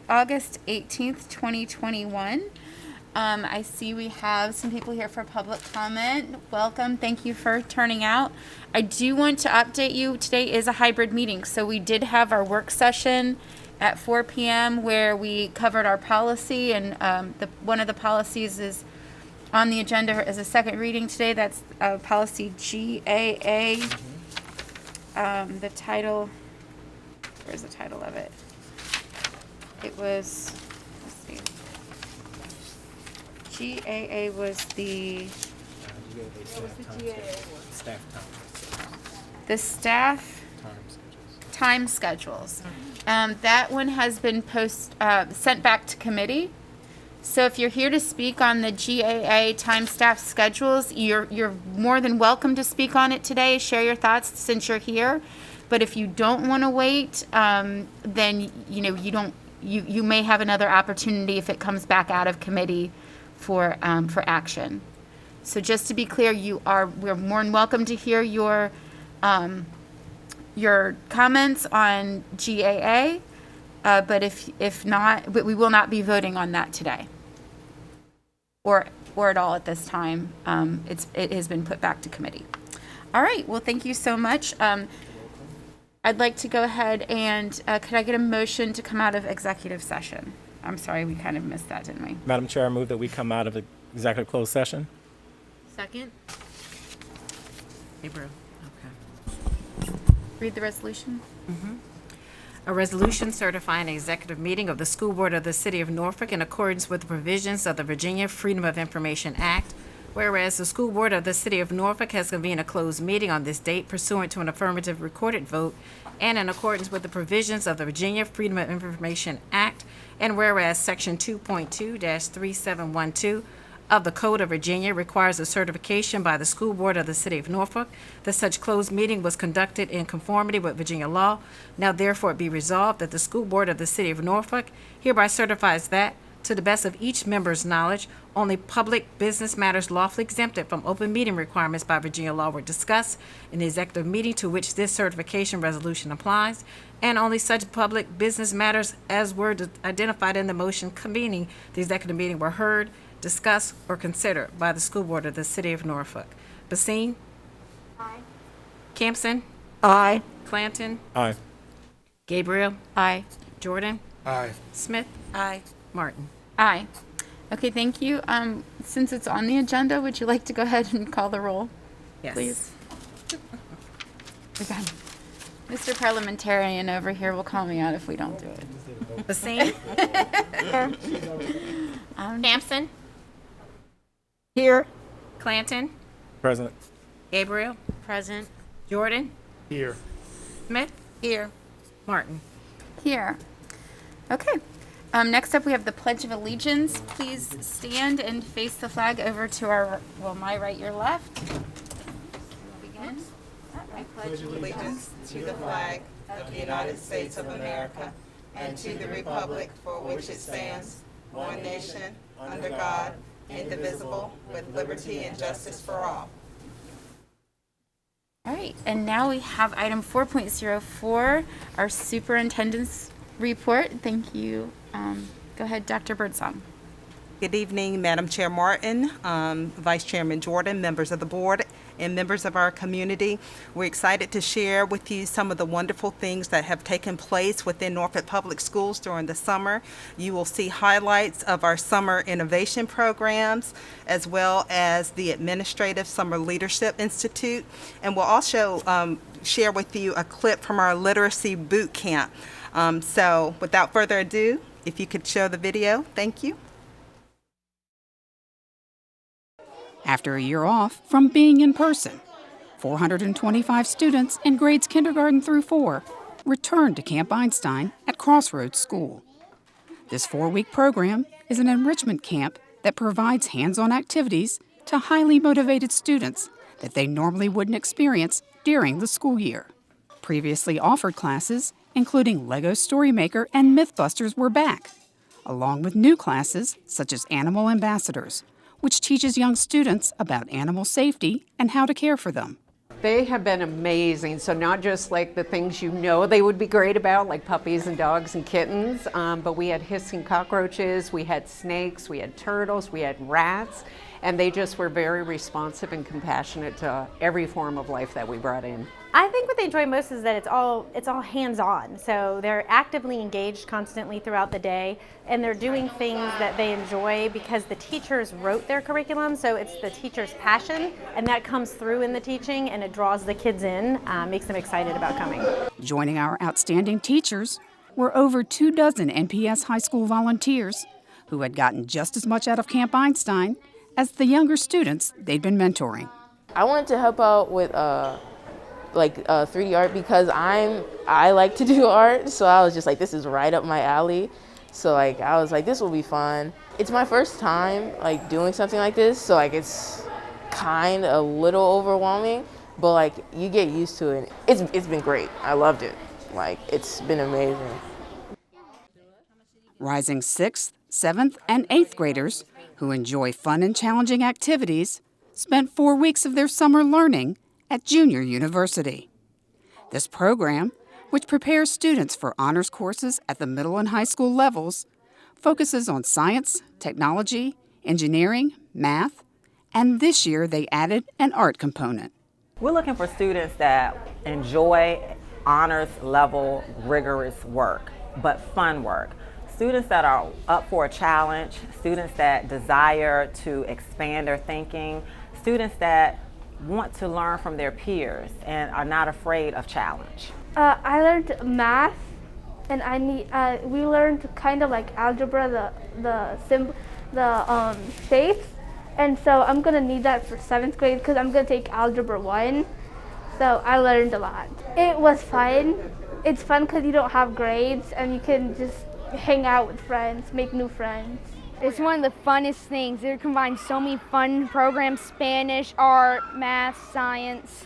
August 18th, 2021. I see we have some people here for public comment. Welcome. Thank you for turning out. I do want to update you. Today is a hybrid meeting, so we did have our work session at 4 p.m. where we covered our policy, and one of the policies is on the agenda as a second reading today. That's policy GAA. The title, where's the title of it? It was, let's see. GAA was the, the staff time schedules. That one has been sent back to committee. So if you're here to speak on the GAA time staff schedules, you're more than welcome to speak on it today. Share your thoughts since you're here. But if you don't want to wait, then you may have another opportunity if it comes back out of committee for action. So just to be clear, we're more than welcome to hear your comments on GAA. But if not, we will not be voting on that today, or at all at this time. It has been put back to committee. All right. Well, thank you so much. I'd like to go ahead and could I get a motion to come out of executive session? I'm sorry, we kind of missed that, didn't we? Madam Chair, I move that we come out of the executive closed session. Second? Gabriel? Okay. Read the resolution. A resolution certifying an executive meeting of the School Board of the City of Norfolk in accordance with the provisions of the Virginia Freedom of Information Act. Whereas the School Board of the City of Norfolk has convened a closed meeting on this date pursuant to an affirmative recorded vote and in accordance with the provisions of the Virginia Freedom of Information Act. And whereas Section 2.2-3712 of the Code of Virginia requires a certification by the School Board of the City of Norfolk that such closed meeting was conducted in conformity with Virginia law. Now therefore it be resolved that the School Board of the City of Norfolk hereby certifies that, to the best of each member's knowledge, only public business matters lawfully exempted from open meeting requirements by Virginia law were discussed in the executive meeting to which this certification resolution applies, and only such public business matters as were identified in the motion convening the executive meeting were heard, discussed, or considered by the School Board of the City of Norfolk. Basine? Aye. Campson? Aye. Clanton? Aye. Gabriel? Aye. Jordan? Aye. Smith? Aye. Martin? Aye. Okay, thank you. Since it's on the agenda, would you like to go ahead and call the roll? Yes. Please. Okay. Mr. Parliamentarian over here will call me out if we don't do it. Basine? Hampson? Here. Clanton? President. Gabriel? Present. Jordan? Here. Smith? Here. Martin? Here. Okay. Next up, we have the Pledge of Allegiance. Please stand and face the flag over to my right, your left. Begin. I pledge Allegiance to the flag of the United States of America and to the republic for which it stands, one nation, under God, indivisible, with liberty and justice for all. All right, and now we have item 4.04, our Superintendent's Report. Thank you. Go ahead, Dr. Birdsong. Good evening, Madam Chair Martin, Vice Chairman Jordan, members of the board, and members of our community. We're excited to share with you some of the wonderful things that have taken place within Norfolk Public Schools during the summer. You will see highlights of our summer innovation programs, as well as the Administrative Summer Leadership Institute. And we'll also share with you a clip from our literacy boot camp. So without further ado, if you could show the video, thank you. After a year off from being in person, 425 students in grades kindergarten through 4 returned to Camp Einstein at Crossroads School. This 4-week program is an enrichment camp that provides hands-on activities to highly motivated students that they normally wouldn't experience during the school year. Previously offered classes, including Lego Story Maker and Mythbusters, were back, along with new classes such as Animal Ambassadors, which teaches young students about animal safety and how to care for them. They have been amazing. So not just like the things you know they would be great about, like puppies and dogs and kittens, but we had hissing cockroaches, we had snakes, we had turtles, we had rats, and they just were very responsive and compassionate to every form of life that we brought in. I think what they enjoy most is that it's all hands-on. So they're actively engaged constantly throughout the day, and they're doing things that they enjoy because the teachers wrote their curriculum. So it's the teacher's passion, and that comes through in the teaching, and it draws the kids in, makes them excited about coming. Joining our outstanding teachers were over 24 NPS high school volunteers who had gotten just as much out of Camp Einstein as the younger students they'd been mentoring. I wanted to help out with 3D art because I like to do art, so I was just like, this is right up my alley. So I was like, this will be fun. It's my first time doing something like this, so it's kind of a little overwhelming, but you get used to it. It's been great. I loved it. It's been amazing. Rising 6th, 7th, and 8th graders who enjoy fun and challenging activities spent 4 weeks of their summer learning at Junior University. This program, which prepares students for honors courses at the middle and high school levels, focuses on science, technology, engineering, math, and this year they added an art component. We're looking for students that enjoy honors level rigorous work, but fun work. Students that are up for a challenge, students that desire to expand their thinking, students that want to learn from their peers and are not afraid of challenge. I learned math, and we learned kind of like algebra, the shapes, and so I'm gonna need that for 7th grade because I'm gonna take algebra 1. So I learned a lot. It was fun. It's fun because you don't have grades and you can just hang out with friends, make new friends. It's one of the funnest things. It combines so many fun programs: Spanish, art, math, science.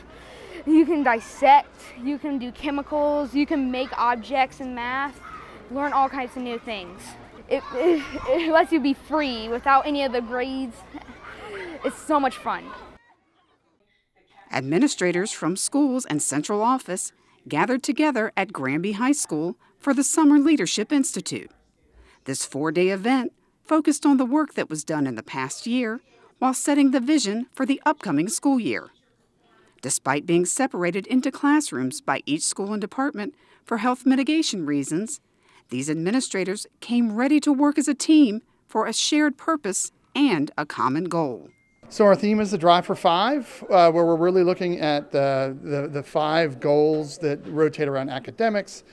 You can dissect, you can do chemicals, you can make objects in math, learn all kinds of new things. It lets you be free without any of the grades. It's so much fun. Administrators from schools and central office gathered together at Granby High School for the Summer Leadership Institute. This 4-day event focused on the work that was done in the past year while setting the vision for the upcoming school year. Despite being separated into classrooms by each school and department for health mitigation reasons, these administrators came ready to work as a team for a shared purpose and a common goal. So our theme is the Drive for Five, where we're really looking at the 5 goals that rotate around academics,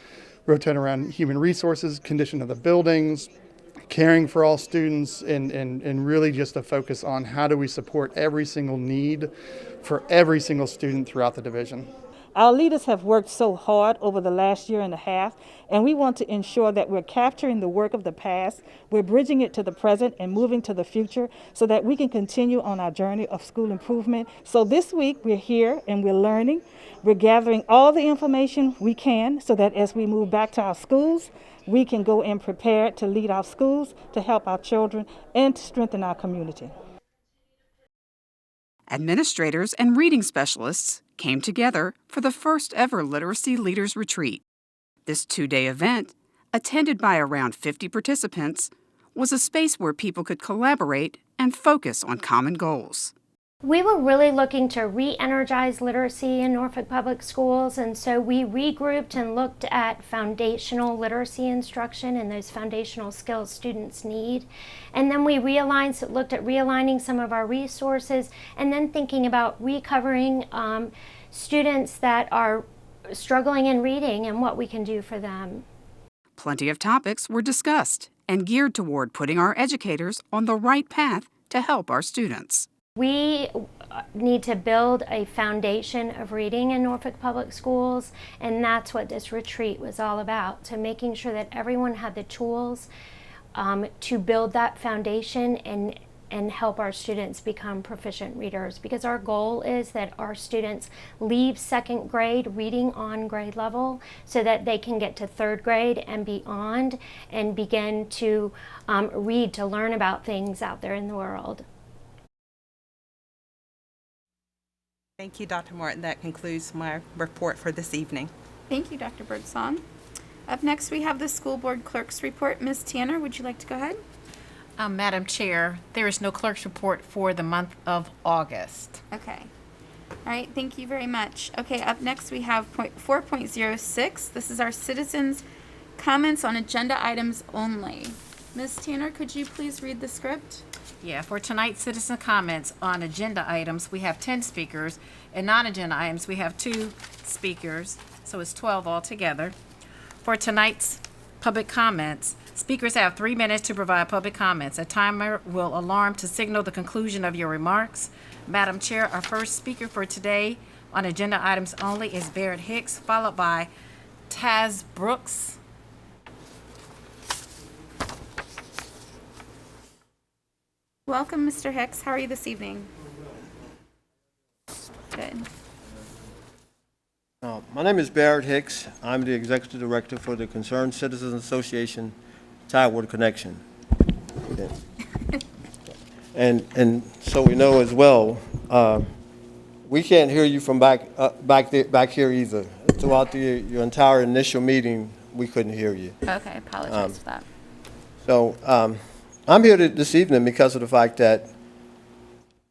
rotate around human resources, condition of the buildings, caring for all students, and really just a focus on how do we support every single need for every single student throughout the division. Our leaders have worked so hard over the last year and a half, and we want to ensure that we're capturing the work of the past, we're bridging it to the present and moving to the future so that we can continue on our journey of school improvement. So this week we're here and we're learning. We're gathering all the information we can so that as we move back to our schools, we can go in prepared to lead our schools, to help our children, and to strengthen our community. Administrators and reading specialists came together for the first ever Literacy Leaders Retreat. This 2-day event, attended by around 50 participants, was a space where people could collaborate and focus on common goals. We were really looking to re-energize literacy in Norfolk Public Schools, and so we regrouped and looked at foundational literacy instruction and those foundational skills students need. And then we looked at realigning some of our resources, and then thinking about recovering students that are struggling in reading and what we can do for them. Plenty of topics were discussed and geared toward putting our educators on the right path to help our students. We need to build a foundation of reading in Norfolk Public Schools, and that's what this retreat was all about, to making sure that everyone had the tools to build that foundation and help our students become proficient readers, because our goal is that our students leave 2nd grade reading on grade level so that they can get to 3rd grade and beyond and begin to read, to learn about things out there in the world. Thank you, Dr. Martin. That concludes my report for this evening. Thank you, Dr. Birdsong. Up next, we have the school board clerk's report. Ms. Tanner, would you like to go ahead? Madam Chair, there is no clerk's report for the month of August. Okay. All right, thank you very much. Okay, up next we have 4.06. This is our citizens' comments on agenda items only. Ms. Tanner, could you please read the script? Yeah, for tonight's citizen comments on agenda items, we have 10 speakers, and non-agenda items, we have 2 speakers, so it's 12 altogether. For tonight's public comments, speakers have 3 minutes to provide public comments. A timer will alarm to signal the conclusion of your remarks. Madam Chair, our first speaker for today on agenda items only is Barrett Hicks, followed by Taz Brooks. Welcome, Mr. Hicks. How are you this evening? Good. My name is Barrett Hicks. I'm the Executive Director for the Concerned Citizens Association Tidewater Connection. Okay. And so we know as well, we can't hear you from back here either. Throughout your entire initial meeting, we couldn't hear you. Okay, apologize for that. So I'm here this evening because of the fact that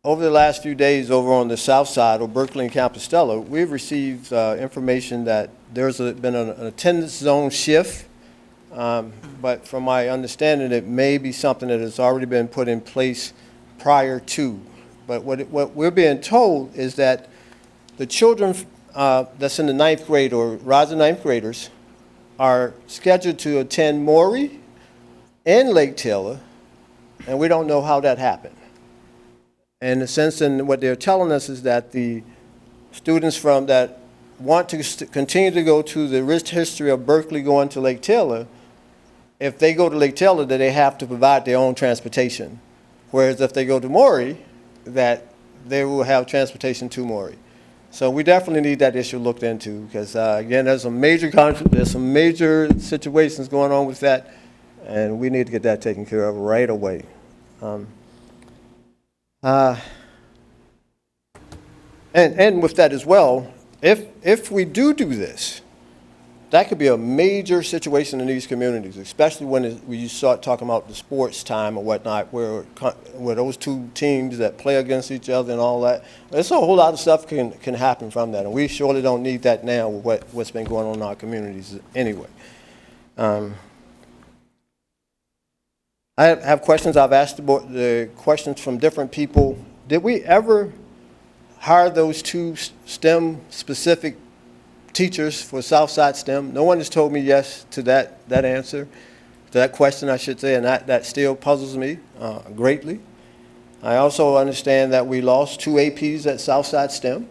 over the last few days over on the south side of Berkeley and Compostela, we've received information that there's been an attendance zone shift, but from my understanding, it may be something that has already been put in place prior to. But what we're being told is that the children that's in the 9th grade or rising 9th graders are scheduled to attend Maury and Lake Taylor, and we don't know how that happened. In a sense, and what they're telling us is that the students from that want to continue to go to the rich history of Berkeley going to Lake Taylor, if they go to Lake Taylor, that they have to provide their own transportation. Whereas if they go to Maury, that they will have transportation to Maury. So we definitely need that issue looked into because, again, there's some major situations going on with that, and we need to get that taken care of right away. And with that as well, if we do this, that could be a major situation in these communities, especially when you start talking about the sports time or whatnot, where those two teams that play against each other and all that. There's a whole lot of stuff can happen from that, and we surely don't need that now with what's been going on in our communities anyway. I have questions. I've asked the questions from different people. Did we ever hire those 2 STEM-specific teachers for Southside STEM? No one has told me yes to that answer, to that question, I should say, and that still puzzles me greatly. I also understand that we lost 2 APs at Southside STEM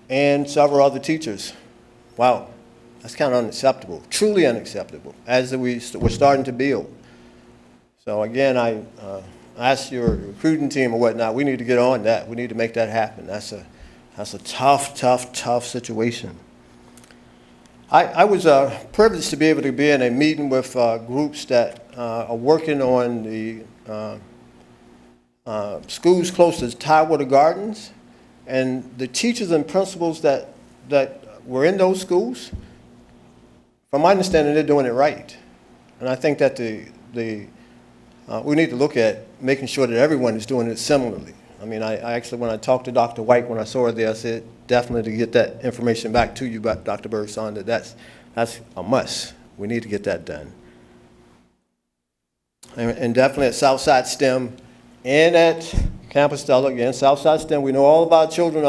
and several other teachers. Wow, that's kind of unacceptable, truly unacceptable, as we're starting to build. So again, I ask your recruiting team or whatnot, we need to get on that. We need to make that happen. That's a tough situation. I was privileged to be able to be in a meeting with groups that are working on the schools close to Tidewater Gardens, and the teachers and principals that were in those schools, from my understanding, they're doing it right. And I think that we need to look at making sure that everyone is doing it similarly. I mean, I actually, when I talked to Dr. White, when I saw her there, I said, definitely to get that information back to you, but Dr. Birdsong, that's a must. We need to get that done. And definitely at Southside STEM and at Campus Stella, again, Southside STEM, we know all of our children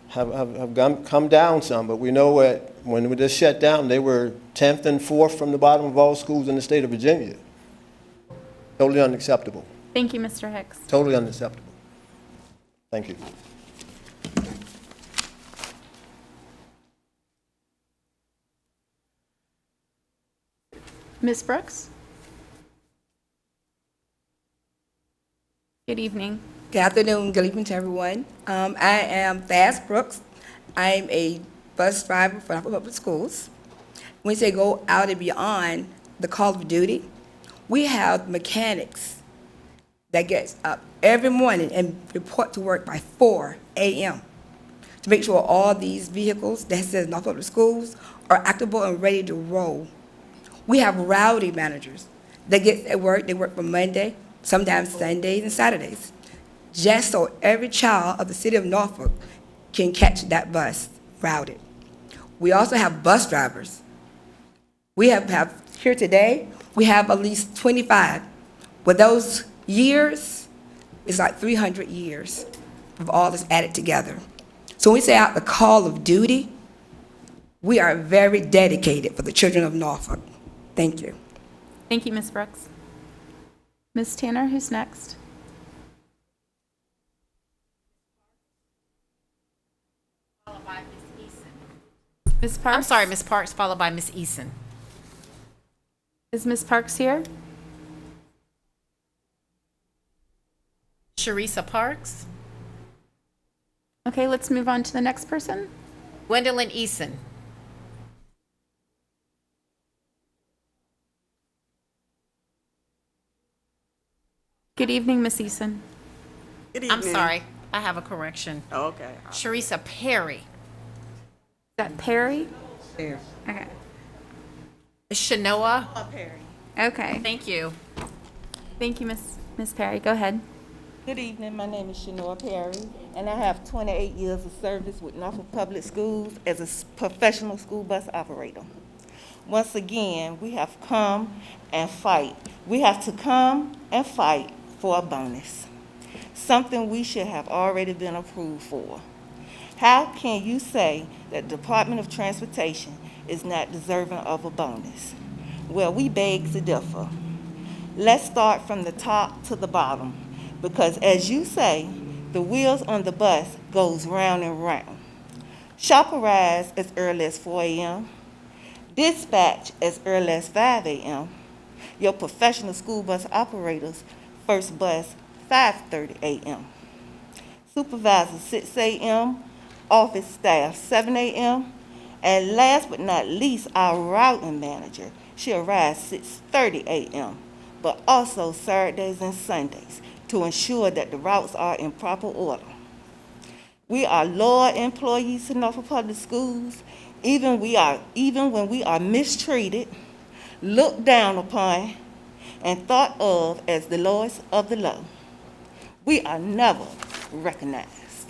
have come down some, but we know that when we just shut down, they were 10th and 4th from the bottom of all schools in the state of Virginia. Totally unacceptable. Thank you, Mr. Hicks. Totally unacceptable. Thank you. Ms. Brooks? Good evening. Good afternoon, good evening to everyone. I am Thas Brooks. I'm a bus driver for Norfolk Public Schools. When you say go out and beyond the call of duty, we have mechanics that gets up every morning and report to work by 4 a.m. to make sure all these vehicles that says Norfolk Public Schools are actable and ready to roll. We have rowdy managers that get at work, they work from Monday, sometimes Sundays and Saturdays, just so every child of the city of Norfolk can catch that bus routed. We also have bus drivers. We have here today, we have at least 25. With those years, it's like 300 years of all this added together. So when we say out the call of duty, we are very dedicated for the children of Norfolk. Thank you. Thank you, Ms. Brooks. Ms. Tanner, who's next? Ms. Parks? I'm sorry, Ms. Parks, followed by Ms. Eason. Is Ms. Parks here? Sharisa Parks. Okay, let's move on to the next person. Gwendolyn Eason. Good evening, Ms. Eason. Good I'm evening. sorry, I have a correction. Oh, okay. Sharisa Perry. Is that Perry? There. Okay. Shanoa. Perry. Okay. Thank you. Thank you, Ms. Perry. Go ahead. Good evening. My name is Shanoa Perry, and I have 28 years of service with Norfolk Public Schools as a professional school bus operator. Once again, we have come and fight. We have to come and fight for a bonus, something we should have already been approved for. How can you say that the Department of Transportation is not deserving of a bonus? Well, we beg to differ. Let's start from the top to the bottom, because as you say, the wheels on the bus goes round and round. Shop arrives as early as 4 a.m., dispatch as early as 5 a.m., your professional school bus operators first bus 5:30 a.m., supervisor 6 a.m., office staff 7 a.m., and last but not least, our routing manager. She arrives 6:30 a.m., but also Saturdays and Sundays to ensure that the routes are in proper order. We are loyal employees to Norfolk Public Schools, even when we are mistreated, looked down upon, and thought of as the lowest of the low. We are never recognized.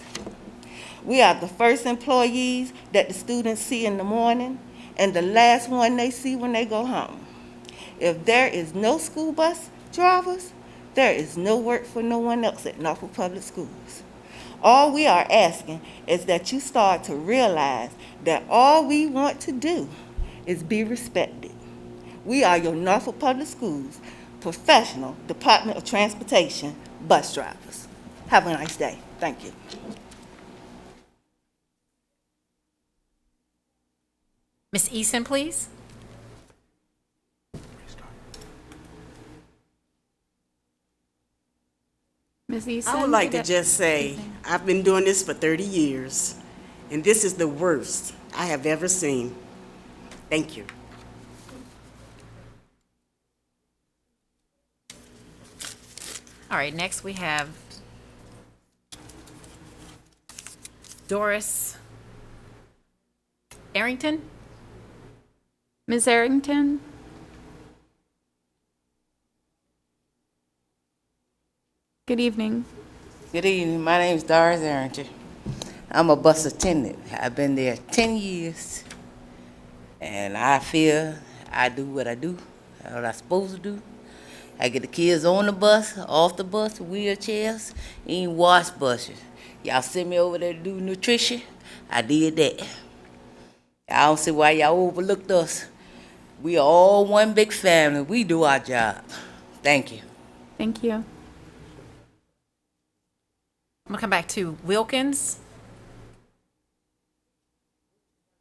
We are the first employees that the students see in the morning and the last one they see when they go home. If there is no school bus drivers, there is no work for no one else at Norfolk Public Schools. All we are asking is that you start to realize that all we want to do is be respected. We are your Norfolk Public Schools professional Department of Transportation bus drivers. Have a nice day. Thank you. Ms. Eason, please. Ms. Eason? I would like to just say, I've been doing this for 30 years, and this is the worst I have ever seen. Thank you. All right, next we have Doris Arrington. Ms. Arrington? Good evening. Good evening. My name is Doris Arrington. I'm a bus attendant. I've been there 10 years, and I feel I do what I do, what I'm supposed to do. I get the kids on the bus, off the bus, wheelchairs, even wash buses. Y'all send me over there to do nutrition, I did that. I don't see why y'all overlooked us. We are all one big family. We do our job. Thank you. Thank you. I'm gonna come back to Wilkins.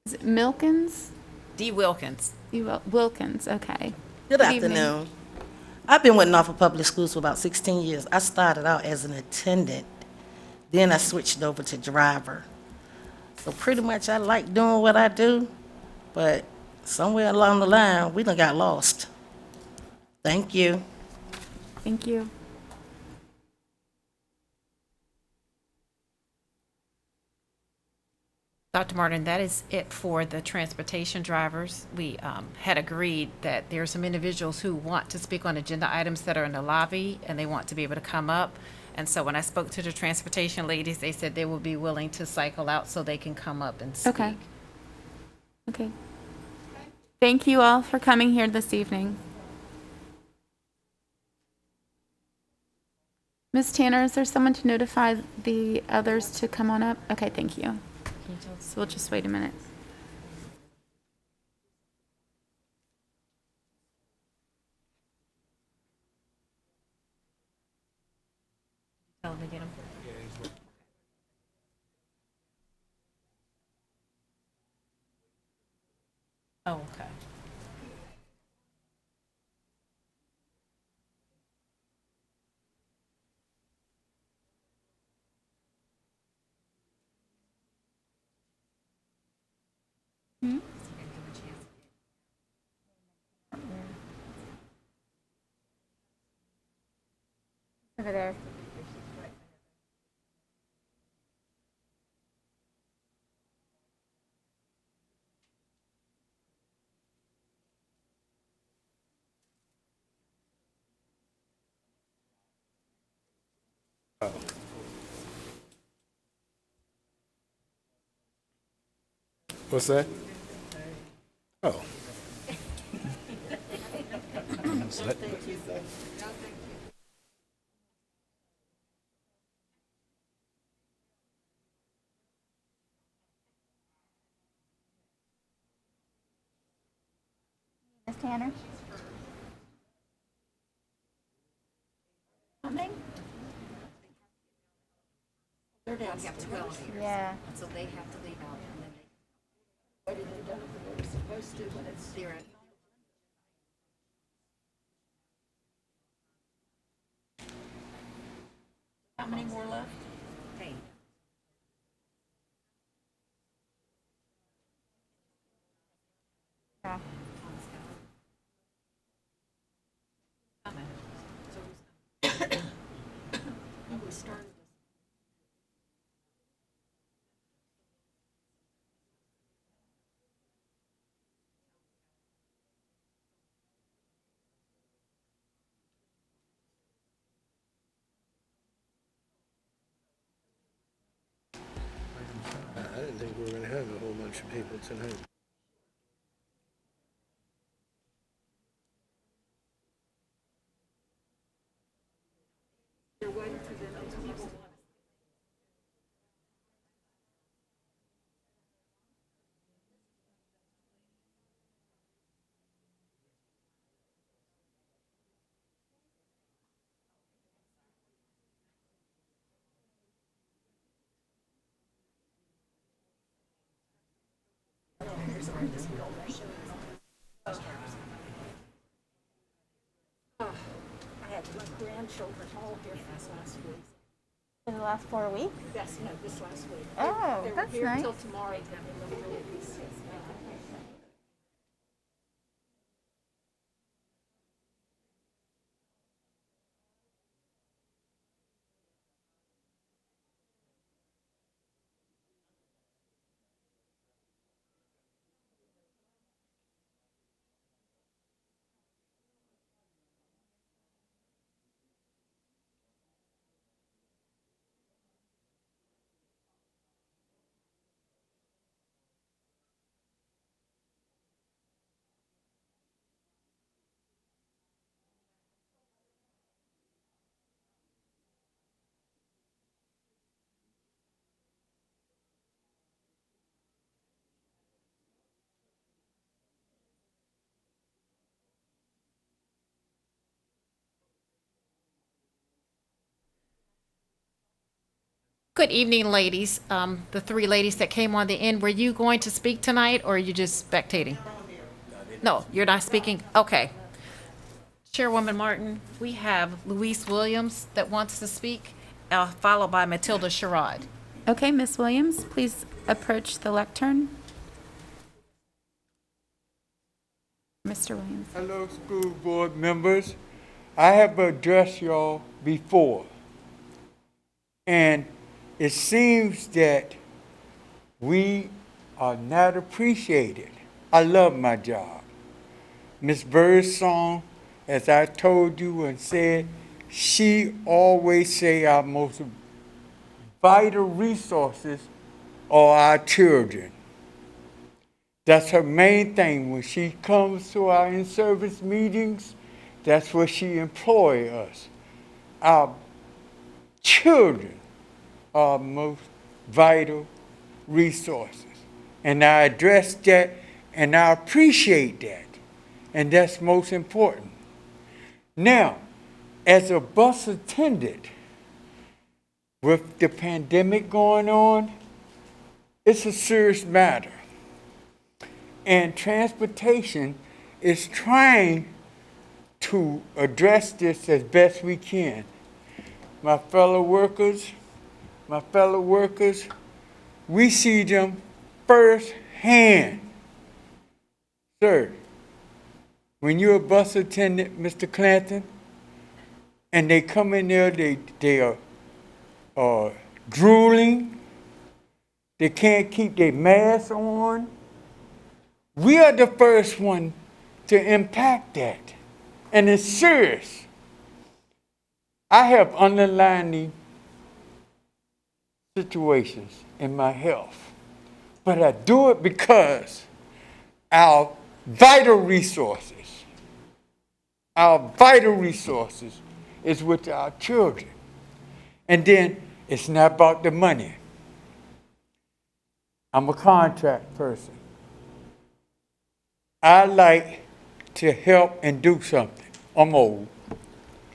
Is it Milkins? D. Wilkins. Wilkins, okay. Good evening. afternoon. I've been with Norfolk Public Schools for about 16 years. I started out as an attendant, then I switched over to driver. So pretty much I like doing what I do, but somewhere along the line, we done got lost. Thank you. Thank you. Dr. Martin, that is it for the transportation drivers. We had agreed that there are some individuals who want to speak on agenda items that are in the lobby, and they want to be able to come up. And so when I spoke to the transportation ladies, they said they will be willing to cycle out so they can come up and speak. Okay. Okay. Thank you all for coming here this evening. Ms. Tanner, is there someone to notify the others to come on up? Okay, thank you. So we'll just wait a minute. Tell them to get them. Oh, okay. Over there. What's that? Oh. Ms. Tanner? Something? They're down to 12 here. Yeah. So they have to leave out and then they. What did they do? They're supposed to when it's zero. How many more left? 8. Yeah. I didn't think we were going to have a whole bunch of people tonight. I had my grandchildren all here since last week. In the last 4 weeks? Yes, no, this last week. Oh, they were that's here nice. till tomorrow. Yes. Good evening, ladies. The three ladies that came on the end, were you going to speak tonight or are you just spectating? No, you're not speaking? Okay. Chairwoman Martin, we have Louise Williams that wants to speak, followed by Matilda Sherrod. Okay, Ms. Williams, please approach the lectern. Mr. Williams. Hello, school board members. I have addressed y'all before, and it seems that we are not appreciated. I love my job. Miss Bird's song, as I told you and said, she always say our most vital resources are our children. That's her main thing. When she comes to our in-service meetings, that's where she employs us. Our children are our most vital resources. And I address that and I appreciate that. And that's most important. Now, as a bus attendant, with the pandemic going on, it's a serious matter. And transportation is trying to address this as best we can. My fellow workers, we see them firsthand. Sir, when you're a bus attendant, Mr. Clanton, and they come in there, they are drooling, they can't keep their mask on. We are the first one to impact that, and it's serious. I have underlying situations in my health, but I do it because our vital resources is with our children. And then it's not about the money. I'm a contract person. I like to help and do something. I'm old.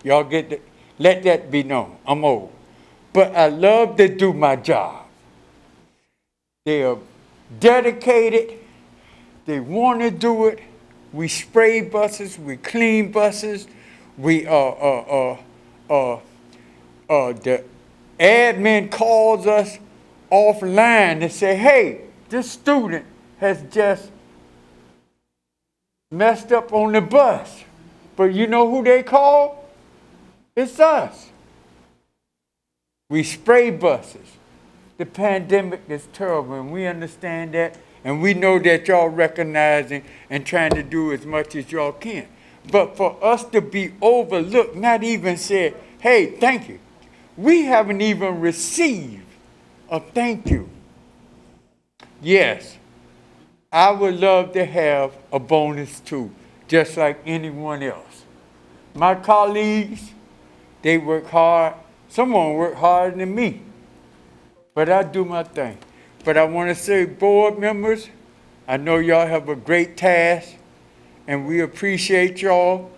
Y'all get that? Let that be known. I'm old. But I love to do my job. They are dedicated. They want to do it. We spray buses. We clean buses. We the admin calls us offline and say, hey, this student has just messed up on the bus. But you know who they call? It's us. We spray buses. The pandemic is terrible, and we understand that, and we know that y'all recognizing and trying to do as much as y'all can. But for us to be overlooked, not even said, hey, thank you. We haven't even received a thank you. Yes, I would love to have a bonus too, just like anyone else. My colleagues, they work hard Someone work harder than me, but I do my thing. But I want to say, board members, I know y'all have a great task, and we appreciate y'all,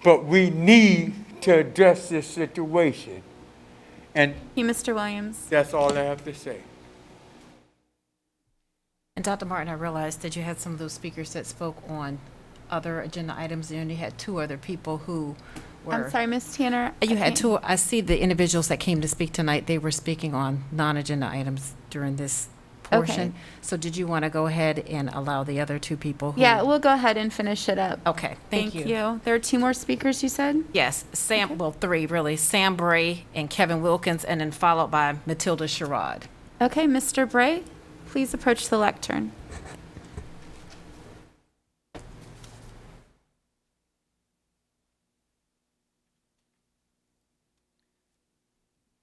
but we need to address this situation. And Thank you, Mr. Williams. that's all I have to say. And Dr. Martin, I realized that you had some of those speakers that spoke on other agenda items, and you had two other people who were. I'm sorry, Ms. Tanner. You I had can't- two, I see the individuals that came to speak tonight, they were speaking on non-agenda items during this portion. Okay. So did you want to go ahead and allow the other two people who? Yeah, we'll go ahead and finish it up. Okay, thank you. There are two more speakers, you said? Yes, well, three really, Sam Bray and Kevin Wilkins, and then followed by Matilda Sherrod. Okay, Mr. Bray, please approach the lectern.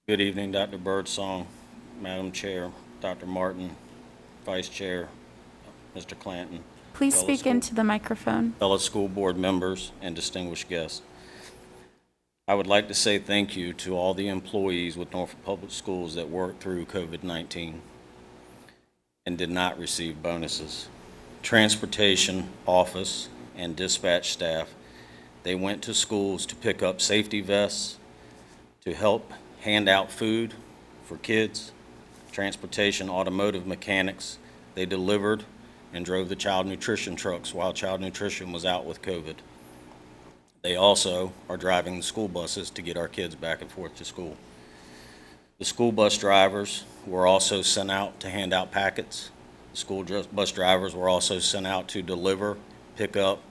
Good evening, Dr. Birdsong, Madam Chair, Dr. Martin, Vice Chair, Mr. Clanton. Please speak into the microphone. Fellow school board members and distinguished guests. I would like to say thank you to all the employees with Norfolk Public Schools that worked through COVID-19 and did not receive bonuses. Transportation, office, and dispatch staff, they went to schools to pick up safety vests, to help hand out food for kids. Transportation, automotive mechanics, they delivered and drove the child nutrition trucks while child nutrition was out with COVID. They also are driving the school buses to get our kids back and forth to school. The school bus drivers were also sent out to hand out packets. The school bus drivers were also sent out to deliver, pick up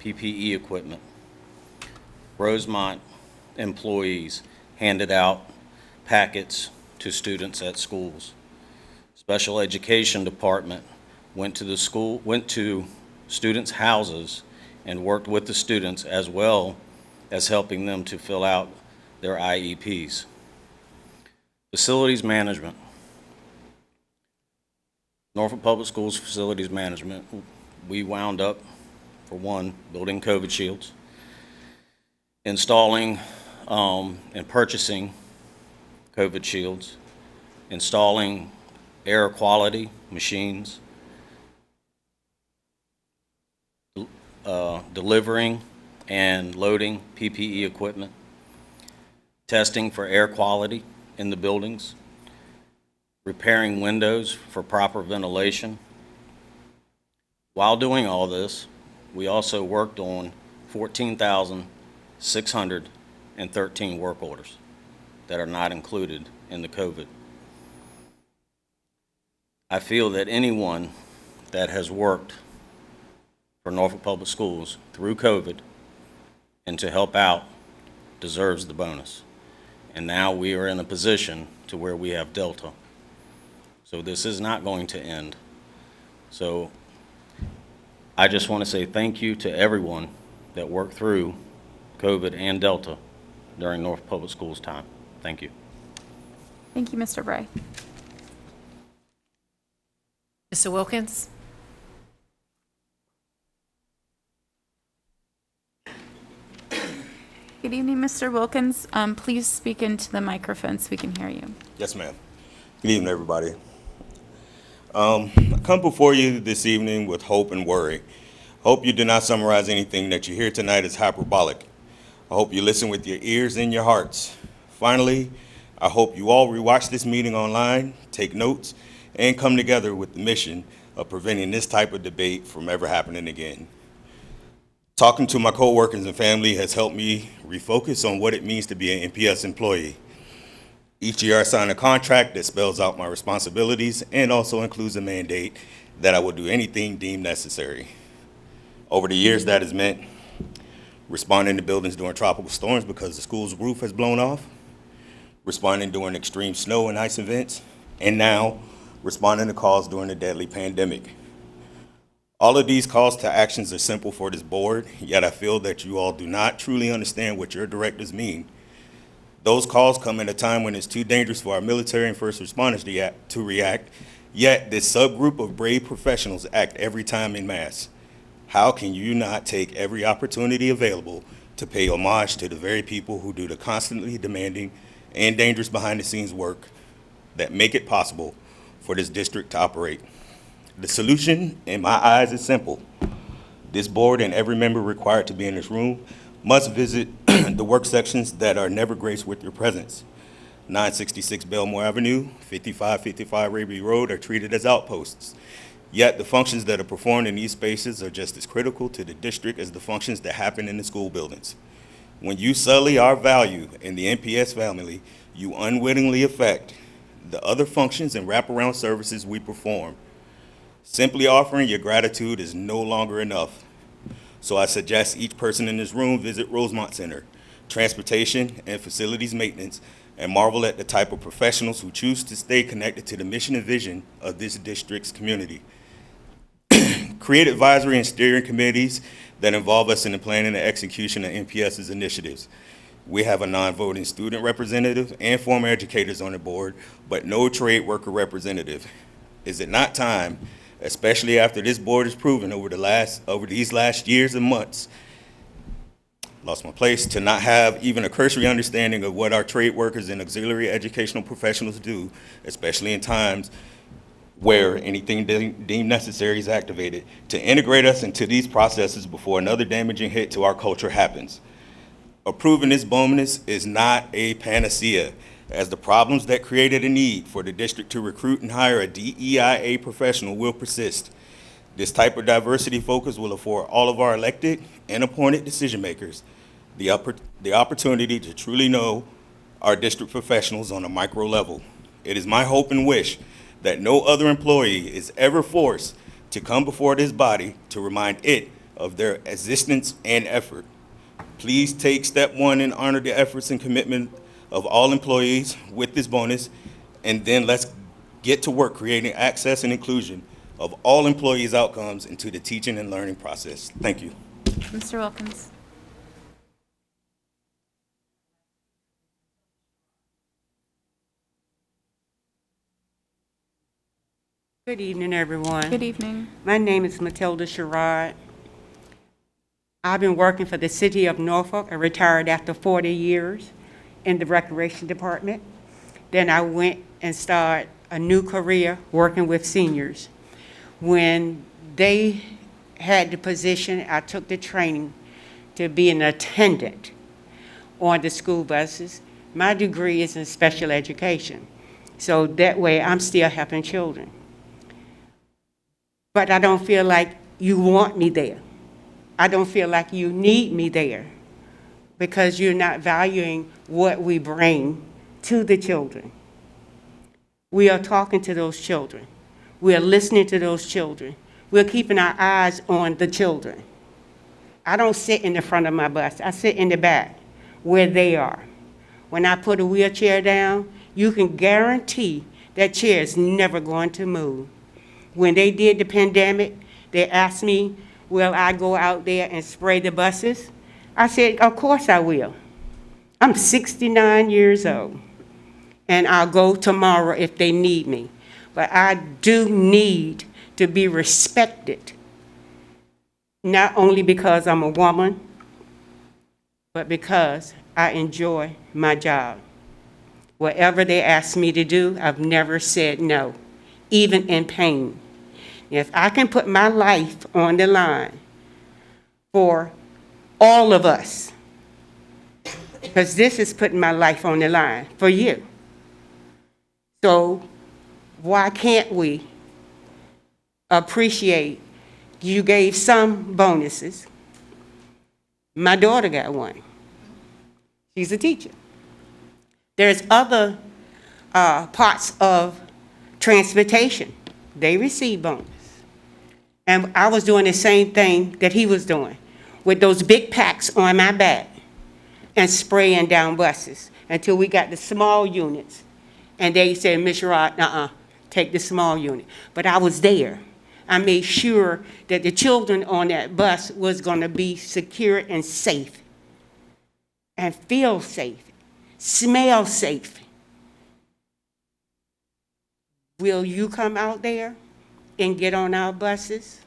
PPE equipment. Rosemont employees handed out packets to students at schools. Special education department went to students' houses and worked with the students as well as helping them to fill out their IEPs. Facilities management. Norfolk Public Schools facilities management, we wound up, for one, building COVID shields, installing and purchasing COVID shields, installing air quality machines, delivering and loading PPE equipment, testing for air quality in the buildings, repairing windows for proper ventilation. While doing all this, we also worked on 14,613 work orders that are not included in the COVID. I feel that anyone that has worked for Norfolk Public Schools through COVID and to help out deserves the bonus. And now we are in a position to where we have Delta. So this is not going to end. So I just want to say thank you to everyone that worked through COVID and Delta during Norfolk Public Schools time. Thank you. Thank you, Mr. Bray. Mr. Wilkins? Good evening, Mr. Wilkins. Please speak into the microphone so we can hear you. Yes, ma'am. Good evening, everybody. I come before you this evening with hope and worry. Hope you do not summarize anything that you hear tonight as hyperbolic. I hope you listen with your ears and your hearts. Finally, I hope you all rewatch this meeting online, take notes, and come together with the mission of preventing this type of debate from ever happening again. Talking to my coworkers and family has helped me refocus on what it means to be an NPS employee. Each year I sign a contract that spells out my responsibilities and also includes a mandate that I will do anything deemed necessary. Over the years, that has meant responding to buildings during tropical storms because the school's roof has blown off, responding during extreme snow and ice events, and now responding to calls during a deadly pandemic. All of these calls to actions are simple for this board, yet I feel that you all do not truly understand what your directives mean. Those calls come at a time when it's too dangerous for our military and first responders to react, yet this subgroup of brave professionals act every time en masse. How can you not take every opportunity available to pay homage to the very people who do the constantly demanding and dangerous behind-the-scenes work that make it possible for this district to operate. The solution, in my eyes, is simple. This board and every member required to be in this room must visit the work sections that are never graced with your presence. 966 Belmore Avenue, 5555 Raby Road are treated as outposts. Yet the functions that are performed in these spaces are just as critical to the district as the functions that happen in the school buildings. When you sully our value in the NPS family, you unwittingly affect the other functions and wraparound services we perform. Simply offering your gratitude is no longer enough. So I suggest each person in this room visit Rosemont Center, Transportation and Facilities Maintenance, and marvel at the type of professionals who choose to stay connected to the mission and vision of this district's community. Create advisory and steering committees that involve us in the planning and execution of NPS's initiatives. We have a non-voting student representative and former educators on the board, but no trade worker representative. Is it not time, especially after this board has proven over these last years and months, lost my place, to not have even a cursory understanding of what our trade workers and auxiliary educational professionals do, especially in times where anything deemed necessary is activated, to integrate us into these processes before another damaging hit to our culture happens. Approving this bonus is not a panacea, as the problems that created a need for the district to recruit and hire a DEIA professional will persist. This type of diversity focus will afford all of our elected and appointed decision makers the opportunity to truly know our district professionals on a micro level. It is my hope and wish that no other employee is ever forced to come before this body to remind it of their existence and effort. Please take step one and honor the efforts and commitment of all employees with this bonus, and then let's get to work creating access and inclusion of all employees' outcomes into the teaching and learning process. Thank you. Mr. Wilkins. Good evening, everyone. Good evening. My name is Matilda Sherrod. I've been working for the city of Norfolk. I retired after 40 years in the recreation department. Then I went and started a new career working with seniors. When they had the position, I took the training to be an attendant on the school buses. My degree is in special education, so that way I'm still helping children. But I don't feel like you want me there. I don't feel like you need me there, because you're not valuing what we bring to the children. We are talking to those children. We are listening to those children. We're keeping our eyes on the children. I don't sit in the front of my bus. I sit in the back where they are. When I put a wheelchair down, you can guarantee that chair is never going to move. When they did the pandemic, they asked me, will I go out there and spray the buses? I said, of course I will. I'm 69 years old, and I'll go tomorrow if they need me. But I do need to be respected, not only because I'm a woman, but because I enjoy my job. Whatever they ask me to do, I've never said no, even in pain. If I can put my life on the line for all of us, because this is putting my life on the line for you. So why can't we appreciate you gave some bonuses? My daughter got one. She's a teacher. There's other parts of transportation. They receive bonus. And I was doing the same thing that he was doing, with those big packs on my back and spraying down buses until we got the small units. And they said, Ms. Rod, take the small unit. But I was there. I made sure that the children on that bus was going to be secure and safe, and feel safe, smell safe. Will you come out there and get on our buses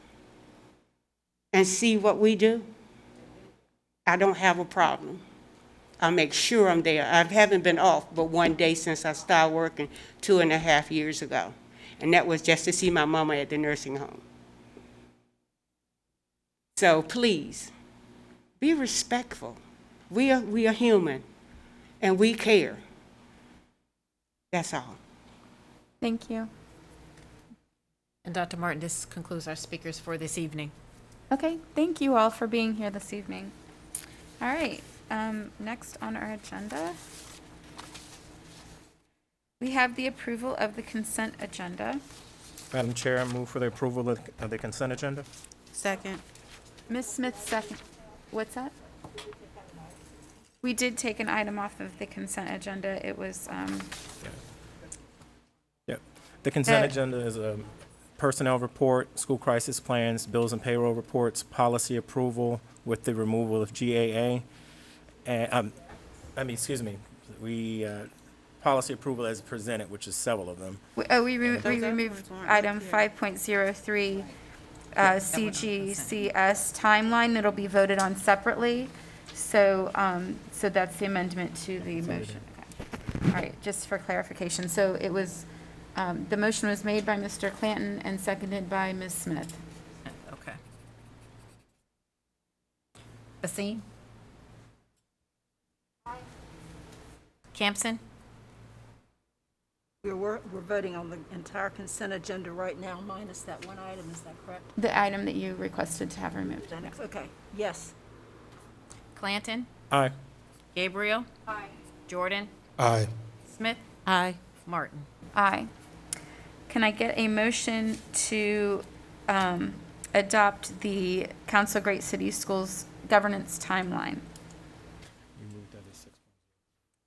and see what we do? I don't have a problem. I make sure I'm there. I haven't been off but one day since I started working 2.5 years ago. And that was just to see my mama at the nursing home. So please, be respectful. We are human, and we care. That's all. Thank you. And Dr. Martin, this concludes our speakers for this evening. Okay, thank you all for being here this evening. All right, next on our agenda, we have the approval of the consent agenda. Madam Chair, I move for the approval of the consent agenda. Second. Ms. Smith, second. What's that? We did take an item off of the consent agenda. It was, Yep. The consent agenda is a personnel report, school crisis plans, bills and payroll reports, policy approval with the removal of GAA. And, policy approval as presented, which is several of them. we removed item 5.03, CGCS timeline. That'll be voted on separately. So, so that's the amendment to the motion. Okay. All right, just for clarification. So it was, the motion was made by Mr. Clanton and seconded by Ms. Smith. Okay. Basine? Campson? We're voting on the entire consent agenda right now, minus that one item, is that correct? The item that you requested to have removed. Okay, yes. Clanton? Aye. Gabriel? Aye. Jordan? Aye. Smith? Aye. Martin? Aye. Can I get a motion to adopt the Council of Great City Schools governance timeline?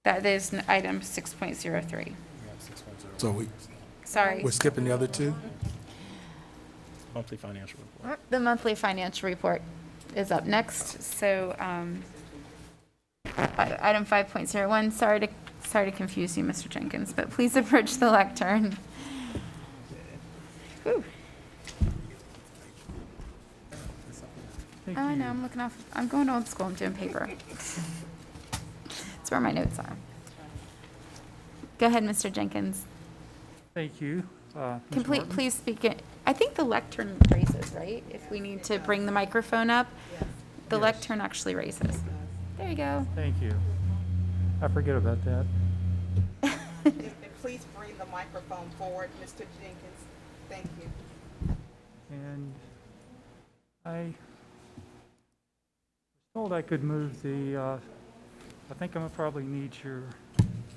That is item 6.03. So Sorry. we're skipping the other two? Monthly financial report. The monthly financial report is up next. So item 5.01, sorry to confuse you, Mr. Jenkins, but please approach the lectern. Whew. Oh, no, I'm looking off. I'm going old school. I'm doing paper. That's where my notes are. Go ahead, Mr. Jenkins. Thank you. Please speak it. I think the lectern raises, right? If we need to bring the microphone up, the lectern actually raises. There you go. Thank you. I forget about that. Please bring the microphone forward, Mr. Jenkins. Thank you. And I was told I could move the, I think I'm gonna probably need your,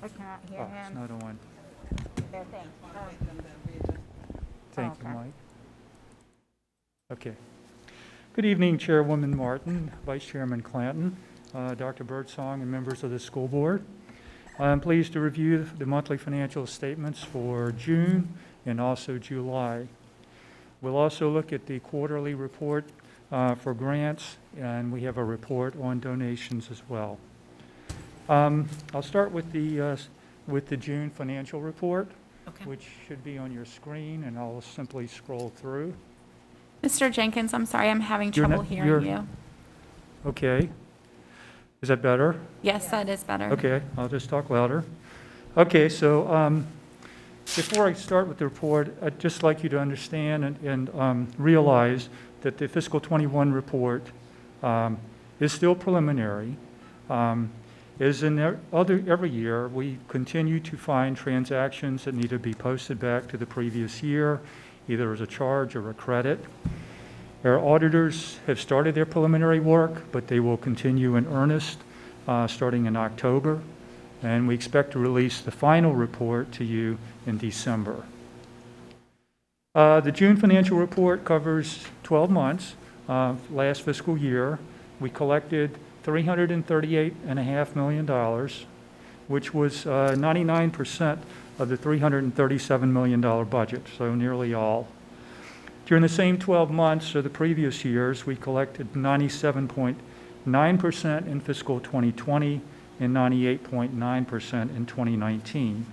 I can't hear it's him. not on. There, thanks. Thank you, okay. Mike. Okay. Good evening, Chairwoman Martin, Vice Chairman Clanton, Dr. Birdsong, and members of the school board. I'm pleased to review the monthly financial statements for June and also July. We'll also look at the quarterly report for grants, and we have a report on donations as well. I'll start with the June financial report, which should be on your screen, and I'll simply scroll through. Mr. Jenkins, I'm sorry, I'm having trouble hearing you. Okay. Is that better? Yes, that is better. Okay, I'll just talk louder. Okay, so before I start with the report, I'd just like you to understand and realize that the fiscal 21 report is still preliminary. As in every year, we continue to find transactions that need to be posted back to the previous year, either as a charge or a credit. Our auditors have started their preliminary work, but they will continue in earnest starting in October, and we expect to release the final report to you in December. The June financial report covers 12 months, last fiscal year. We collected $338.5 million, which was 99% of the $337 million budget, so nearly all. During the same 12 months of the previous years, we collected 97.9% in fiscal 2020 and 98.9% in 2019.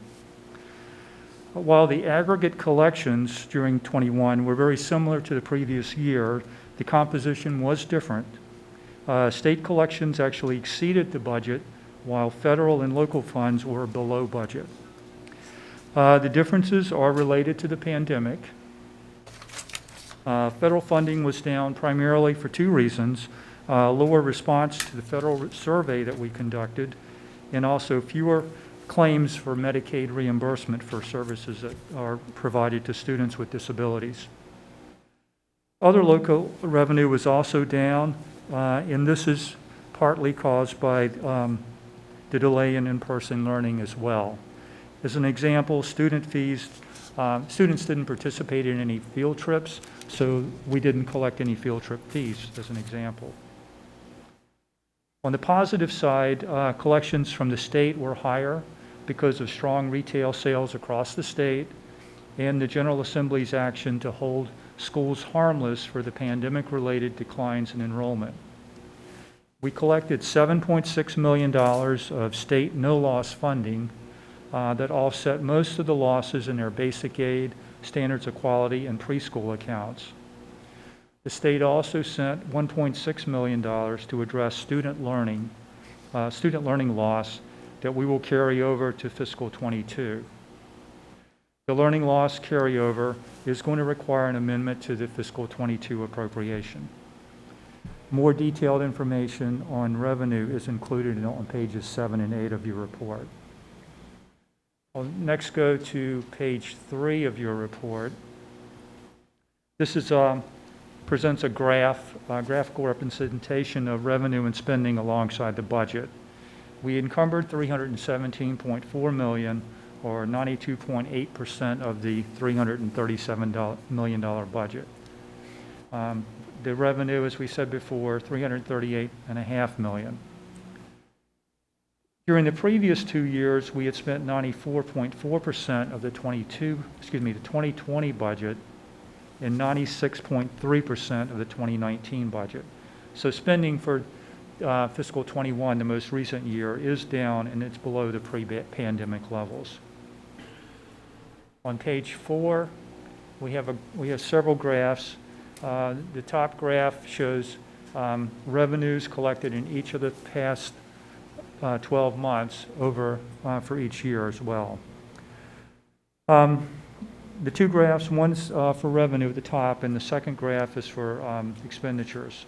While the aggregate collections during 21 were very similar to the previous year, the composition was different. State collections actually exceeded the budget while federal and local funds were below budget. The differences are related to the pandemic. Federal funding was down primarily for two reasons: lower response to the federal survey that we conducted, and also fewer claims for Medicaid reimbursement for services that are provided to students with disabilities. Other local revenue was also down, and this is partly caused by the delay in in-person learning as well. As an example, student fees, students didn't participate in any field trips, so we didn't collect any field trip fees, as an example. On the positive side, collections from the state were higher because of strong retail sales across the state and the General Assembly's action to hold schools harmless for the pandemic-related declines in enrollment. We collected $7.6 million of state no-loss funding that offset most of the losses in their basic aid, standards of quality, and preschool accounts. The state also sent $1.6 million to address student learning loss that we will carry over to fiscal '22. The learning loss carryover is going to require an amendment to the fiscal '22 appropriation. More detailed information on revenue is included on pages 7 and 8 of your report. I'll next go to page 3 of your report. This is presents a graphical representation of revenue and spending alongside the budget. We encumbered $317.4 million, or 92.8% of the $337 million budget. The revenue, as we said before, $338.5 million. During the previous 2 years, we had spent 94.4% of the 2020 budget and 96.3% of the 2019 budget. So spending for fiscal '21, the most recent year, is down and it's below the pre-pandemic levels. On page 4, we have several graphs. The top graph shows revenues collected in each of the past 12 months over for each year as well. The two graphs, one's for revenue at the top, and the second graph is for expenditures.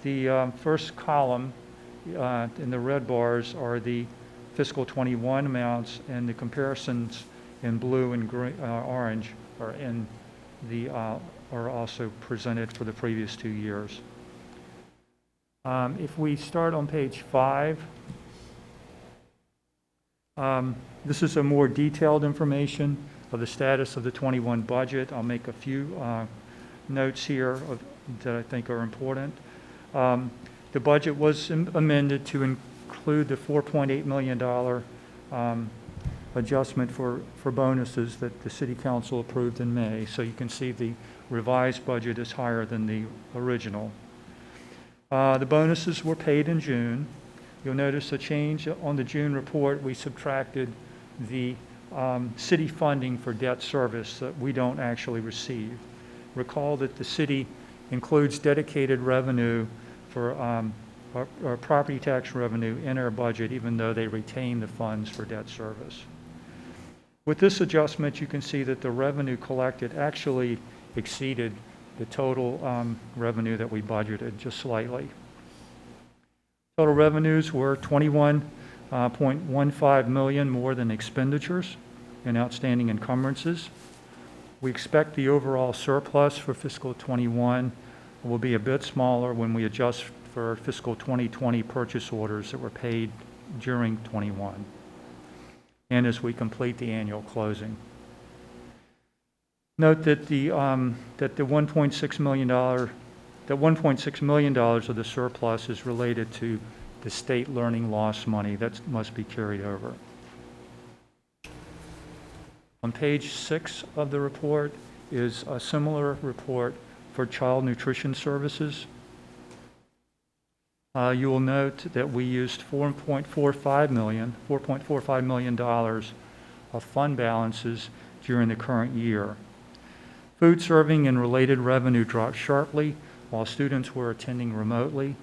The first column in the red bars are the fiscal '21 amounts, and the comparisons in blue and green, orange are also presented for the previous 2 years. If we start on page 5, this is a more detailed information of the status of the '21 budget. I'll make a few notes here that I think are important. The budget was amended to include the $4.8 million adjustment for bonuses that the City Council approved in May. So you can see the revised budget is higher than the original. The bonuses were paid in June. You'll notice a change on the June report. We subtracted the city funding for debt service that we don't actually receive. Recall that the city includes dedicated revenue for our property tax revenue in our budget, even though they retain the funds for debt service. With this adjustment, you can see that the revenue collected actually exceeded the total revenue that we budgeted just slightly. Total revenues were $21.15 million more than expenditures and outstanding encumbrances. We expect the overall surplus for fiscal '21 will be a bit smaller when we adjust for fiscal 2020 purchase orders that were paid during '21 and as we complete the annual closing. Note that the $1.6 million of the surplus is related to the state learning loss money that must be carried over. On page 6 of the report is a similar report for child nutrition services. You will note that we used $4.45 million of fund balances during the current year. Food serving and related revenue dropped sharply while students were attending remotely.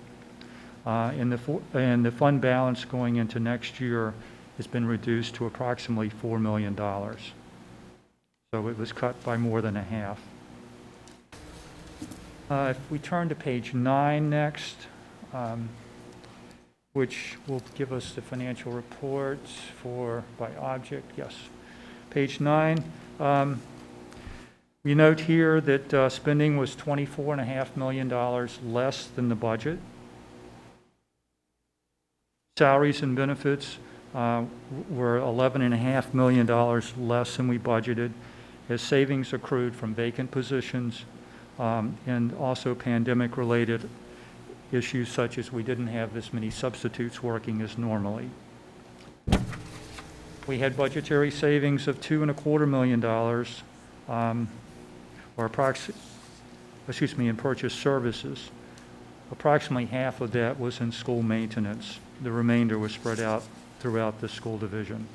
And the fund balance going into next year has been reduced to approximately $4 million. So it was cut by more than a half. If we turn to page 9 next, which will give us the financial reports by object. Yes. Page 9. We note here that spending was $24.5 million less than the budget. Salaries and benefits were $11.5 million less than we budgeted, as savings accrued from vacant positions and also pandemic-related issues such as we didn't have as many substitutes working as normally. We had budgetary savings of $2.25 million, in purchase services. Approximately half of that was in school maintenance. The remainder was spread out throughout the school division.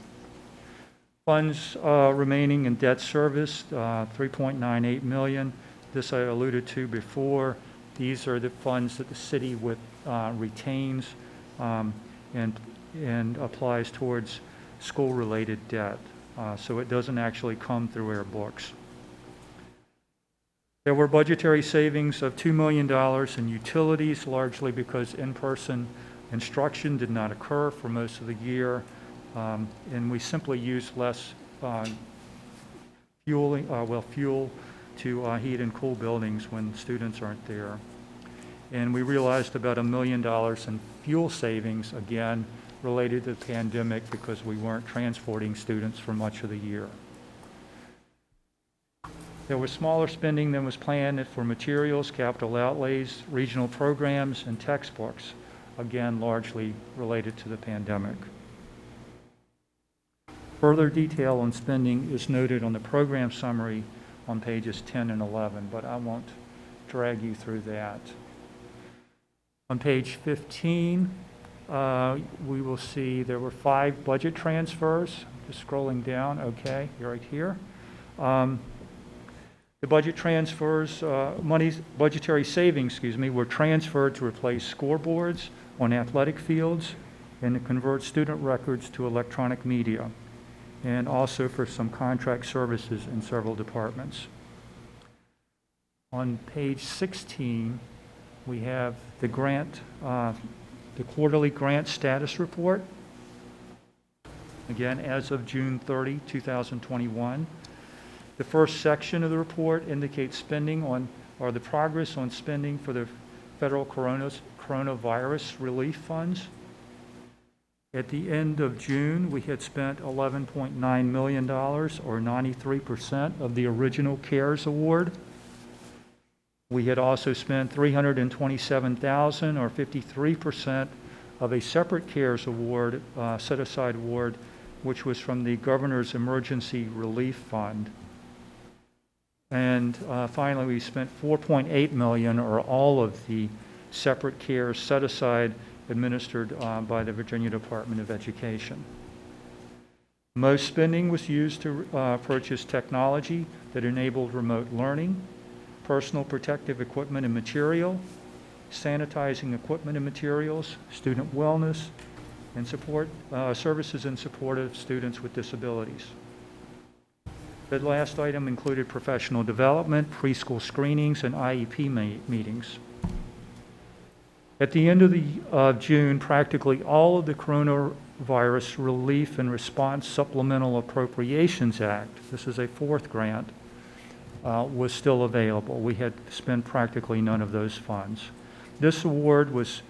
Funds remaining in debt service, $3.98 million. This I alluded to before. These are the funds that the city retains and applies towards school-related debt. So it doesn't actually come through our books. There were budgetary savings of $2 million in utilities, largely because in-person instruction did not occur for most of the year, and we simply used less fuel to heat and cool buildings when students aren't there. And we realized about $1 million in fuel savings, again, related to the pandemic because we weren't transporting students for much of the year. There was smaller spending than was planned for materials, capital outlays, regional programs, and textbooks, again, largely related to the pandemic. Further detail on spending is noted on the program summary on pages 10 and 11, but I won't drag you through that. On page 15, we will see there were 5 budget transfers. Just scrolling down, okay, you're right here. The budget transfers, budgetary savings, were transferred to replace scoreboards on athletic fields and to convert student records to electronic media, and also for some contract services in several departments. On page 16, we have the quarterly grant status report. Again, as of June 30, 2021. The first section of the report indicates the progress on spending for the federal coronavirus relief funds. At the end of June, we had spent $11.9 million, or 93% of the original CARES award. We had also spent $327,000, or 53% of a separate CARES award, set-aside award, which was from the Governor's Emergency Relief Fund. And finally, we spent $4.8 million, or all of the separate CARES set-aside administered by the Virginia Department of Education. Most spending was used to purchase technology that enabled remote learning, personal protective equipment and material, sanitizing equipment and materials, student wellness, and support services in support of students with disabilities. The last item included professional development, preschool screenings, and IEP meetings. At the end of June, practically all of the Coronavirus Relief and Response Supplemental Appropriations Act, this is a 4th grant, was still available. We had spent practically none of those funds. This award was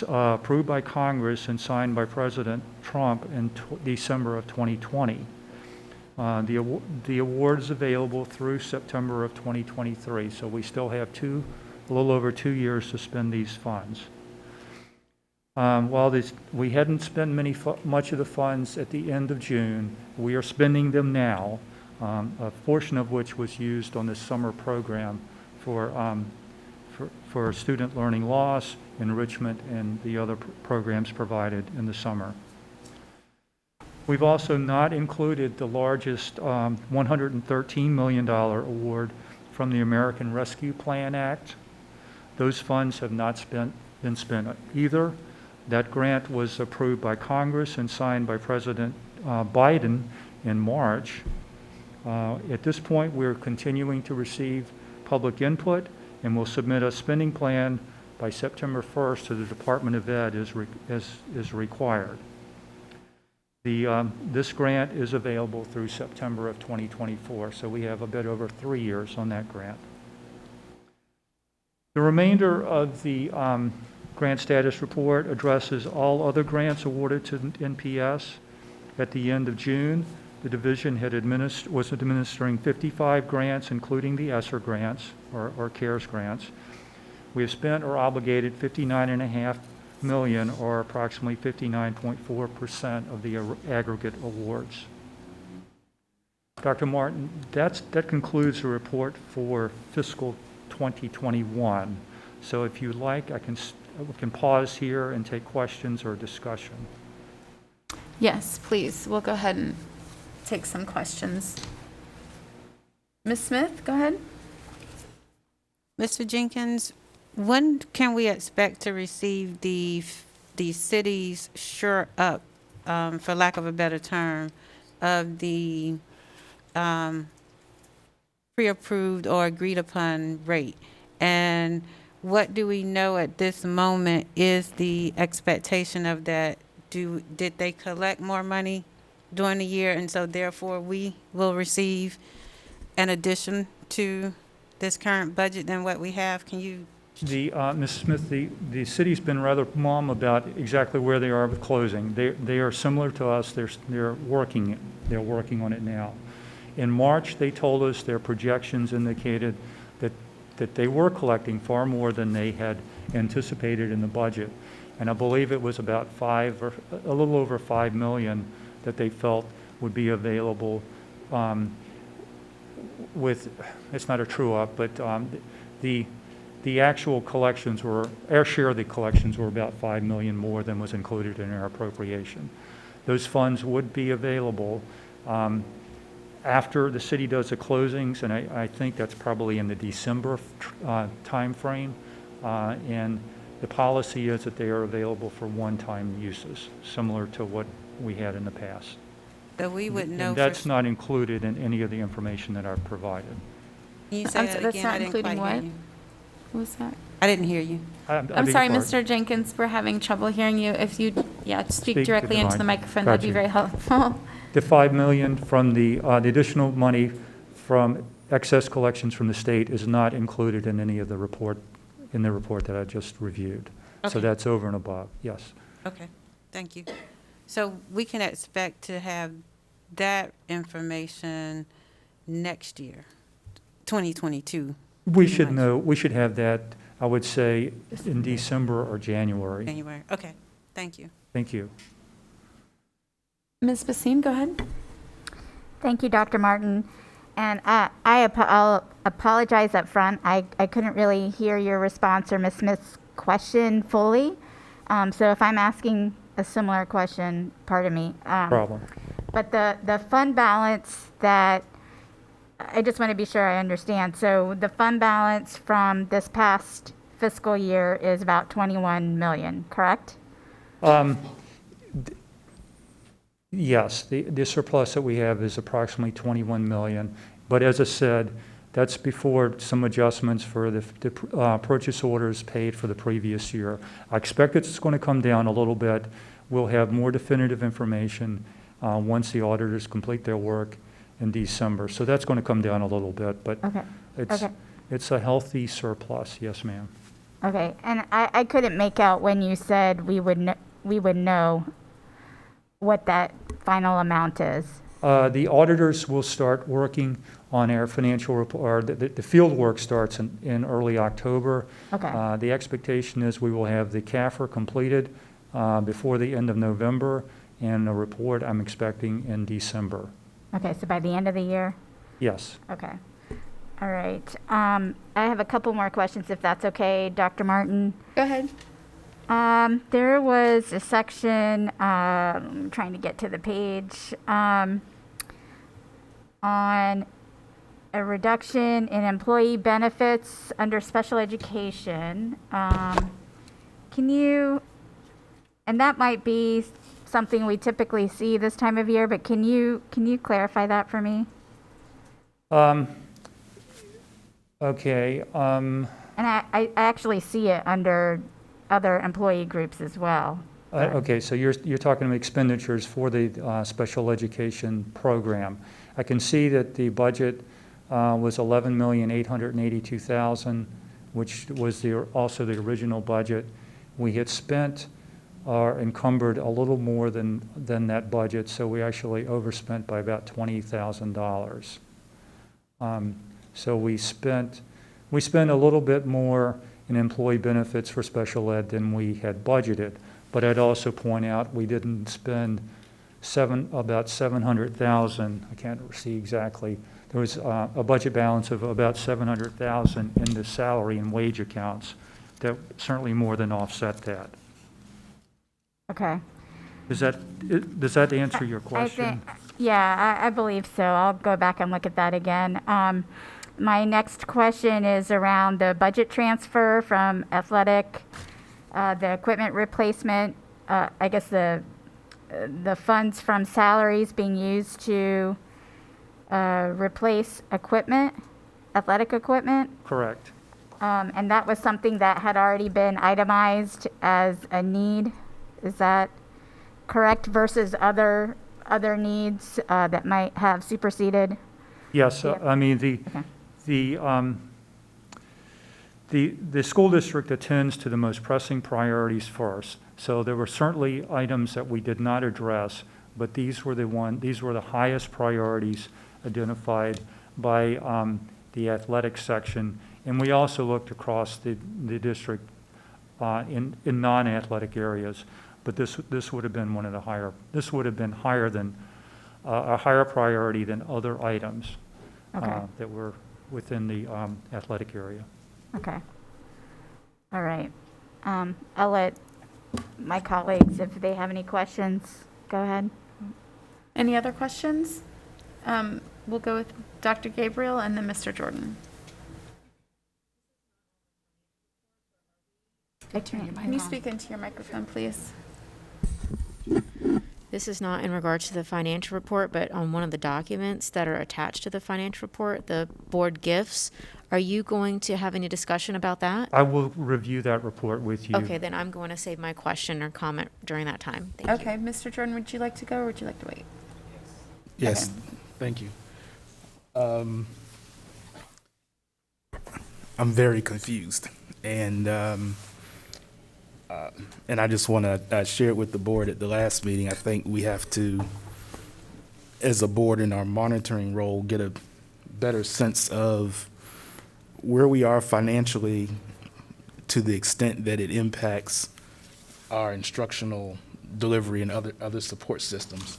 approved by Congress and signed by President Trump in December of 2020. The award is available through September of 2023, so we still have a little over 2 years to spend these funds. While we hadn't spent much of the funds at the end of June, we are spending them now, a portion of which was used on the summer program for student learning loss, enrichment, and the other programs provided in the summer. We've also not included the largest $113 million award from the American Rescue Plan Act. Those funds have not been spent either. That grant was approved by Congress and signed by President Biden in March. At this point, we're continuing to receive public input, and we'll submit a spending plan by September 1st to the Department of Ed as required. This grant is available through September of 2024, so we have a bit over 3 years on that grant. The remainder of the grant status report addresses all other grants awarded to NPS. At the end of June, the division was administering 55 grants, including the ESSER grants, or CARES grants. We have spent or obligated $59.5 million, or approximately 59.4% of the aggregate awards. Dr. Martin, that concludes the report for fiscal 2021. So if you'd like, we can pause here and take questions or discussion. Yes, please. We'll go ahead and take some questions. Ms. Smith, go ahead. Mr. Jenkins, when can we expect to receive the city's sure up, for lack of a better term, of the pre-approved or agreed upon rate? And what do we know at this moment is the expectation of that? Did they collect more money during the year, and so therefore we will receive an addition to this current budget than what we have? Can you? Ms. Smith, the city's been rather mum about exactly where they are with closing. They are similar to us. They're working on it now. In March, they told us their projections indicated that they were collecting far more than they had anticipated in the budget. And I believe it was about a little over $5 million that they felt would be available it's not a true up, but the actual collections our share of the collections were about $5 million more than was included in our appropriation. Those funds would be available after the city does the closings, and I think that's probably in the December time frame. And the policy is that they are available for one-time uses, similar to what we had in the past. So we would know. And that's not included in any of the information that I've provided. Can you say that That's again? not I didn't including quite hear what? you. What was that? I didn't hear you. I'm sorry, Mr. Jenkins, we're having trouble hearing you. If you'd, speak directly into the microphone, that'd be very helpful. The $5 million from the additional money from excess collections from the state is not included in any of the report that I just reviewed. Okay. So that's over and above, yes. Okay, thank you. So we can expect to have that information next year, 2022. We should have that, I would say, in December or January. January, okay, thank you. Thank you. Ms. Basine, go ahead. Thank you, Dr. Martin. And I'll apologize up front. I couldn't really hear your response or Ms. Smith's question fully. So if I'm asking a similar question, pardon me. Problem. But the fund balance that, I just want to be sure I understand. So the fund balance from this past fiscal year is about 21 million, correct? Yes, the surplus that we have is approximately 21 million. But as I said, that's before some adjustments for the purchase orders paid for the previous year. I expect it's going to come down a little bit. We'll have more definitive information once the auditors complete their work in December. So that's going to come down a little bit, but it's a healthy surplus. Yes, ma'am. Okay, and I couldn't make out when you said we would know what that final amount is. The auditors will start working on our financial report. The field work starts in early October. Okay. The expectation is we will have the CAFR completed before the end of November, and a report I'm expecting in December. Okay, so by the end of the year? Yes. Okay. All right. I have a couple more questions, if that's okay, Dr. Martin. Go ahead. There was a section, I'm trying to get to the page, on a reduction in employee benefits under special education. Can you and that might be something we typically see this time of year, but can you clarify that for me? Okay. And I actually see it under other employee groups as well. Okay, so you're talking about expenditures for the special education program. I can see that the budget was $11,882,000, which was also the original budget. We had spent or encumbered a little more than that budget, so we actually overspent by about $20,000. So we spent a little bit more in employee benefits for special ed than we had budgeted. But I'd also point out we didn't spend about $700,000. I can't see exactly. There was a budget balance of about $700,000 in the salary and wage accounts that certainly more than offset that. Okay. Does that answer your question? I believe so. I'll go back and look at that again. My next question is around the budget transfer from athletic, the equipment replacement, I guess the funds from salaries being used to replace equipment, athletic equipment. Correct. And that was something that had already been itemized as a need. Is that correct versus other needs that might have superseded? Yes, I mean the school district attends to the most pressing priorities first. So there were certainly items that we did not address, but these were the highest priorities identified by the athletics section. And we also looked across the district in non-athletic areas. But this would have been one of the higher. This would have been higher than a higher priority than other items that were within the athletic area. Okay. All right. I'll let my colleagues, if they have any questions, go ahead. Any other questions? We'll go with Dr. Gabriel and then Mr. Jordan. Can you speak into your microphone, please? This is not in regards to the financial report, but on one of the documents that are attached to the financial report, the board gifts, are you going to have any discussion about that? I will review that report with you. Okay, then I'm going to save my question or comment during that time. Thank you. Okay, Mr. Jordan, would you like to go or would you like to wait? Yes, thank you. I'm very confused, and I just want to share it with the board. At the last meeting, I think we have to, as a board in our monitoring role, get a better sense of where we are financially to the extent that it impacts our instructional delivery and other support systems.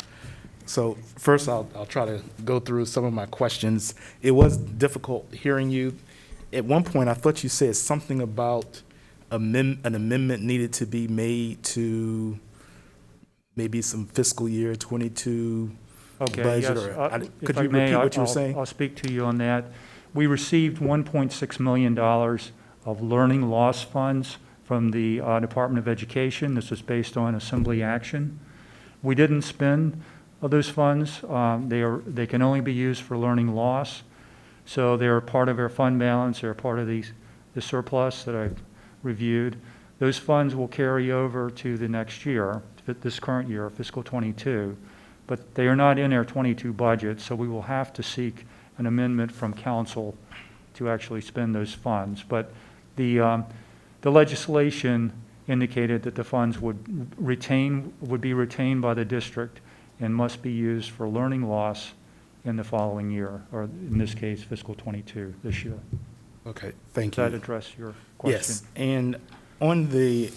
So first, I'll try to go through some of my questions. It was difficult hearing you. At one point, I thought you said something about an amendment needed to be made to maybe some fiscal year 22 Okay, budget. yes. Could you repeat what you were saying? I'll speak to you on that. We received $1.6 million of learning loss funds from the Department of Education. This is based on assembly action. We didn't spend those funds. They can only be used for learning loss. So they're part of our fund balance. They're part of the surplus that I've reviewed. Those funds will carry over to the next year, this current year, fiscal 22, but they are not in our 22 budget, so we will have to seek an amendment from council to actually spend those funds. But the legislation indicated that the funds would be retained by the district and must be used for learning loss in the following year, or in this case, fiscal 22, this year. Okay, thank you. Does that address your question? Yes, and on the,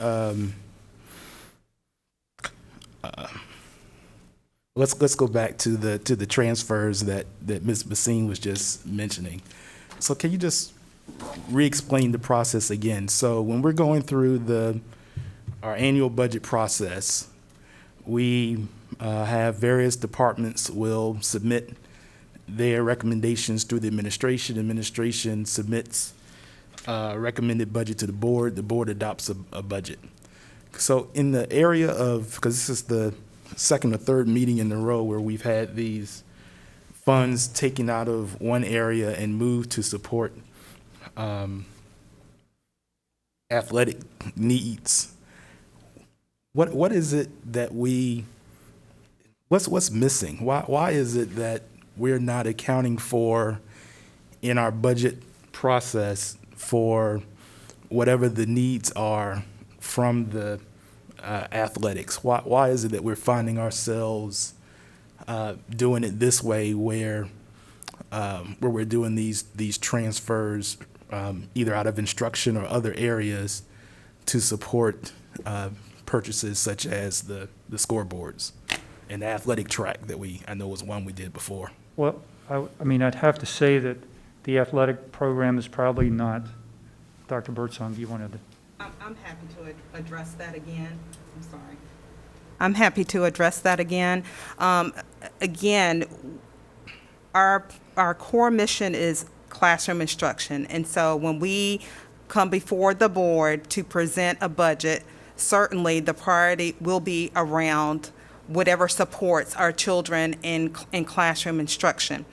let's go back to the transfers that Ms. Bassine was just mentioning. So can you just re-explain the process again? So when we're going through our annual budget process, we have various departments will submit their recommendations through the administration. Administration submits recommended budget to the board. The board adopts a budget. So in the area of, because this is the second or third meeting in a row where we've had these funds taken out of one area and moved to support athletic needs. What is it that what's missing? Why is it that we're not accounting for in our budget process for whatever the needs are from the athletics? Why is it that we're finding ourselves doing it this way, where we're doing these transfers either out of instruction or other areas to support purchases such as the scoreboards and the athletic track that I know was one we did before? Well, I mean, I'd have to say that the athletic program is probably not. Dr. Birdsong, you wanted to? I'm happy to address that again. I'm sorry. I'm happy to address that again. Again, our core mission is classroom instruction, and so when we come before the board to present a budget, certainly the priority will be around whatever supports our children in classroom instruction.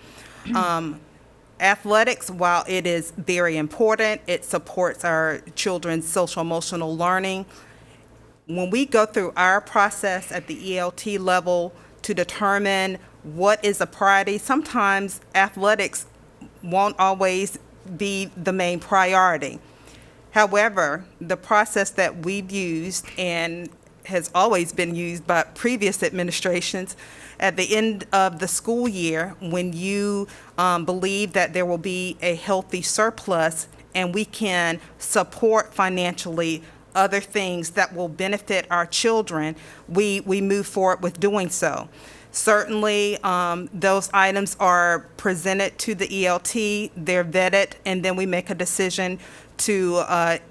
Athletics, while it is very important, it supports our children's social emotional learning. When we go through our process at the ELT level to determine what is a priority, sometimes athletics won't always be the main priority. However, the process that we've used and has always been used by previous administrations, at the end of the school year, when you believe that there will be a healthy surplus and we can support financially other things that will benefit our children, we move forward with doing so. Certainly, those items are presented to the ELT, they're vetted, and then we make a decision to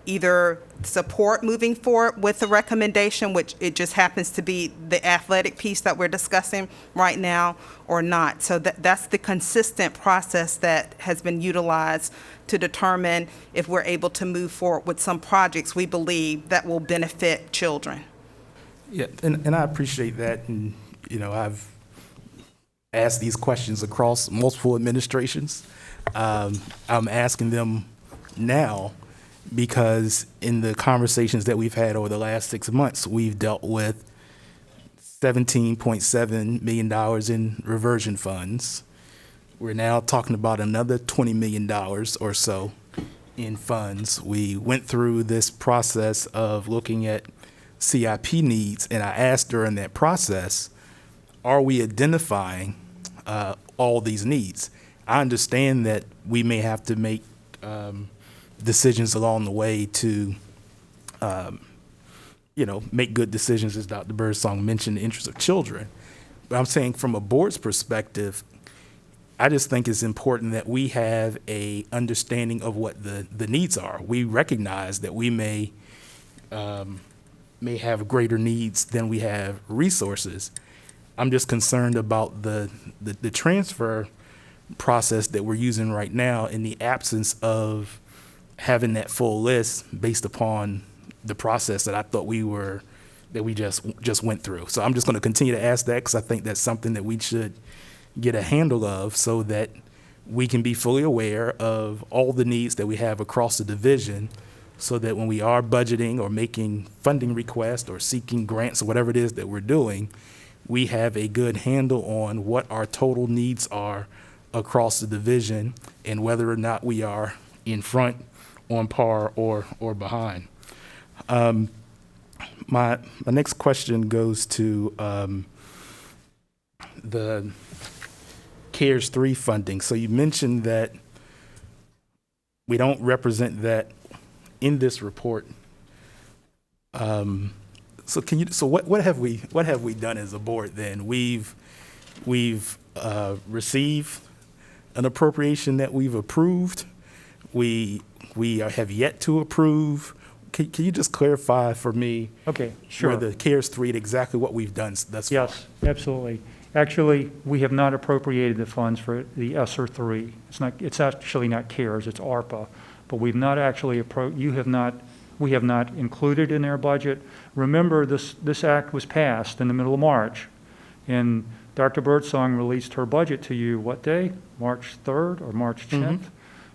either support moving forward with the recommendation, which it just happens to be the athletic piece that we're discussing right now, or not. So that's the consistent process that has been utilized to determine if we're able to move forward with some projects we believe that will benefit children. Yeah, and I appreciate that. And, I've asked these questions across multiple administrations. I'm asking them now because in the conversations that we've had over the last 6 months, we've dealt with $17.7 million in reversion funds. We're now talking about another $20 million or so in funds. We went through this process of looking at CIP needs, and I asked during that process, are we identifying all these needs? I understand that we may have to make decisions along the way to, make good decisions, as Dr. Birdsong mentioned, in the interest of children. But I'm saying from a board's perspective, I just think it's important that we have a understanding of what the needs are. We recognize that we may have greater needs than we have resources. I'm just concerned about the transfer process that we're using right now in the absence of having that full list based upon the process that I thought we just went through. So I'm just going to continue to ask that because I think that's something that we should get a handle of so that we can be fully aware of all the needs that we have across the division, so that when we are budgeting or making funding requests or seeking grants or whatever it is that we're doing, we have a good handle on what our total needs are across the division and whether or not we are in front, on par, or behind. My next question goes to the CARES 3 funding. So you mentioned that we don't represent that in this report. So what have we done as a board then? We've received an appropriation that we've approved. We have yet to approve. Can you just clarify for me? Okay, sure. Where the CARES 3 and exactly what we've done thus far? Yes, absolutely. Actually, we have not appropriated the funds for the ESSER 3. It's actually not CARES, it's ARPA. But we've not actually you have not we have not included in their budget. Remember, this act was passed in the middle of March, and Dr. Birdsong released her budget to you, what day? March 3rd or March 10th?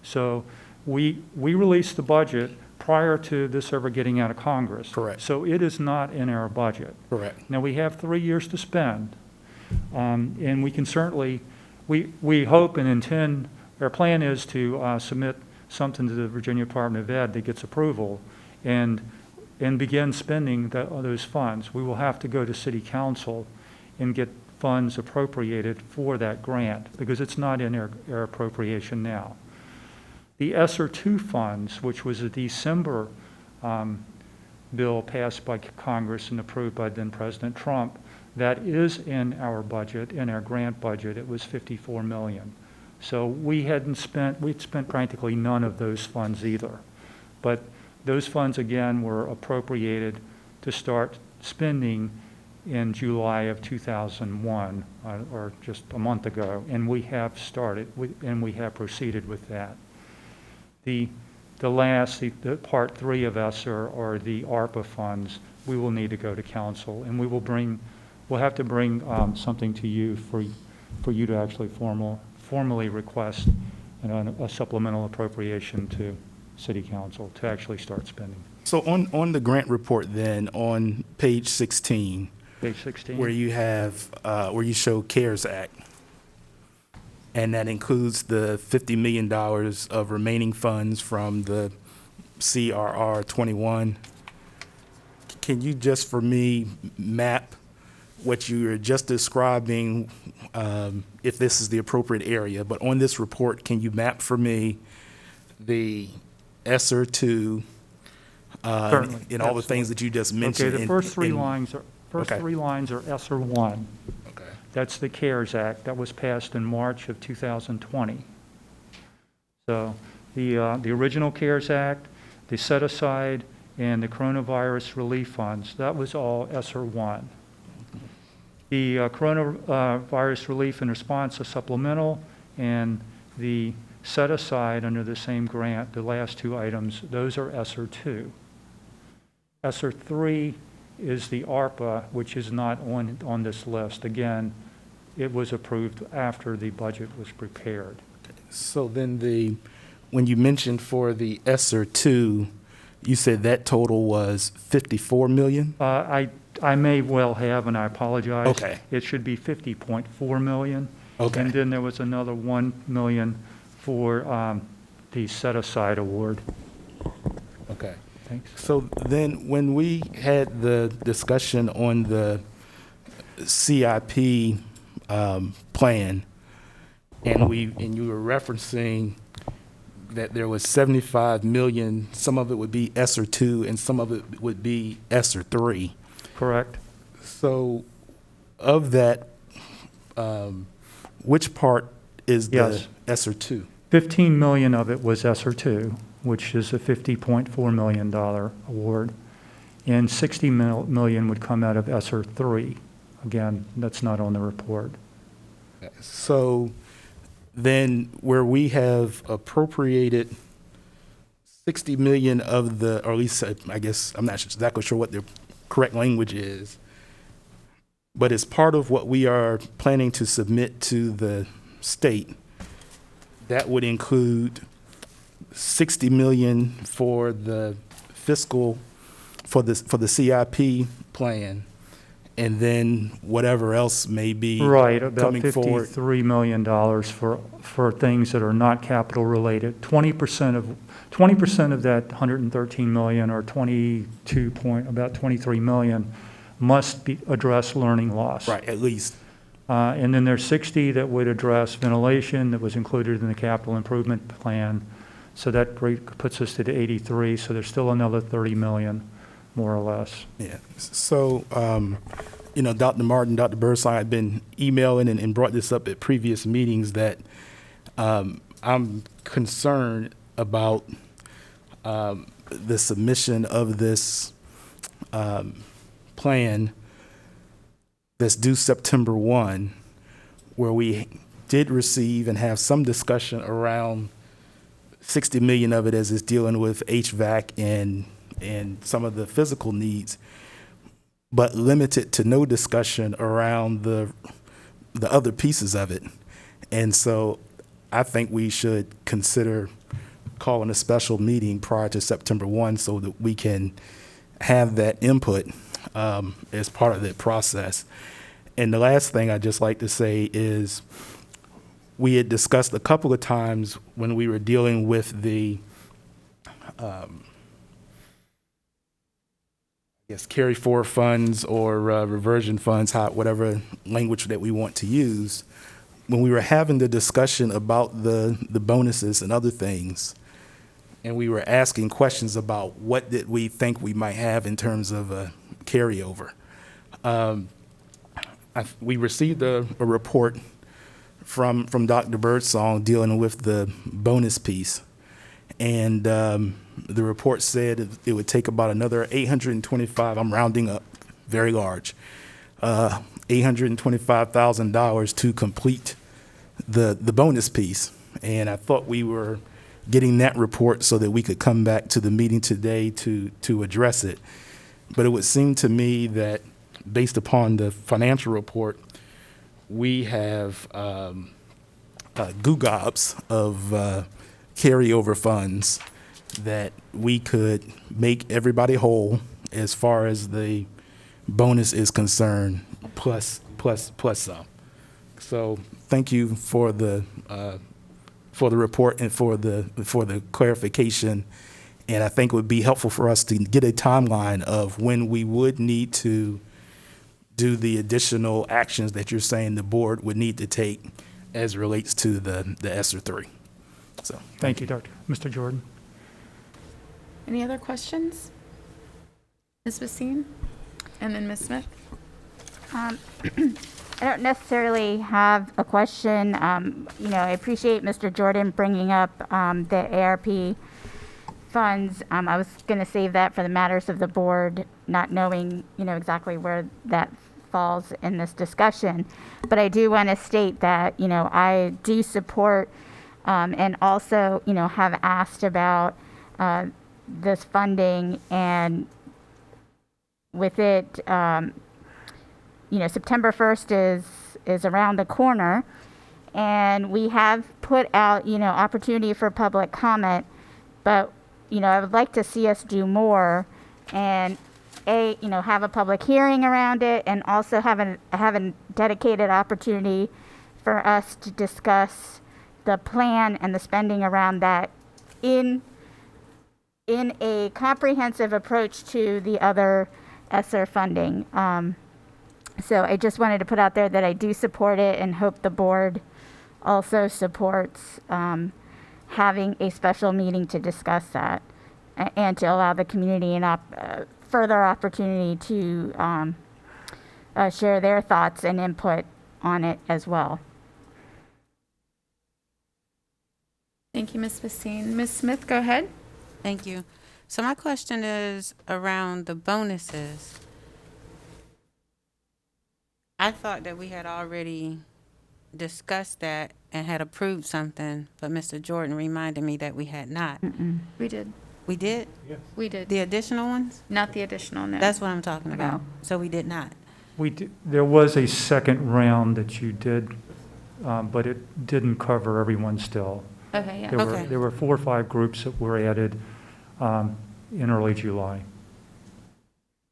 So we released the budget prior to this ever getting out of Congress. Correct. So it is not in our budget. Correct. Now, we have 3 years to spend, and we can certainly, we hope and intend, our plan is to submit something to the Virginia Department of Ed that gets approval and begin spending those funds. We will have to go to City Council and get funds appropriated for that grant because it's not in our appropriation now. The ESSER 2 funds, which was a December bill passed by Congress and approved by then President Trump, that is in our budget, in our grant budget. It was $54 million. So we'd spent practically none of those funds either. But those funds, again, were appropriated to start spending in July of 2001, or just a month ago, and we have started, and we have proceeded with that. The part 3 of ESSER, or the ARPA funds, we will need to go to council, and we'll have to bring something to you for you to actually formally request a supplemental appropriation to City Council to actually start spending. So on the grant report then, on page 16, where you have, where you show CARES Act, and that includes the $50 million of remaining funds from the CRR 21. Can you just, for me, map what you were just describing, if this is the appropriate area, but on this report, can you map for me the ESSER 2 and all the things that you just mentioned? Okay, the first three lines are ESSER 1. Okay. That's the CARES Act that was passed in March of 2020. So the original CARES Act, the set aside, and the coronavirus relief funds, that was all ESSER 1. The coronavirus relief and response is supplemental, and the set aside under the same grant, the last two items, those are ESSER 2. ESSER 3 is the ARPA, which is not on this list. Again, it was approved after the budget was prepared. So then when you mentioned for the ESSER 2, you said that total was $54 million? I may well have, and I apologize. Okay. It should be $50.4 million. Okay. And then there was another $1 million for the set-aside award. Okay. Thanks. So then when we had the discussion on the CIP plan, and you were referencing that there was $75 million, some of it would be ESSER 2 and some of it would be ESSER 3. Correct. So of that, which part is the ESSER 2? 15 million of it was ESSER 2, which is a $50.4 million award, and 60 million would come out of ESSER 3. Again, that's not on the report. So then where we have appropriated 60 million of the, or at least I guess, I'm not exactly sure what the correct language is, but as part of what we are planning to submit to the state, that would include 60 million for the fiscal, for the CIP plan, and then whatever else may be about coming forward. $53 million for things that are not capital related. 20% of that 113 million, or about 23 million, must address learning loss. Right, at least. And then there's 60 that would address ventilation that was included in the capital improvement plan. So that puts us to the 83. So there's still another 30 million, more or less. Yeah. So, Dr. Martin, Dr. Birdsong had been emailing and brought this up at previous meetings that I'm concerned about the submission of this plan that's due September 1, where we did receive and have some discussion around 60 million of it as it's dealing with HVAC and and some of the physical needs, but limited to no discussion around the other pieces of it. And so I think we should consider calling a special meeting prior to September 1 so that we can have that input as part of that process. And the last thing I'd just like to say is we had discussed a couple of times when we were dealing with the carry forward funds or reversion funds, whatever language that we want to use, when we were having the discussion about the bonuses and other things, and we were asking questions about what did we think we might have in terms of a carryover. We received a report from Dr. Birdsong dealing with the bonus piece. And the report said it would take about another 825, I'm rounding up, very large, $825,000 to complete the bonus piece. And I thought we were getting that report so that we could come back to the meeting today to address it. But it would seem to me that based upon the financial report, we have goo-gobs of carryover funds that we could make everybody whole as far as the bonus is concerned, plus some. So thank you for the report and for the clarification. And I think it would be helpful for us to get a timeline of when we would need to do the additional actions that you're saying the board would need to take as it relates to the ESSER 3. So Thank you, Doctor. Mr. Jordan. Any other questions? Ms. Basine? And then Ms. Smith? I don't necessarily have a question. I appreciate Mr. Jordan bringing up the ARP funds. I was going to save that for the matters of the board, not knowing, exactly where that falls in this discussion. But I do want to state that, I do support and also, have asked about this funding, and with it, September 1st is around the corner, and we have put out, opportunity for public comment, but, I would like to see us do more and have a public hearing around it, and also have a dedicated opportunity for us to discuss the plan and the spending around that in a comprehensive approach to the other ESSER funding. So I just wanted to put out there that I do support it and hope the board also supports having a special meeting to discuss that and to allow the community an further opportunity to share their thoughts and input on it as well. Thank you, Ms. Basine. Ms. Smith, go ahead. Thank you. So my question is around the bonuses. I thought that we had already discussed that and had approved something, but Mr. Jordan reminded me that we had not. We did. We did? Yes. We did. The additional ones? Not the additional, no. That's what I'm talking about. No. So we did not. There was a second round that you did, but it didn't cover everyone still. Okay, yeah. There were 4 or 5 groups that were added in early July.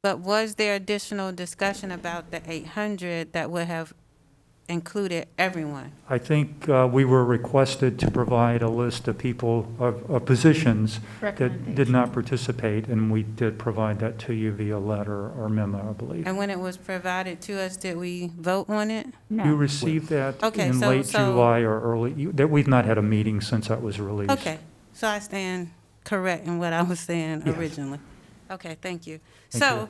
But was there additional discussion about the 800 that would have included everyone? I think we were requested to provide a list of people, of positions that did not participate, and we did provide that to you via letter or memo, I believe. And when it was provided to us, did we vote on it? No. You received that in late July or early, that we've not had a meeting since that was released. Okay, so I stand correct in what I was saying originally. Okay, thank you. So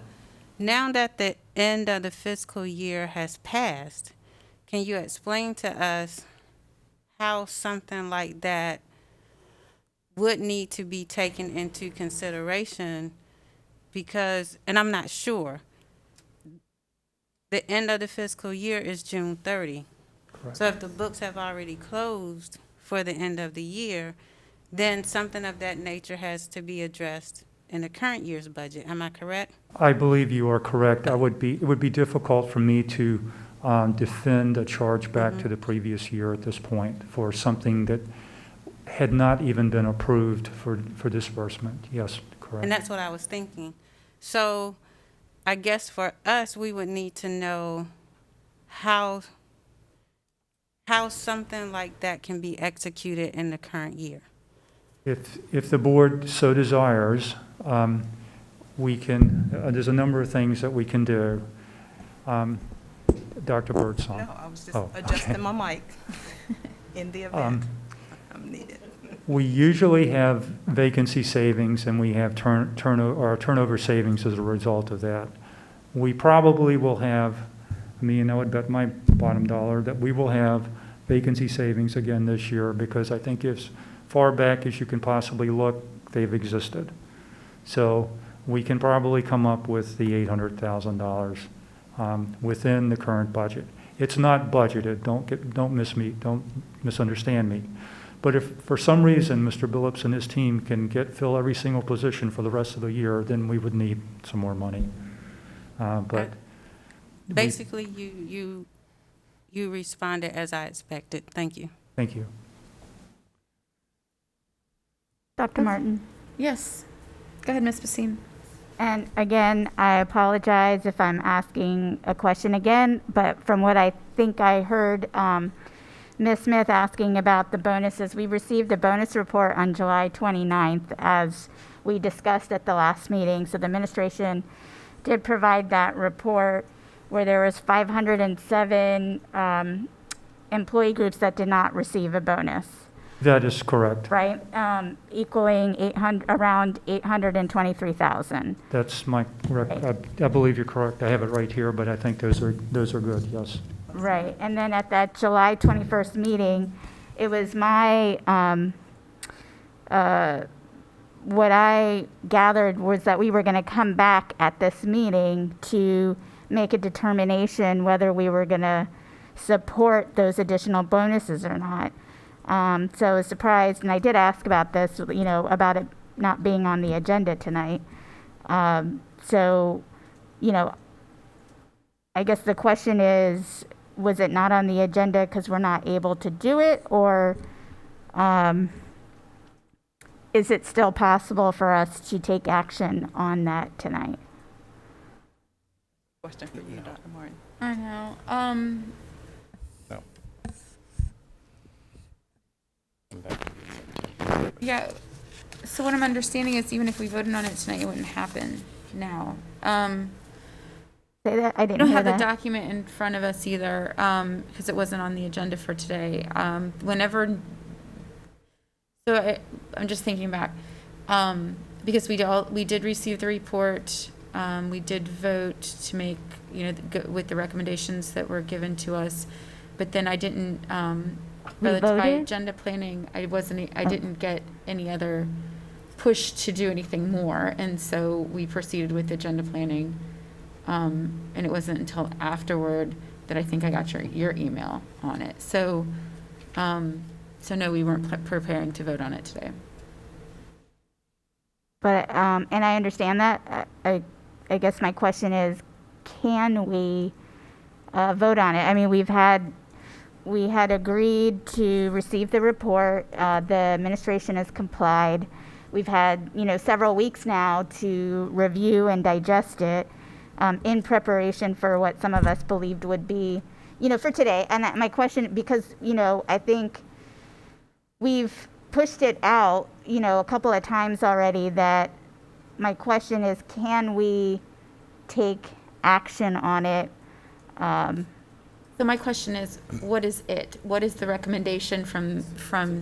now that the end of the fiscal year has passed, can you explain to us how something like that would need to be taken into consideration? Because, and I'm not sure, the end of the fiscal year is June 30. Correct. So if the books have already closed for the end of the year, then something of that nature has to be addressed in the current year's budget. Am I correct? I believe you are correct. It would be difficult for me to defend a charge back to the previous year at this point for something that had not even been approved for disbursement. Yes, correct. And that's what I was thinking. So I guess for us, we would need to know how something like that can be executed in the current year. If the board so desires, we can, there's a number of things that we can do. Dr. Birdsong. No, I was just adjusting my mic in the event I'm needed. We usually have vacancy savings and we have turnover savings as a result of that. We probably will have, I would bet my bottom dollar that we will have vacancy savings again this year, because I think as far back as you can possibly look, they've existed. So we can probably come up with the $800,000 within the current budget. It's not budgeted. Don't misunderstand me. But if for some reason Mr. Billups and his team can fill every single position for the rest of the year, then we would need some more money. But basically, you responded as I expected. Thank you. Thank you. Dr. Martin. Yes. Go ahead, Ms. Basim. And again, I apologize if I'm asking a question again, but from what I think I heard, Ms. Smith asking about the bonuses, we received a bonus report on July 29th, as we discussed at the last meeting. So the administration did provide that report where there was 507 employee groups that did not receive a bonus. That is correct. Right, equaling around 823,000. That's my correct. I believe you're correct. I have it right here, but I think those are good. Yes. Right, and then at that July 21st meeting, it was my what I gathered was that we were going to come back at this meeting to make a determination whether we were going to support those additional bonuses or not. So I was surprised, and I did ask about this, about it not being on the agenda tonight. So, I guess the question is, was it not on the agenda because we're not able to do it, or is it still possible for us to take action on that tonight? Question for you, Dr. Martin. I know. No. Yeah. So what I'm understanding is even if we voted on it tonight, it wouldn't happen now. Say that? I didn't We don't hear have that. the document in front of us either, because it wasn't on the agenda for today. I'm just thinking back, because we did receive the report. We did vote to make, go with the recommendations that were given to us, but then I didn't, relative to my voted? agenda planning, I didn't get any other push to do anything more, and so we proceeded with agenda planning. And it wasn't until afterward that I think I got your email on it. So no, we weren't preparing to vote on it today. But, and I understand that. I guess my question is, can we vote on it? I mean, we had agreed to receive the report. The administration has complied. We've had, several weeks now to review and digest it in preparation for what some of us believed would be, for today. And my question, because, I think we've pushed it out, a couple of times already, that my question is, can we take action on it? So my question is, what is it? What is the recommendation from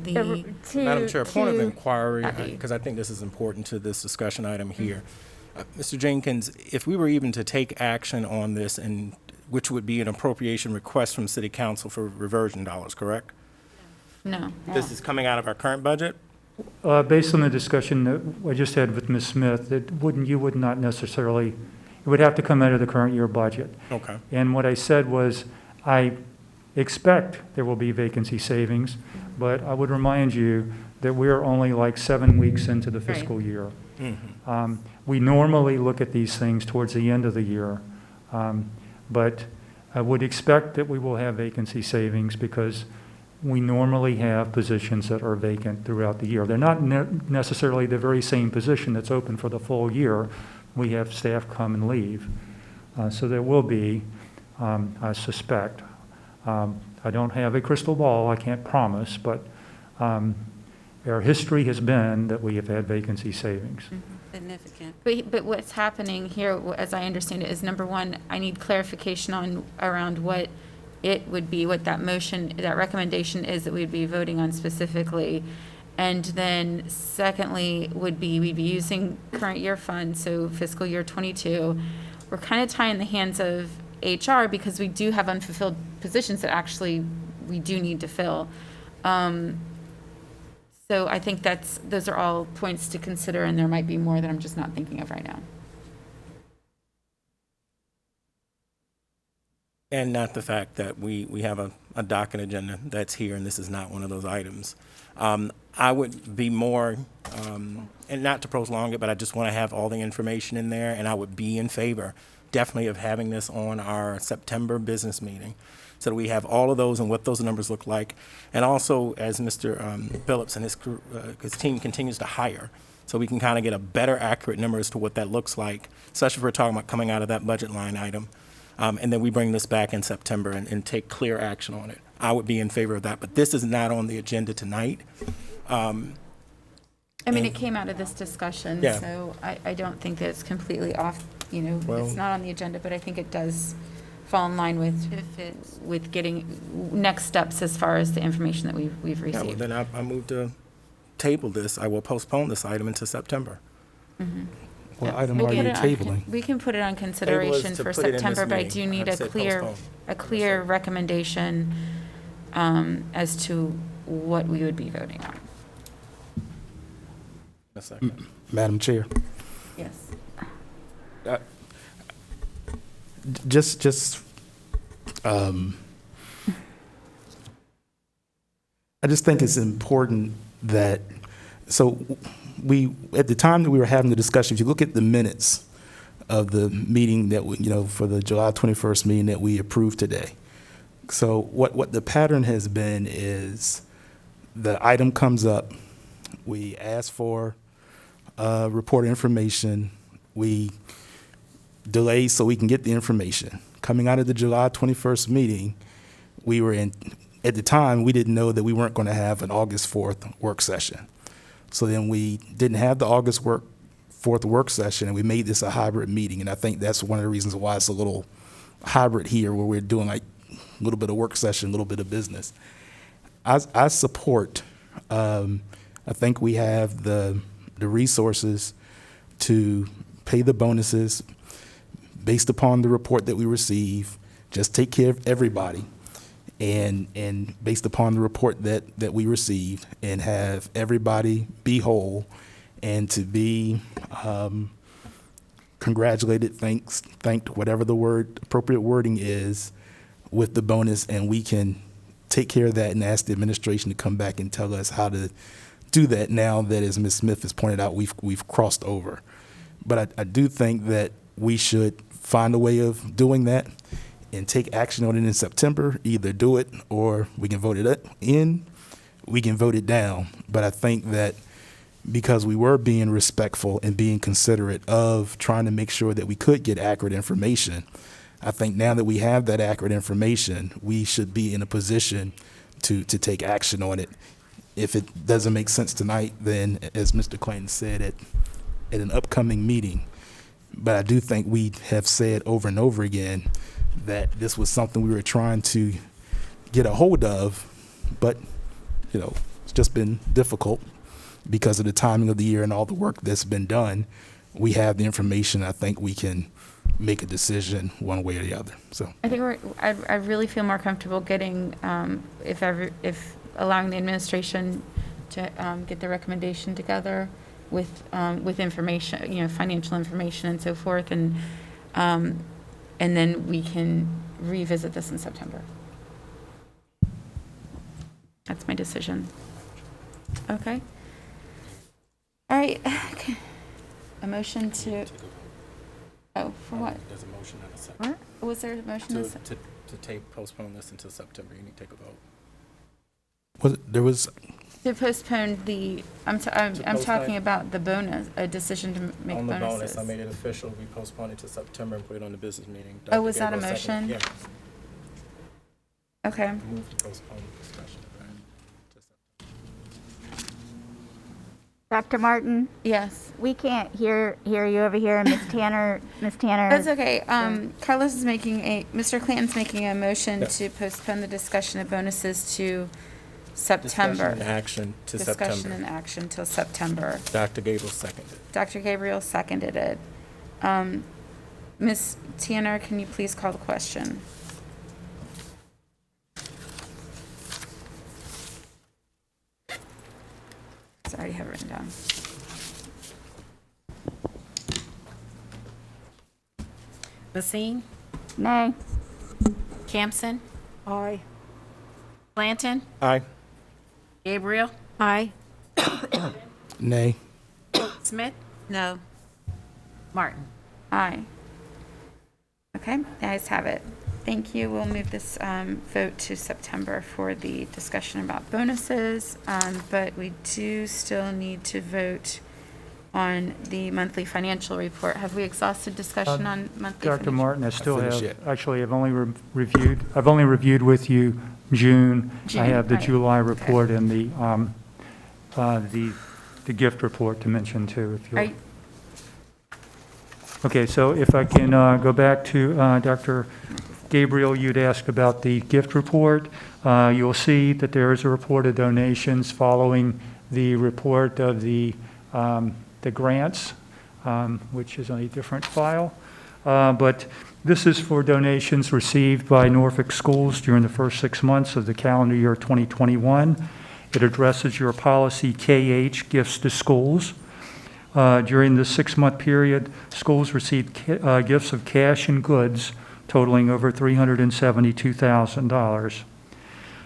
the Madam Chair, point of inquiry, body? because I think this is important to this discussion item here. Mr. Jenkins, if we were even to take action on this, and which would be an appropriation request from City Council for reversion dollars, correct? No. This is coming out of our current budget? Based on the discussion that I just had with Ms. Smith, you would not necessarily, it would have to come out of the current year budget. Okay. And what I said was, I expect there will be vacancy savings, but I would remind you that we're only like 7 weeks into the fiscal year. We normally look at these things towards the end of the year, but I would expect that we will have vacancy savings because we normally have positions that are vacant throughout the year. They're not necessarily the very same position that's open for the full year. We have staff come and leave. So there will be, I suspect. I don't have a crystal ball, I can't promise, but our history has been that we have had vacancy savings. Significant. But what's happening here, as I understand it, is number one, I need clarification on around what it would be, what that motion, that recommendation is that we'd be voting on specifically. And then secondly would be, we'd be using current year funds, so fiscal year 22. We're kind of tying the hands of HR because we do have unfulfilled positions that actually we do need to fill. So I think those are all points to consider, and there might be more that I'm just not thinking of right now. And not the fact that we have a docket agenda that's here, and this is not one of those items. I would be more, and not to prolong it, but I just want to have all the information in there, and I would be in favor, definitely, of having this on our September business meeting, so that we have all of those and what those numbers look like. And also, as Mr. Phillips and his team continues to hire, so we can kind of get a better accurate number as to what that looks like, especially if we're talking about coming out of that budget line item. And then we bring this back in September and take clear action on it. I would be in favor of that, but this is not on the agenda tonight. I mean, it came out of this discussion, Yeah. so I don't think that it's completely off, Well- it's not on the agenda, but I think it does fall in line with getting next steps as far as the information that we've Yeah, well, received. then I move to table this. I will postpone this item until September. What item We'll are put you it on tabling? We can put it on consideration to for put it in this September, but I meeting. do need I'd a say clear, postpone. recommendation as to what we would be voting on. A second. Madam Chair, Yes. I just think it's important that, so at the time that we were having the discussion, if you look at the minutes of the meeting that for the July 21st meeting that we approved today. So what the pattern has been is the item comes up, we ask for report information, we delay so we can get the information. Coming out of the July 21st meeting, at the time, we didn't know that we weren't going to have an August 4th work session. So then we didn't have the August 4th work session, and we made this a hybrid meeting. And I think that's one of the reasons why it's a little hybrid here, where we're doing like a little bit of work session, a little bit of business. I support, I think we have the resources to pay the bonuses based upon the report that we receive, just take care of everybody. And based upon the report that we received, and have everybody be whole, and to be congratulated, thanked, whatever the appropriate wording is, with the bonus, and we can take care of that and ask the administration to come back and tell us how to do that now that, as Ms. Smith has pointed out, we've crossed over. But I do think that we should find a way of doing that and take action on it in September. Either do it, or we can vote it in, we can vote it down. But I think that because we were being respectful and being considerate of trying to make sure that we could get accurate information, I think now that we have that accurate information, we should be in a position to take action on it. If it doesn't make sense tonight, then, as Mr. Clayton said, at an upcoming meeting. But I do think we have said over and over again that this was something we were trying to get a hold of, but it's just been difficult because of the timing of the year and all the work that's been done. We have the information. I think we can make a decision one way or the other. So I think I really feel more comfortable getting, if allowing the administration to get the recommendation together with information, financial information and so forth, and then we can revisit this in September. That's my decision. Okay. All right. Okay. A motion to, oh, for what? There's a motion and a second. What? Was there a motion? To postpone this until September, you need to take a vote. There was, To postpone the, I'm postpone- talking about the bonus, a decision to make On the bonus, bonuses. I made it official, we postponed it to September and put it on the business meeting. Oh, was that a Gabriel seconded- motion? Yeah. Okay. Move to postpone the discussion. Dr. Martin? Yes. We can't hear you over here. Ms. Tanner. That's okay. Carlos is Mr. Clanton's making a motion to postpone the discussion of bonuses to September. Discussion and action to Discussion September. and action till September. Dr. Gabriel seconded. Dr. Gabriel seconded it. Ms. Tanner, can you please call the question? Sorry, I have it written down. Basine? Nay. Campson? Aye. Clanton? Aye. Gabriel? Aye. nay. Smith? No. Martin? Aye. Okay, the ayes have it. Thank you. We'll move this vote to September for the discussion about bonuses, but we do still need to vote on the monthly financial report. Have we exhausted discussion on monthly? Dr. Martin, I still finished have, yet. actually, I've only reviewed with you June. I June, have the right. July report and the gift report to mention too, if Are you. you- Okay, so if I can go back to Dr. Gabriel, you'd ask about the gift report. You'll see that there is a report of donations following the report of the grants, which is on a different file. But this is for donations received by Norfolk schools during the first 6 months of the calendar year 2021. It addresses your policy KH, gifts to schools. During the 6-month period, schools received gifts of cash and goods totaling over $372,000.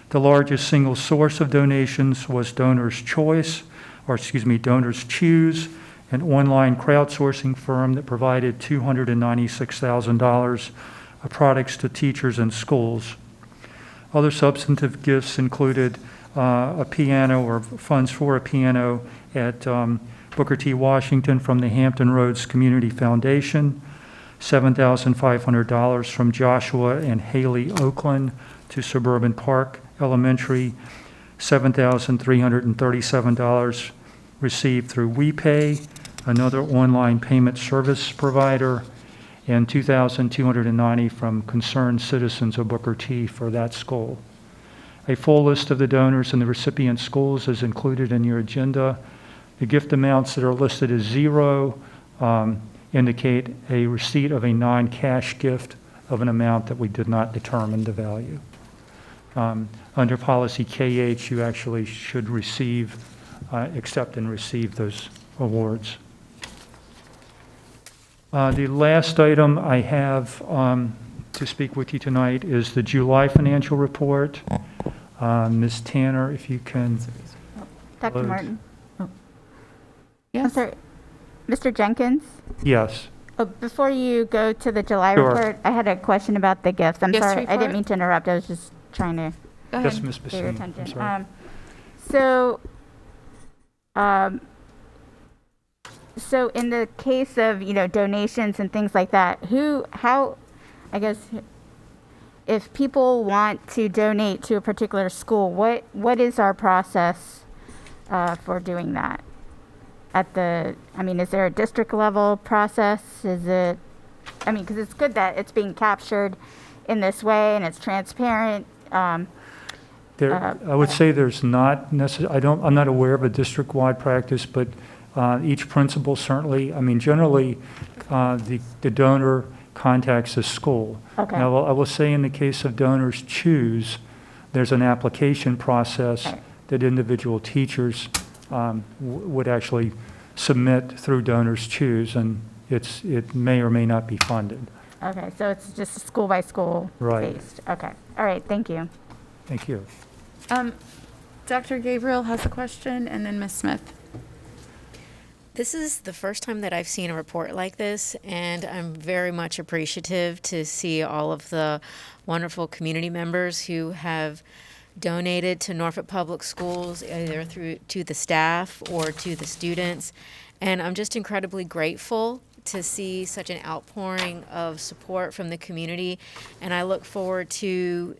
The largest single source of donations was Donors Choose, an online crowdsourcing firm that provided $296,000 of products to teachers and schools. Other substantive gifts included a piano or funds for a piano at Booker T. Washington from the Hampton Roads Community Foundation, $7,500 from Joshua and Haley Oakland to Suburban Park Elementary, $7,337 received through WePay, another online payment service provider, and $2,290 from Concerned Citizens of Booker T for that school. A full list of the donors and the recipient schools is included in your agenda. The gift amounts that are listed as zero indicate a receipt of a non-cash gift of an amount that we did not determine the value. Under policy KH, you actually should receive, accept and receive those awards. The last item I have to speak with you tonight is the July financial report. Ms. Tanner, if you can. Dr. load. Martin? Yes. I'm sorry. Mr. Jenkins? Yes. Oh, before you go to the July Sure. report, I had a question about the gifts. I'm Gift sorry. I report? didn't mean to interrupt. I was just trying to Go Yes, ahead. Ms. get your Basine. I'm attention. sorry. So in the case of, donations and things like that, if people want to donate to a particular school, what is our process for doing that? Is there a district level process? Because it's good that it's being captured in this way and it's transparent. I would say there's not I'm not aware of a district-wide practice, but each principal certainly, generally, the donor contacts the school. Okay. Now, I will say in the case of Donors Choose, there's an application process that individual teachers would actually submit through Donors Choose, and it may or may not be funded. Okay, so it's just school by school Right. based. Okay, all right, thank you. Thank you. Dr. Gabriel has a question, and then Ms. Smith. This is the first time that I've seen a report like this, and I'm very much appreciative to see all of the wonderful community members who have donated to Norfolk Public Schools, either through to the staff or to the students. And I'm just incredibly grateful to see such an outpouring of support from the community. And I look forward to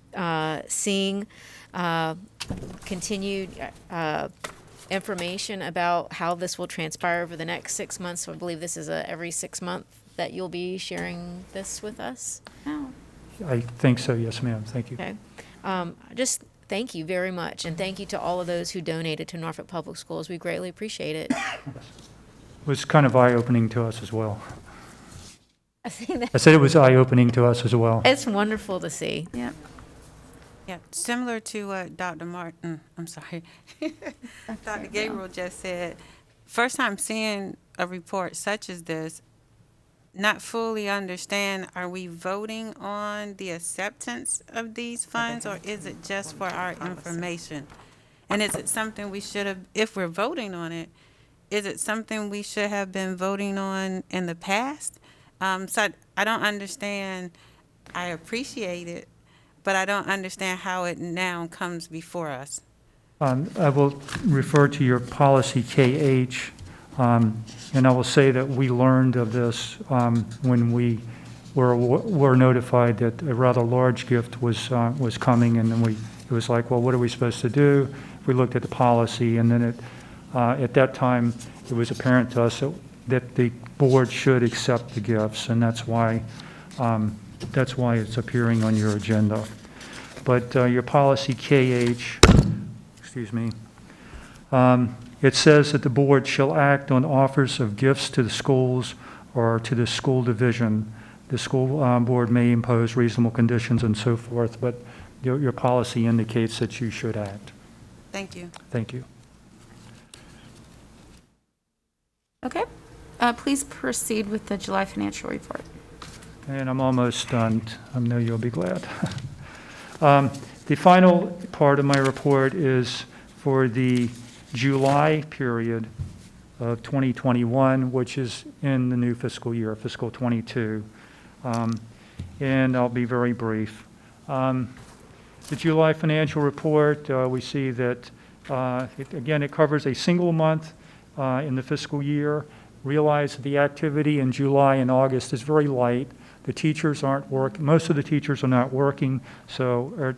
seeing continued information about how this will transpire over the next 6 months. So I believe this is every 6 months that you'll be sharing this with us. Oh. I think so, yes, ma'am. Thank you. Okay. Just thank you very much, and thank you to all of those who donated to Norfolk Public Schools. We greatly appreciate it. It was kind of eye-opening to us as well. I think that I said it was eye-opening to us as well. it's wonderful to see. Yeah. Yeah, similar to what Dr. Martin, I'm sorry, Dr. Gabriel just said, first time seeing a report such as this, not fully understand, are we voting on the acceptance of these funds, or is it just for our information? And is it something we should have, if we're voting on it, is it something we should have been voting on in the past? So I don't understand, I appreciate it, but I don't understand how it now comes before us. I will refer to your policy KH, and I will say that we learned of this when we were notified that a rather large gift was coming, and then it was like, well, what are we supposed to do? We looked at the policy, and then at that time, it was apparent to us that the board should accept the gifts, and that's why it's appearing on your agenda. But your policy KH, excuse me, it says that the board shall act on offers of gifts to the schools or to the school division. The school board may impose reasonable conditions and so forth, but your policy indicates that you should act. Thank you. Thank you. Okay. Please proceed with the July financial report. And I'm almost done. I know you'll be glad. The final part of my report is for the July period of 2021, which is in the new fiscal year, fiscal 22. And I'll be very brief. The July financial report, we see that, it covers a single month in the fiscal year. Realize the activity in July and August is very light. The teachers aren't working. Most of the teachers are not working, so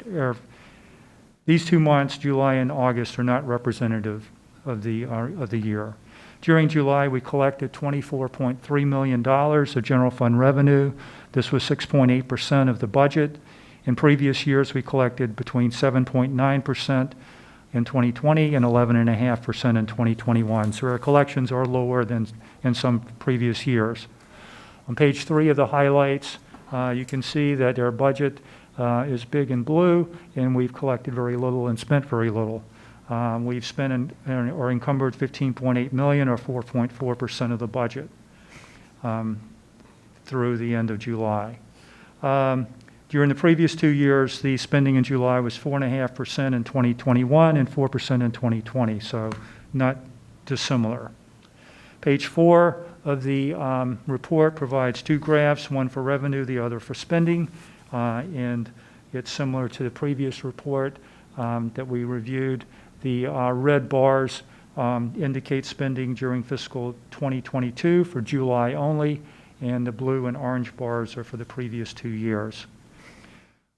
these 2 months, July and August, are not representative of the year. During July, we collected $24.3 million of general fund revenue. This was 6.8% of the budget. In previous years, we collected between 7.9% in 2020 and 11.5% in 2021. So our collections are lower than in some previous years. On page 3 of the highlights, you can see that our budget is big in blue, and we've collected very little and spent very little. We've spent or encumbered $15.8 million, or 4.4% of the budget through the end of July. During the previous 2 years, the spending in July was 4.5% in 2021 and 4% in 2020, so not dissimilar. Page 4 of the report provides 2 graphs, one for revenue, the other for spending, and it's similar to the previous report that we reviewed. The red bars indicate spending during fiscal 2022 for July only, and the blue and orange bars are for the previous 2 years.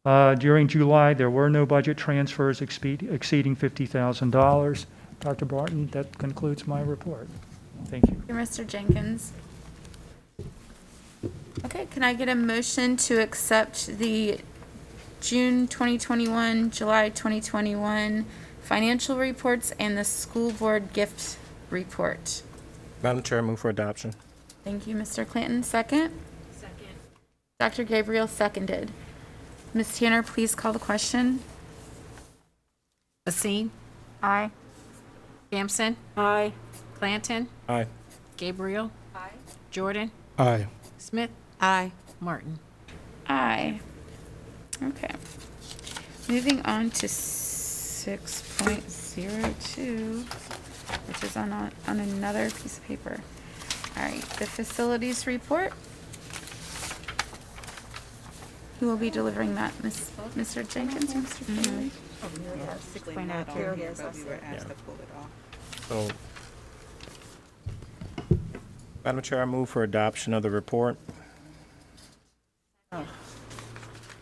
During July, there were no budget transfers exceeding $50,000. Dr. Barton, that concludes my report. Thank you. Mr. Jenkins. Okay, can I get a motion to accept the June 2021, July 2021 financial reports and the school board gift report? Madam Chair, move for adoption. Thank you, Mr. Clanton. Second? Second. Dr. Gabriel seconded. Ms. Tanner, please call the question. Basine? Aye. Sampson? Aye. Clanton? Aye. Gabriel? Aye. Jordan? Aye. Smith? Aye. Martin? Aye. Okay. Moving on to 6.02. which is on another piece of paper. All right, the facilities report. Who will be delivering that, Mr. Jenkins or Mr. Perry? Yeah, 6.02. But we were asked to pull it off. So, Madam Chair, I move for adoption of the report.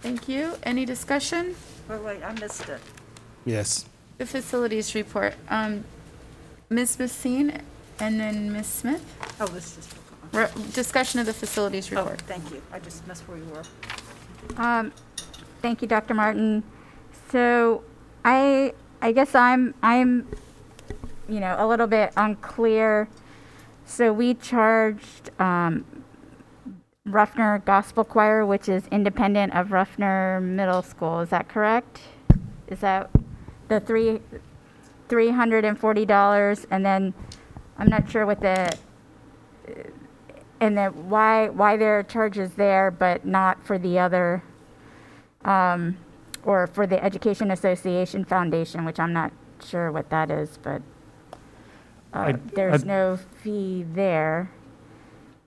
Thank you. Any discussion? Wait, I missed it. Yes. The facilities report. Ms. Basine and then Ms. Smith. Oh, this is. Discussion of the facilities Oh, report. thank you. I just missed where you were. Thank you, Dr. Martin. So I guess I'm a little bit unclear. So we charged Ruffner Gospel Choir, which is independent of Ruffner Middle School. Is that correct? Is that the $340? And then I'm not sure what and then why there are charges there, but not for the other, or for the Education Association Foundation, which I'm not sure what that is, but there's no fee there.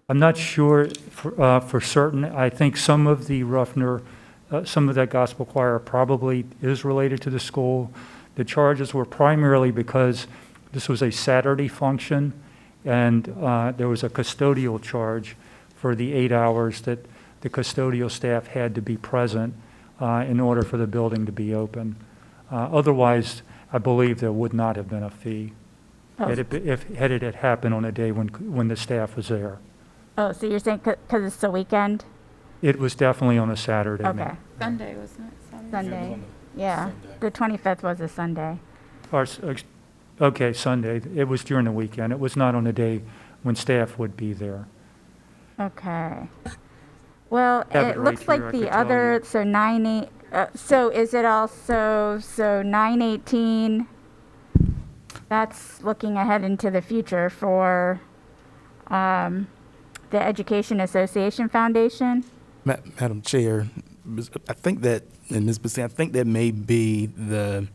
I'm not sure for certain. I think some of the Ruffner, some of that gospel choir probably is related to the school. The charges were primarily because this was a Saturday function, and there was a custodial charge for the 8 hours that the custodial staff had to be present in order for the building to be open. Otherwise, I believe there would not have been a fee had it had happened on a day when the staff was there. Oh, so you're saying because it's the weekend? It was definitely on a Saturday. Okay. ma'am. Sunday, wasn't it? Sunday. Yeah. The 25th was a Sunday. Okay, Sunday. It was during the weekend. It was not on a day when staff would be there. Okay. Well, Have it it right looks here, like I the could tell other, you. so 9/8, so is it also, so 9/18, that's looking ahead into the future for the Education Association Foundation? Madam Chair, I think that, and Ms. Basine, I think that may be the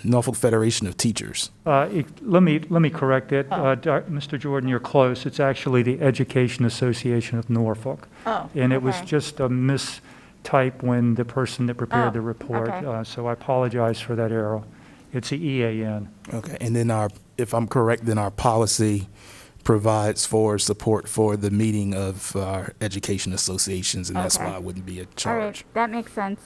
Norfolk Federation of Teachers. Let me correct it. Mr. Jordan, you're close. It's actually the Education Association of Norfolk. Oh, And it was okay. just a mistype when the person that prepared the report. okay. So I apologize for that error. It's the EAN. Okay, and then if I'm correct, then our policy provides for support for the meeting of our education associations, and that's Okay. why it wouldn't be a All right, charge. that makes sense.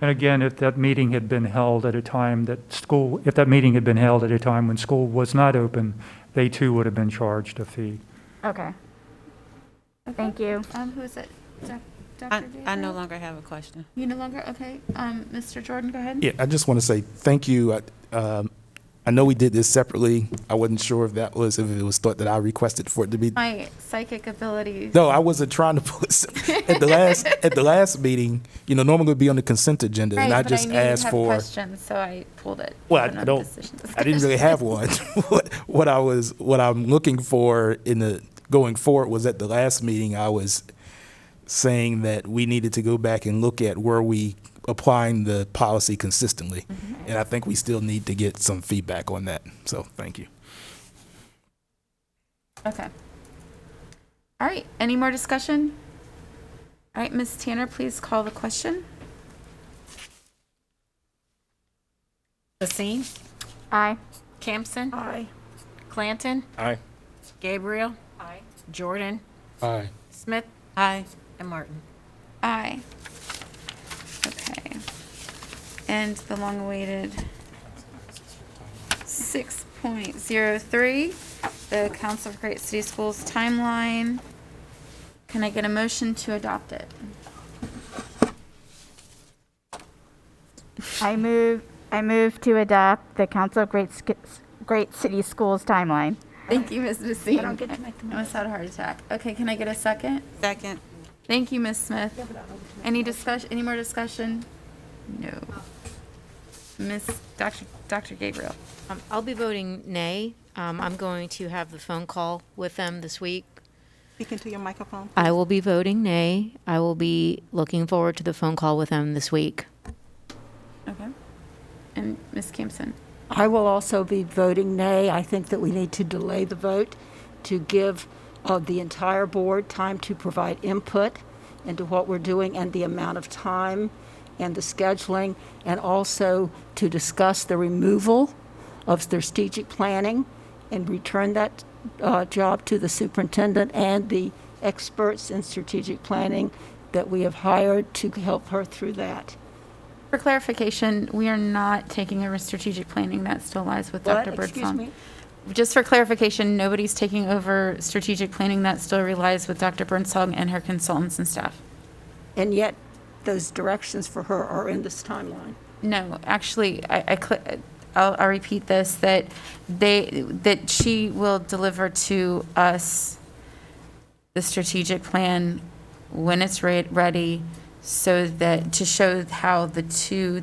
And again, if that meeting had been held at a time if that meeting had been held at a time when school was not open, they too would have been charged a fee. Okay. Thank you. Who is it? Dr. I Gabriel? no longer have a question. You no longer? Okay. Mr. Jordan, go ahead. Yeah, I just want to say thank you. I know we did this separately. I wasn't sure if it was thought that I requested for it to be. My psychic abilities. No, I wasn't trying to pull it at the last meeting. Normally it would be on the consent agenda, and I but just knew you'd asked have for. questions, so I pulled it. Well, for I another don't. decision I didn't really have one. what I'm looking for going forward was at the last meeting. I was saying that we needed to go back and look at where we applying the policy consistently, and I think we still need to get some feedback on that. So, thank you. Okay. All right. Any more discussion? All right, Ms. Tanner, please call the question. Basine? Aye. Campson? Aye. Clanton? Aye. Gabriel? Aye. Jordan? Aye. Smith? Aye. And Martin. Aye. Okay. And the long-awaited 6.03, the Council of Great City Schools timeline. Can I get a motion to adopt it? I move to adopt the Council of Great City Schools timeline. Thank you, Ms. Basine. I don't get to make the I almost had a heart attack. Okay, can I get a second? Second. Thank you, Ms. Smith. Any discussion? Any more discussion? No. Dr. Gabriel. I'll be voting nay. I'm going to have the phone call with them this week. Speak into your microphone. I will be voting nay. I will be looking forward to the phone call with them this week. Okay. And Ms. Campson. I will also be voting nay. I think that we need to delay the vote to give the entire board time to provide input into what we're doing and the amount of time and the scheduling, and also to discuss the removal of strategic planning and return that job to the superintendent and the experts in strategic planning that we have hired to help her through that. For clarification, we are not taking over strategic planning. That still lies with What? Dr. Birdsong. Excuse me? Just for clarification, nobody's taking over strategic planning. That still relies with Dr. Birdsong and her consultants and staff. And yet, those directions for her are in this timeline. No, actually, I'll repeat this, that she will deliver to us the strategic plan when it's ready, so that to show how the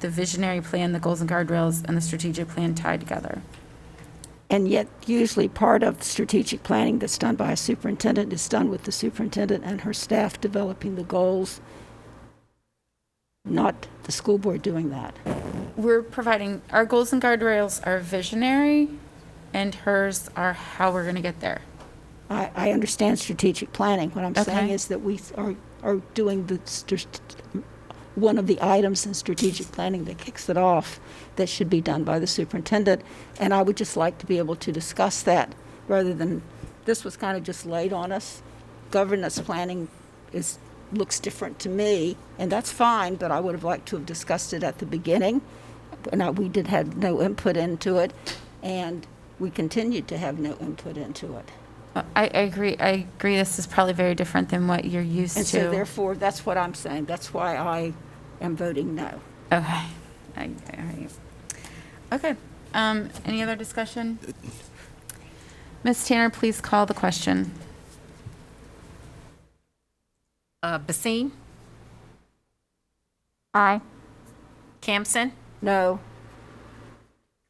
visionary plan, the goals and guardrails, and the strategic plan tie together. And yet, usually part of strategic planning that's done by a superintendent is done with the superintendent and her staff developing the goals, not the school board doing that. We're providing, our goals and guardrails are visionary, and hers are how we're going to get there. I understand strategic planning. What I'm saying Okay. is that we are doing one of the items in strategic planning that kicks it off that should be done by the superintendent. And I would just like to be able to discuss that rather than, this was kind of just laid on us. Governance planning looks different to me, and that's fine, but I would have liked to have discussed it at the beginning. We did have no input into it, and we continued to have no input into it. I agree. I agree. This is probably very different than what you're used And to. so therefore, that's what I'm saying. That's why I am voting no. Okay. All right. Okay. Any other discussion? Ms. Tanner, please call the question. Basine? Aye. Campson? No.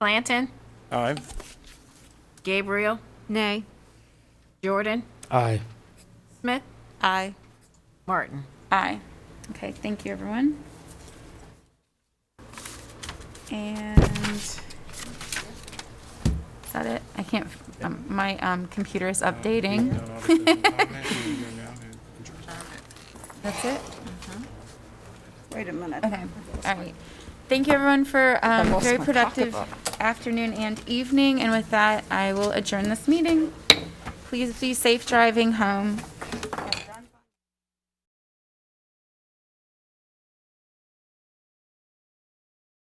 Clanton? Aye. Gabriel? Nay. Jordan? Aye. Smith? Aye. Martin? Aye. Okay, thank you, everyone. And is that it? I can't, my computer is updating. That's it? Wait a minute. Okay, all right. Thank you, everyone, for lost very my productive pocketbook. afternoon and evening. And with that, I will adjourn this meeting. Please be safe driving home.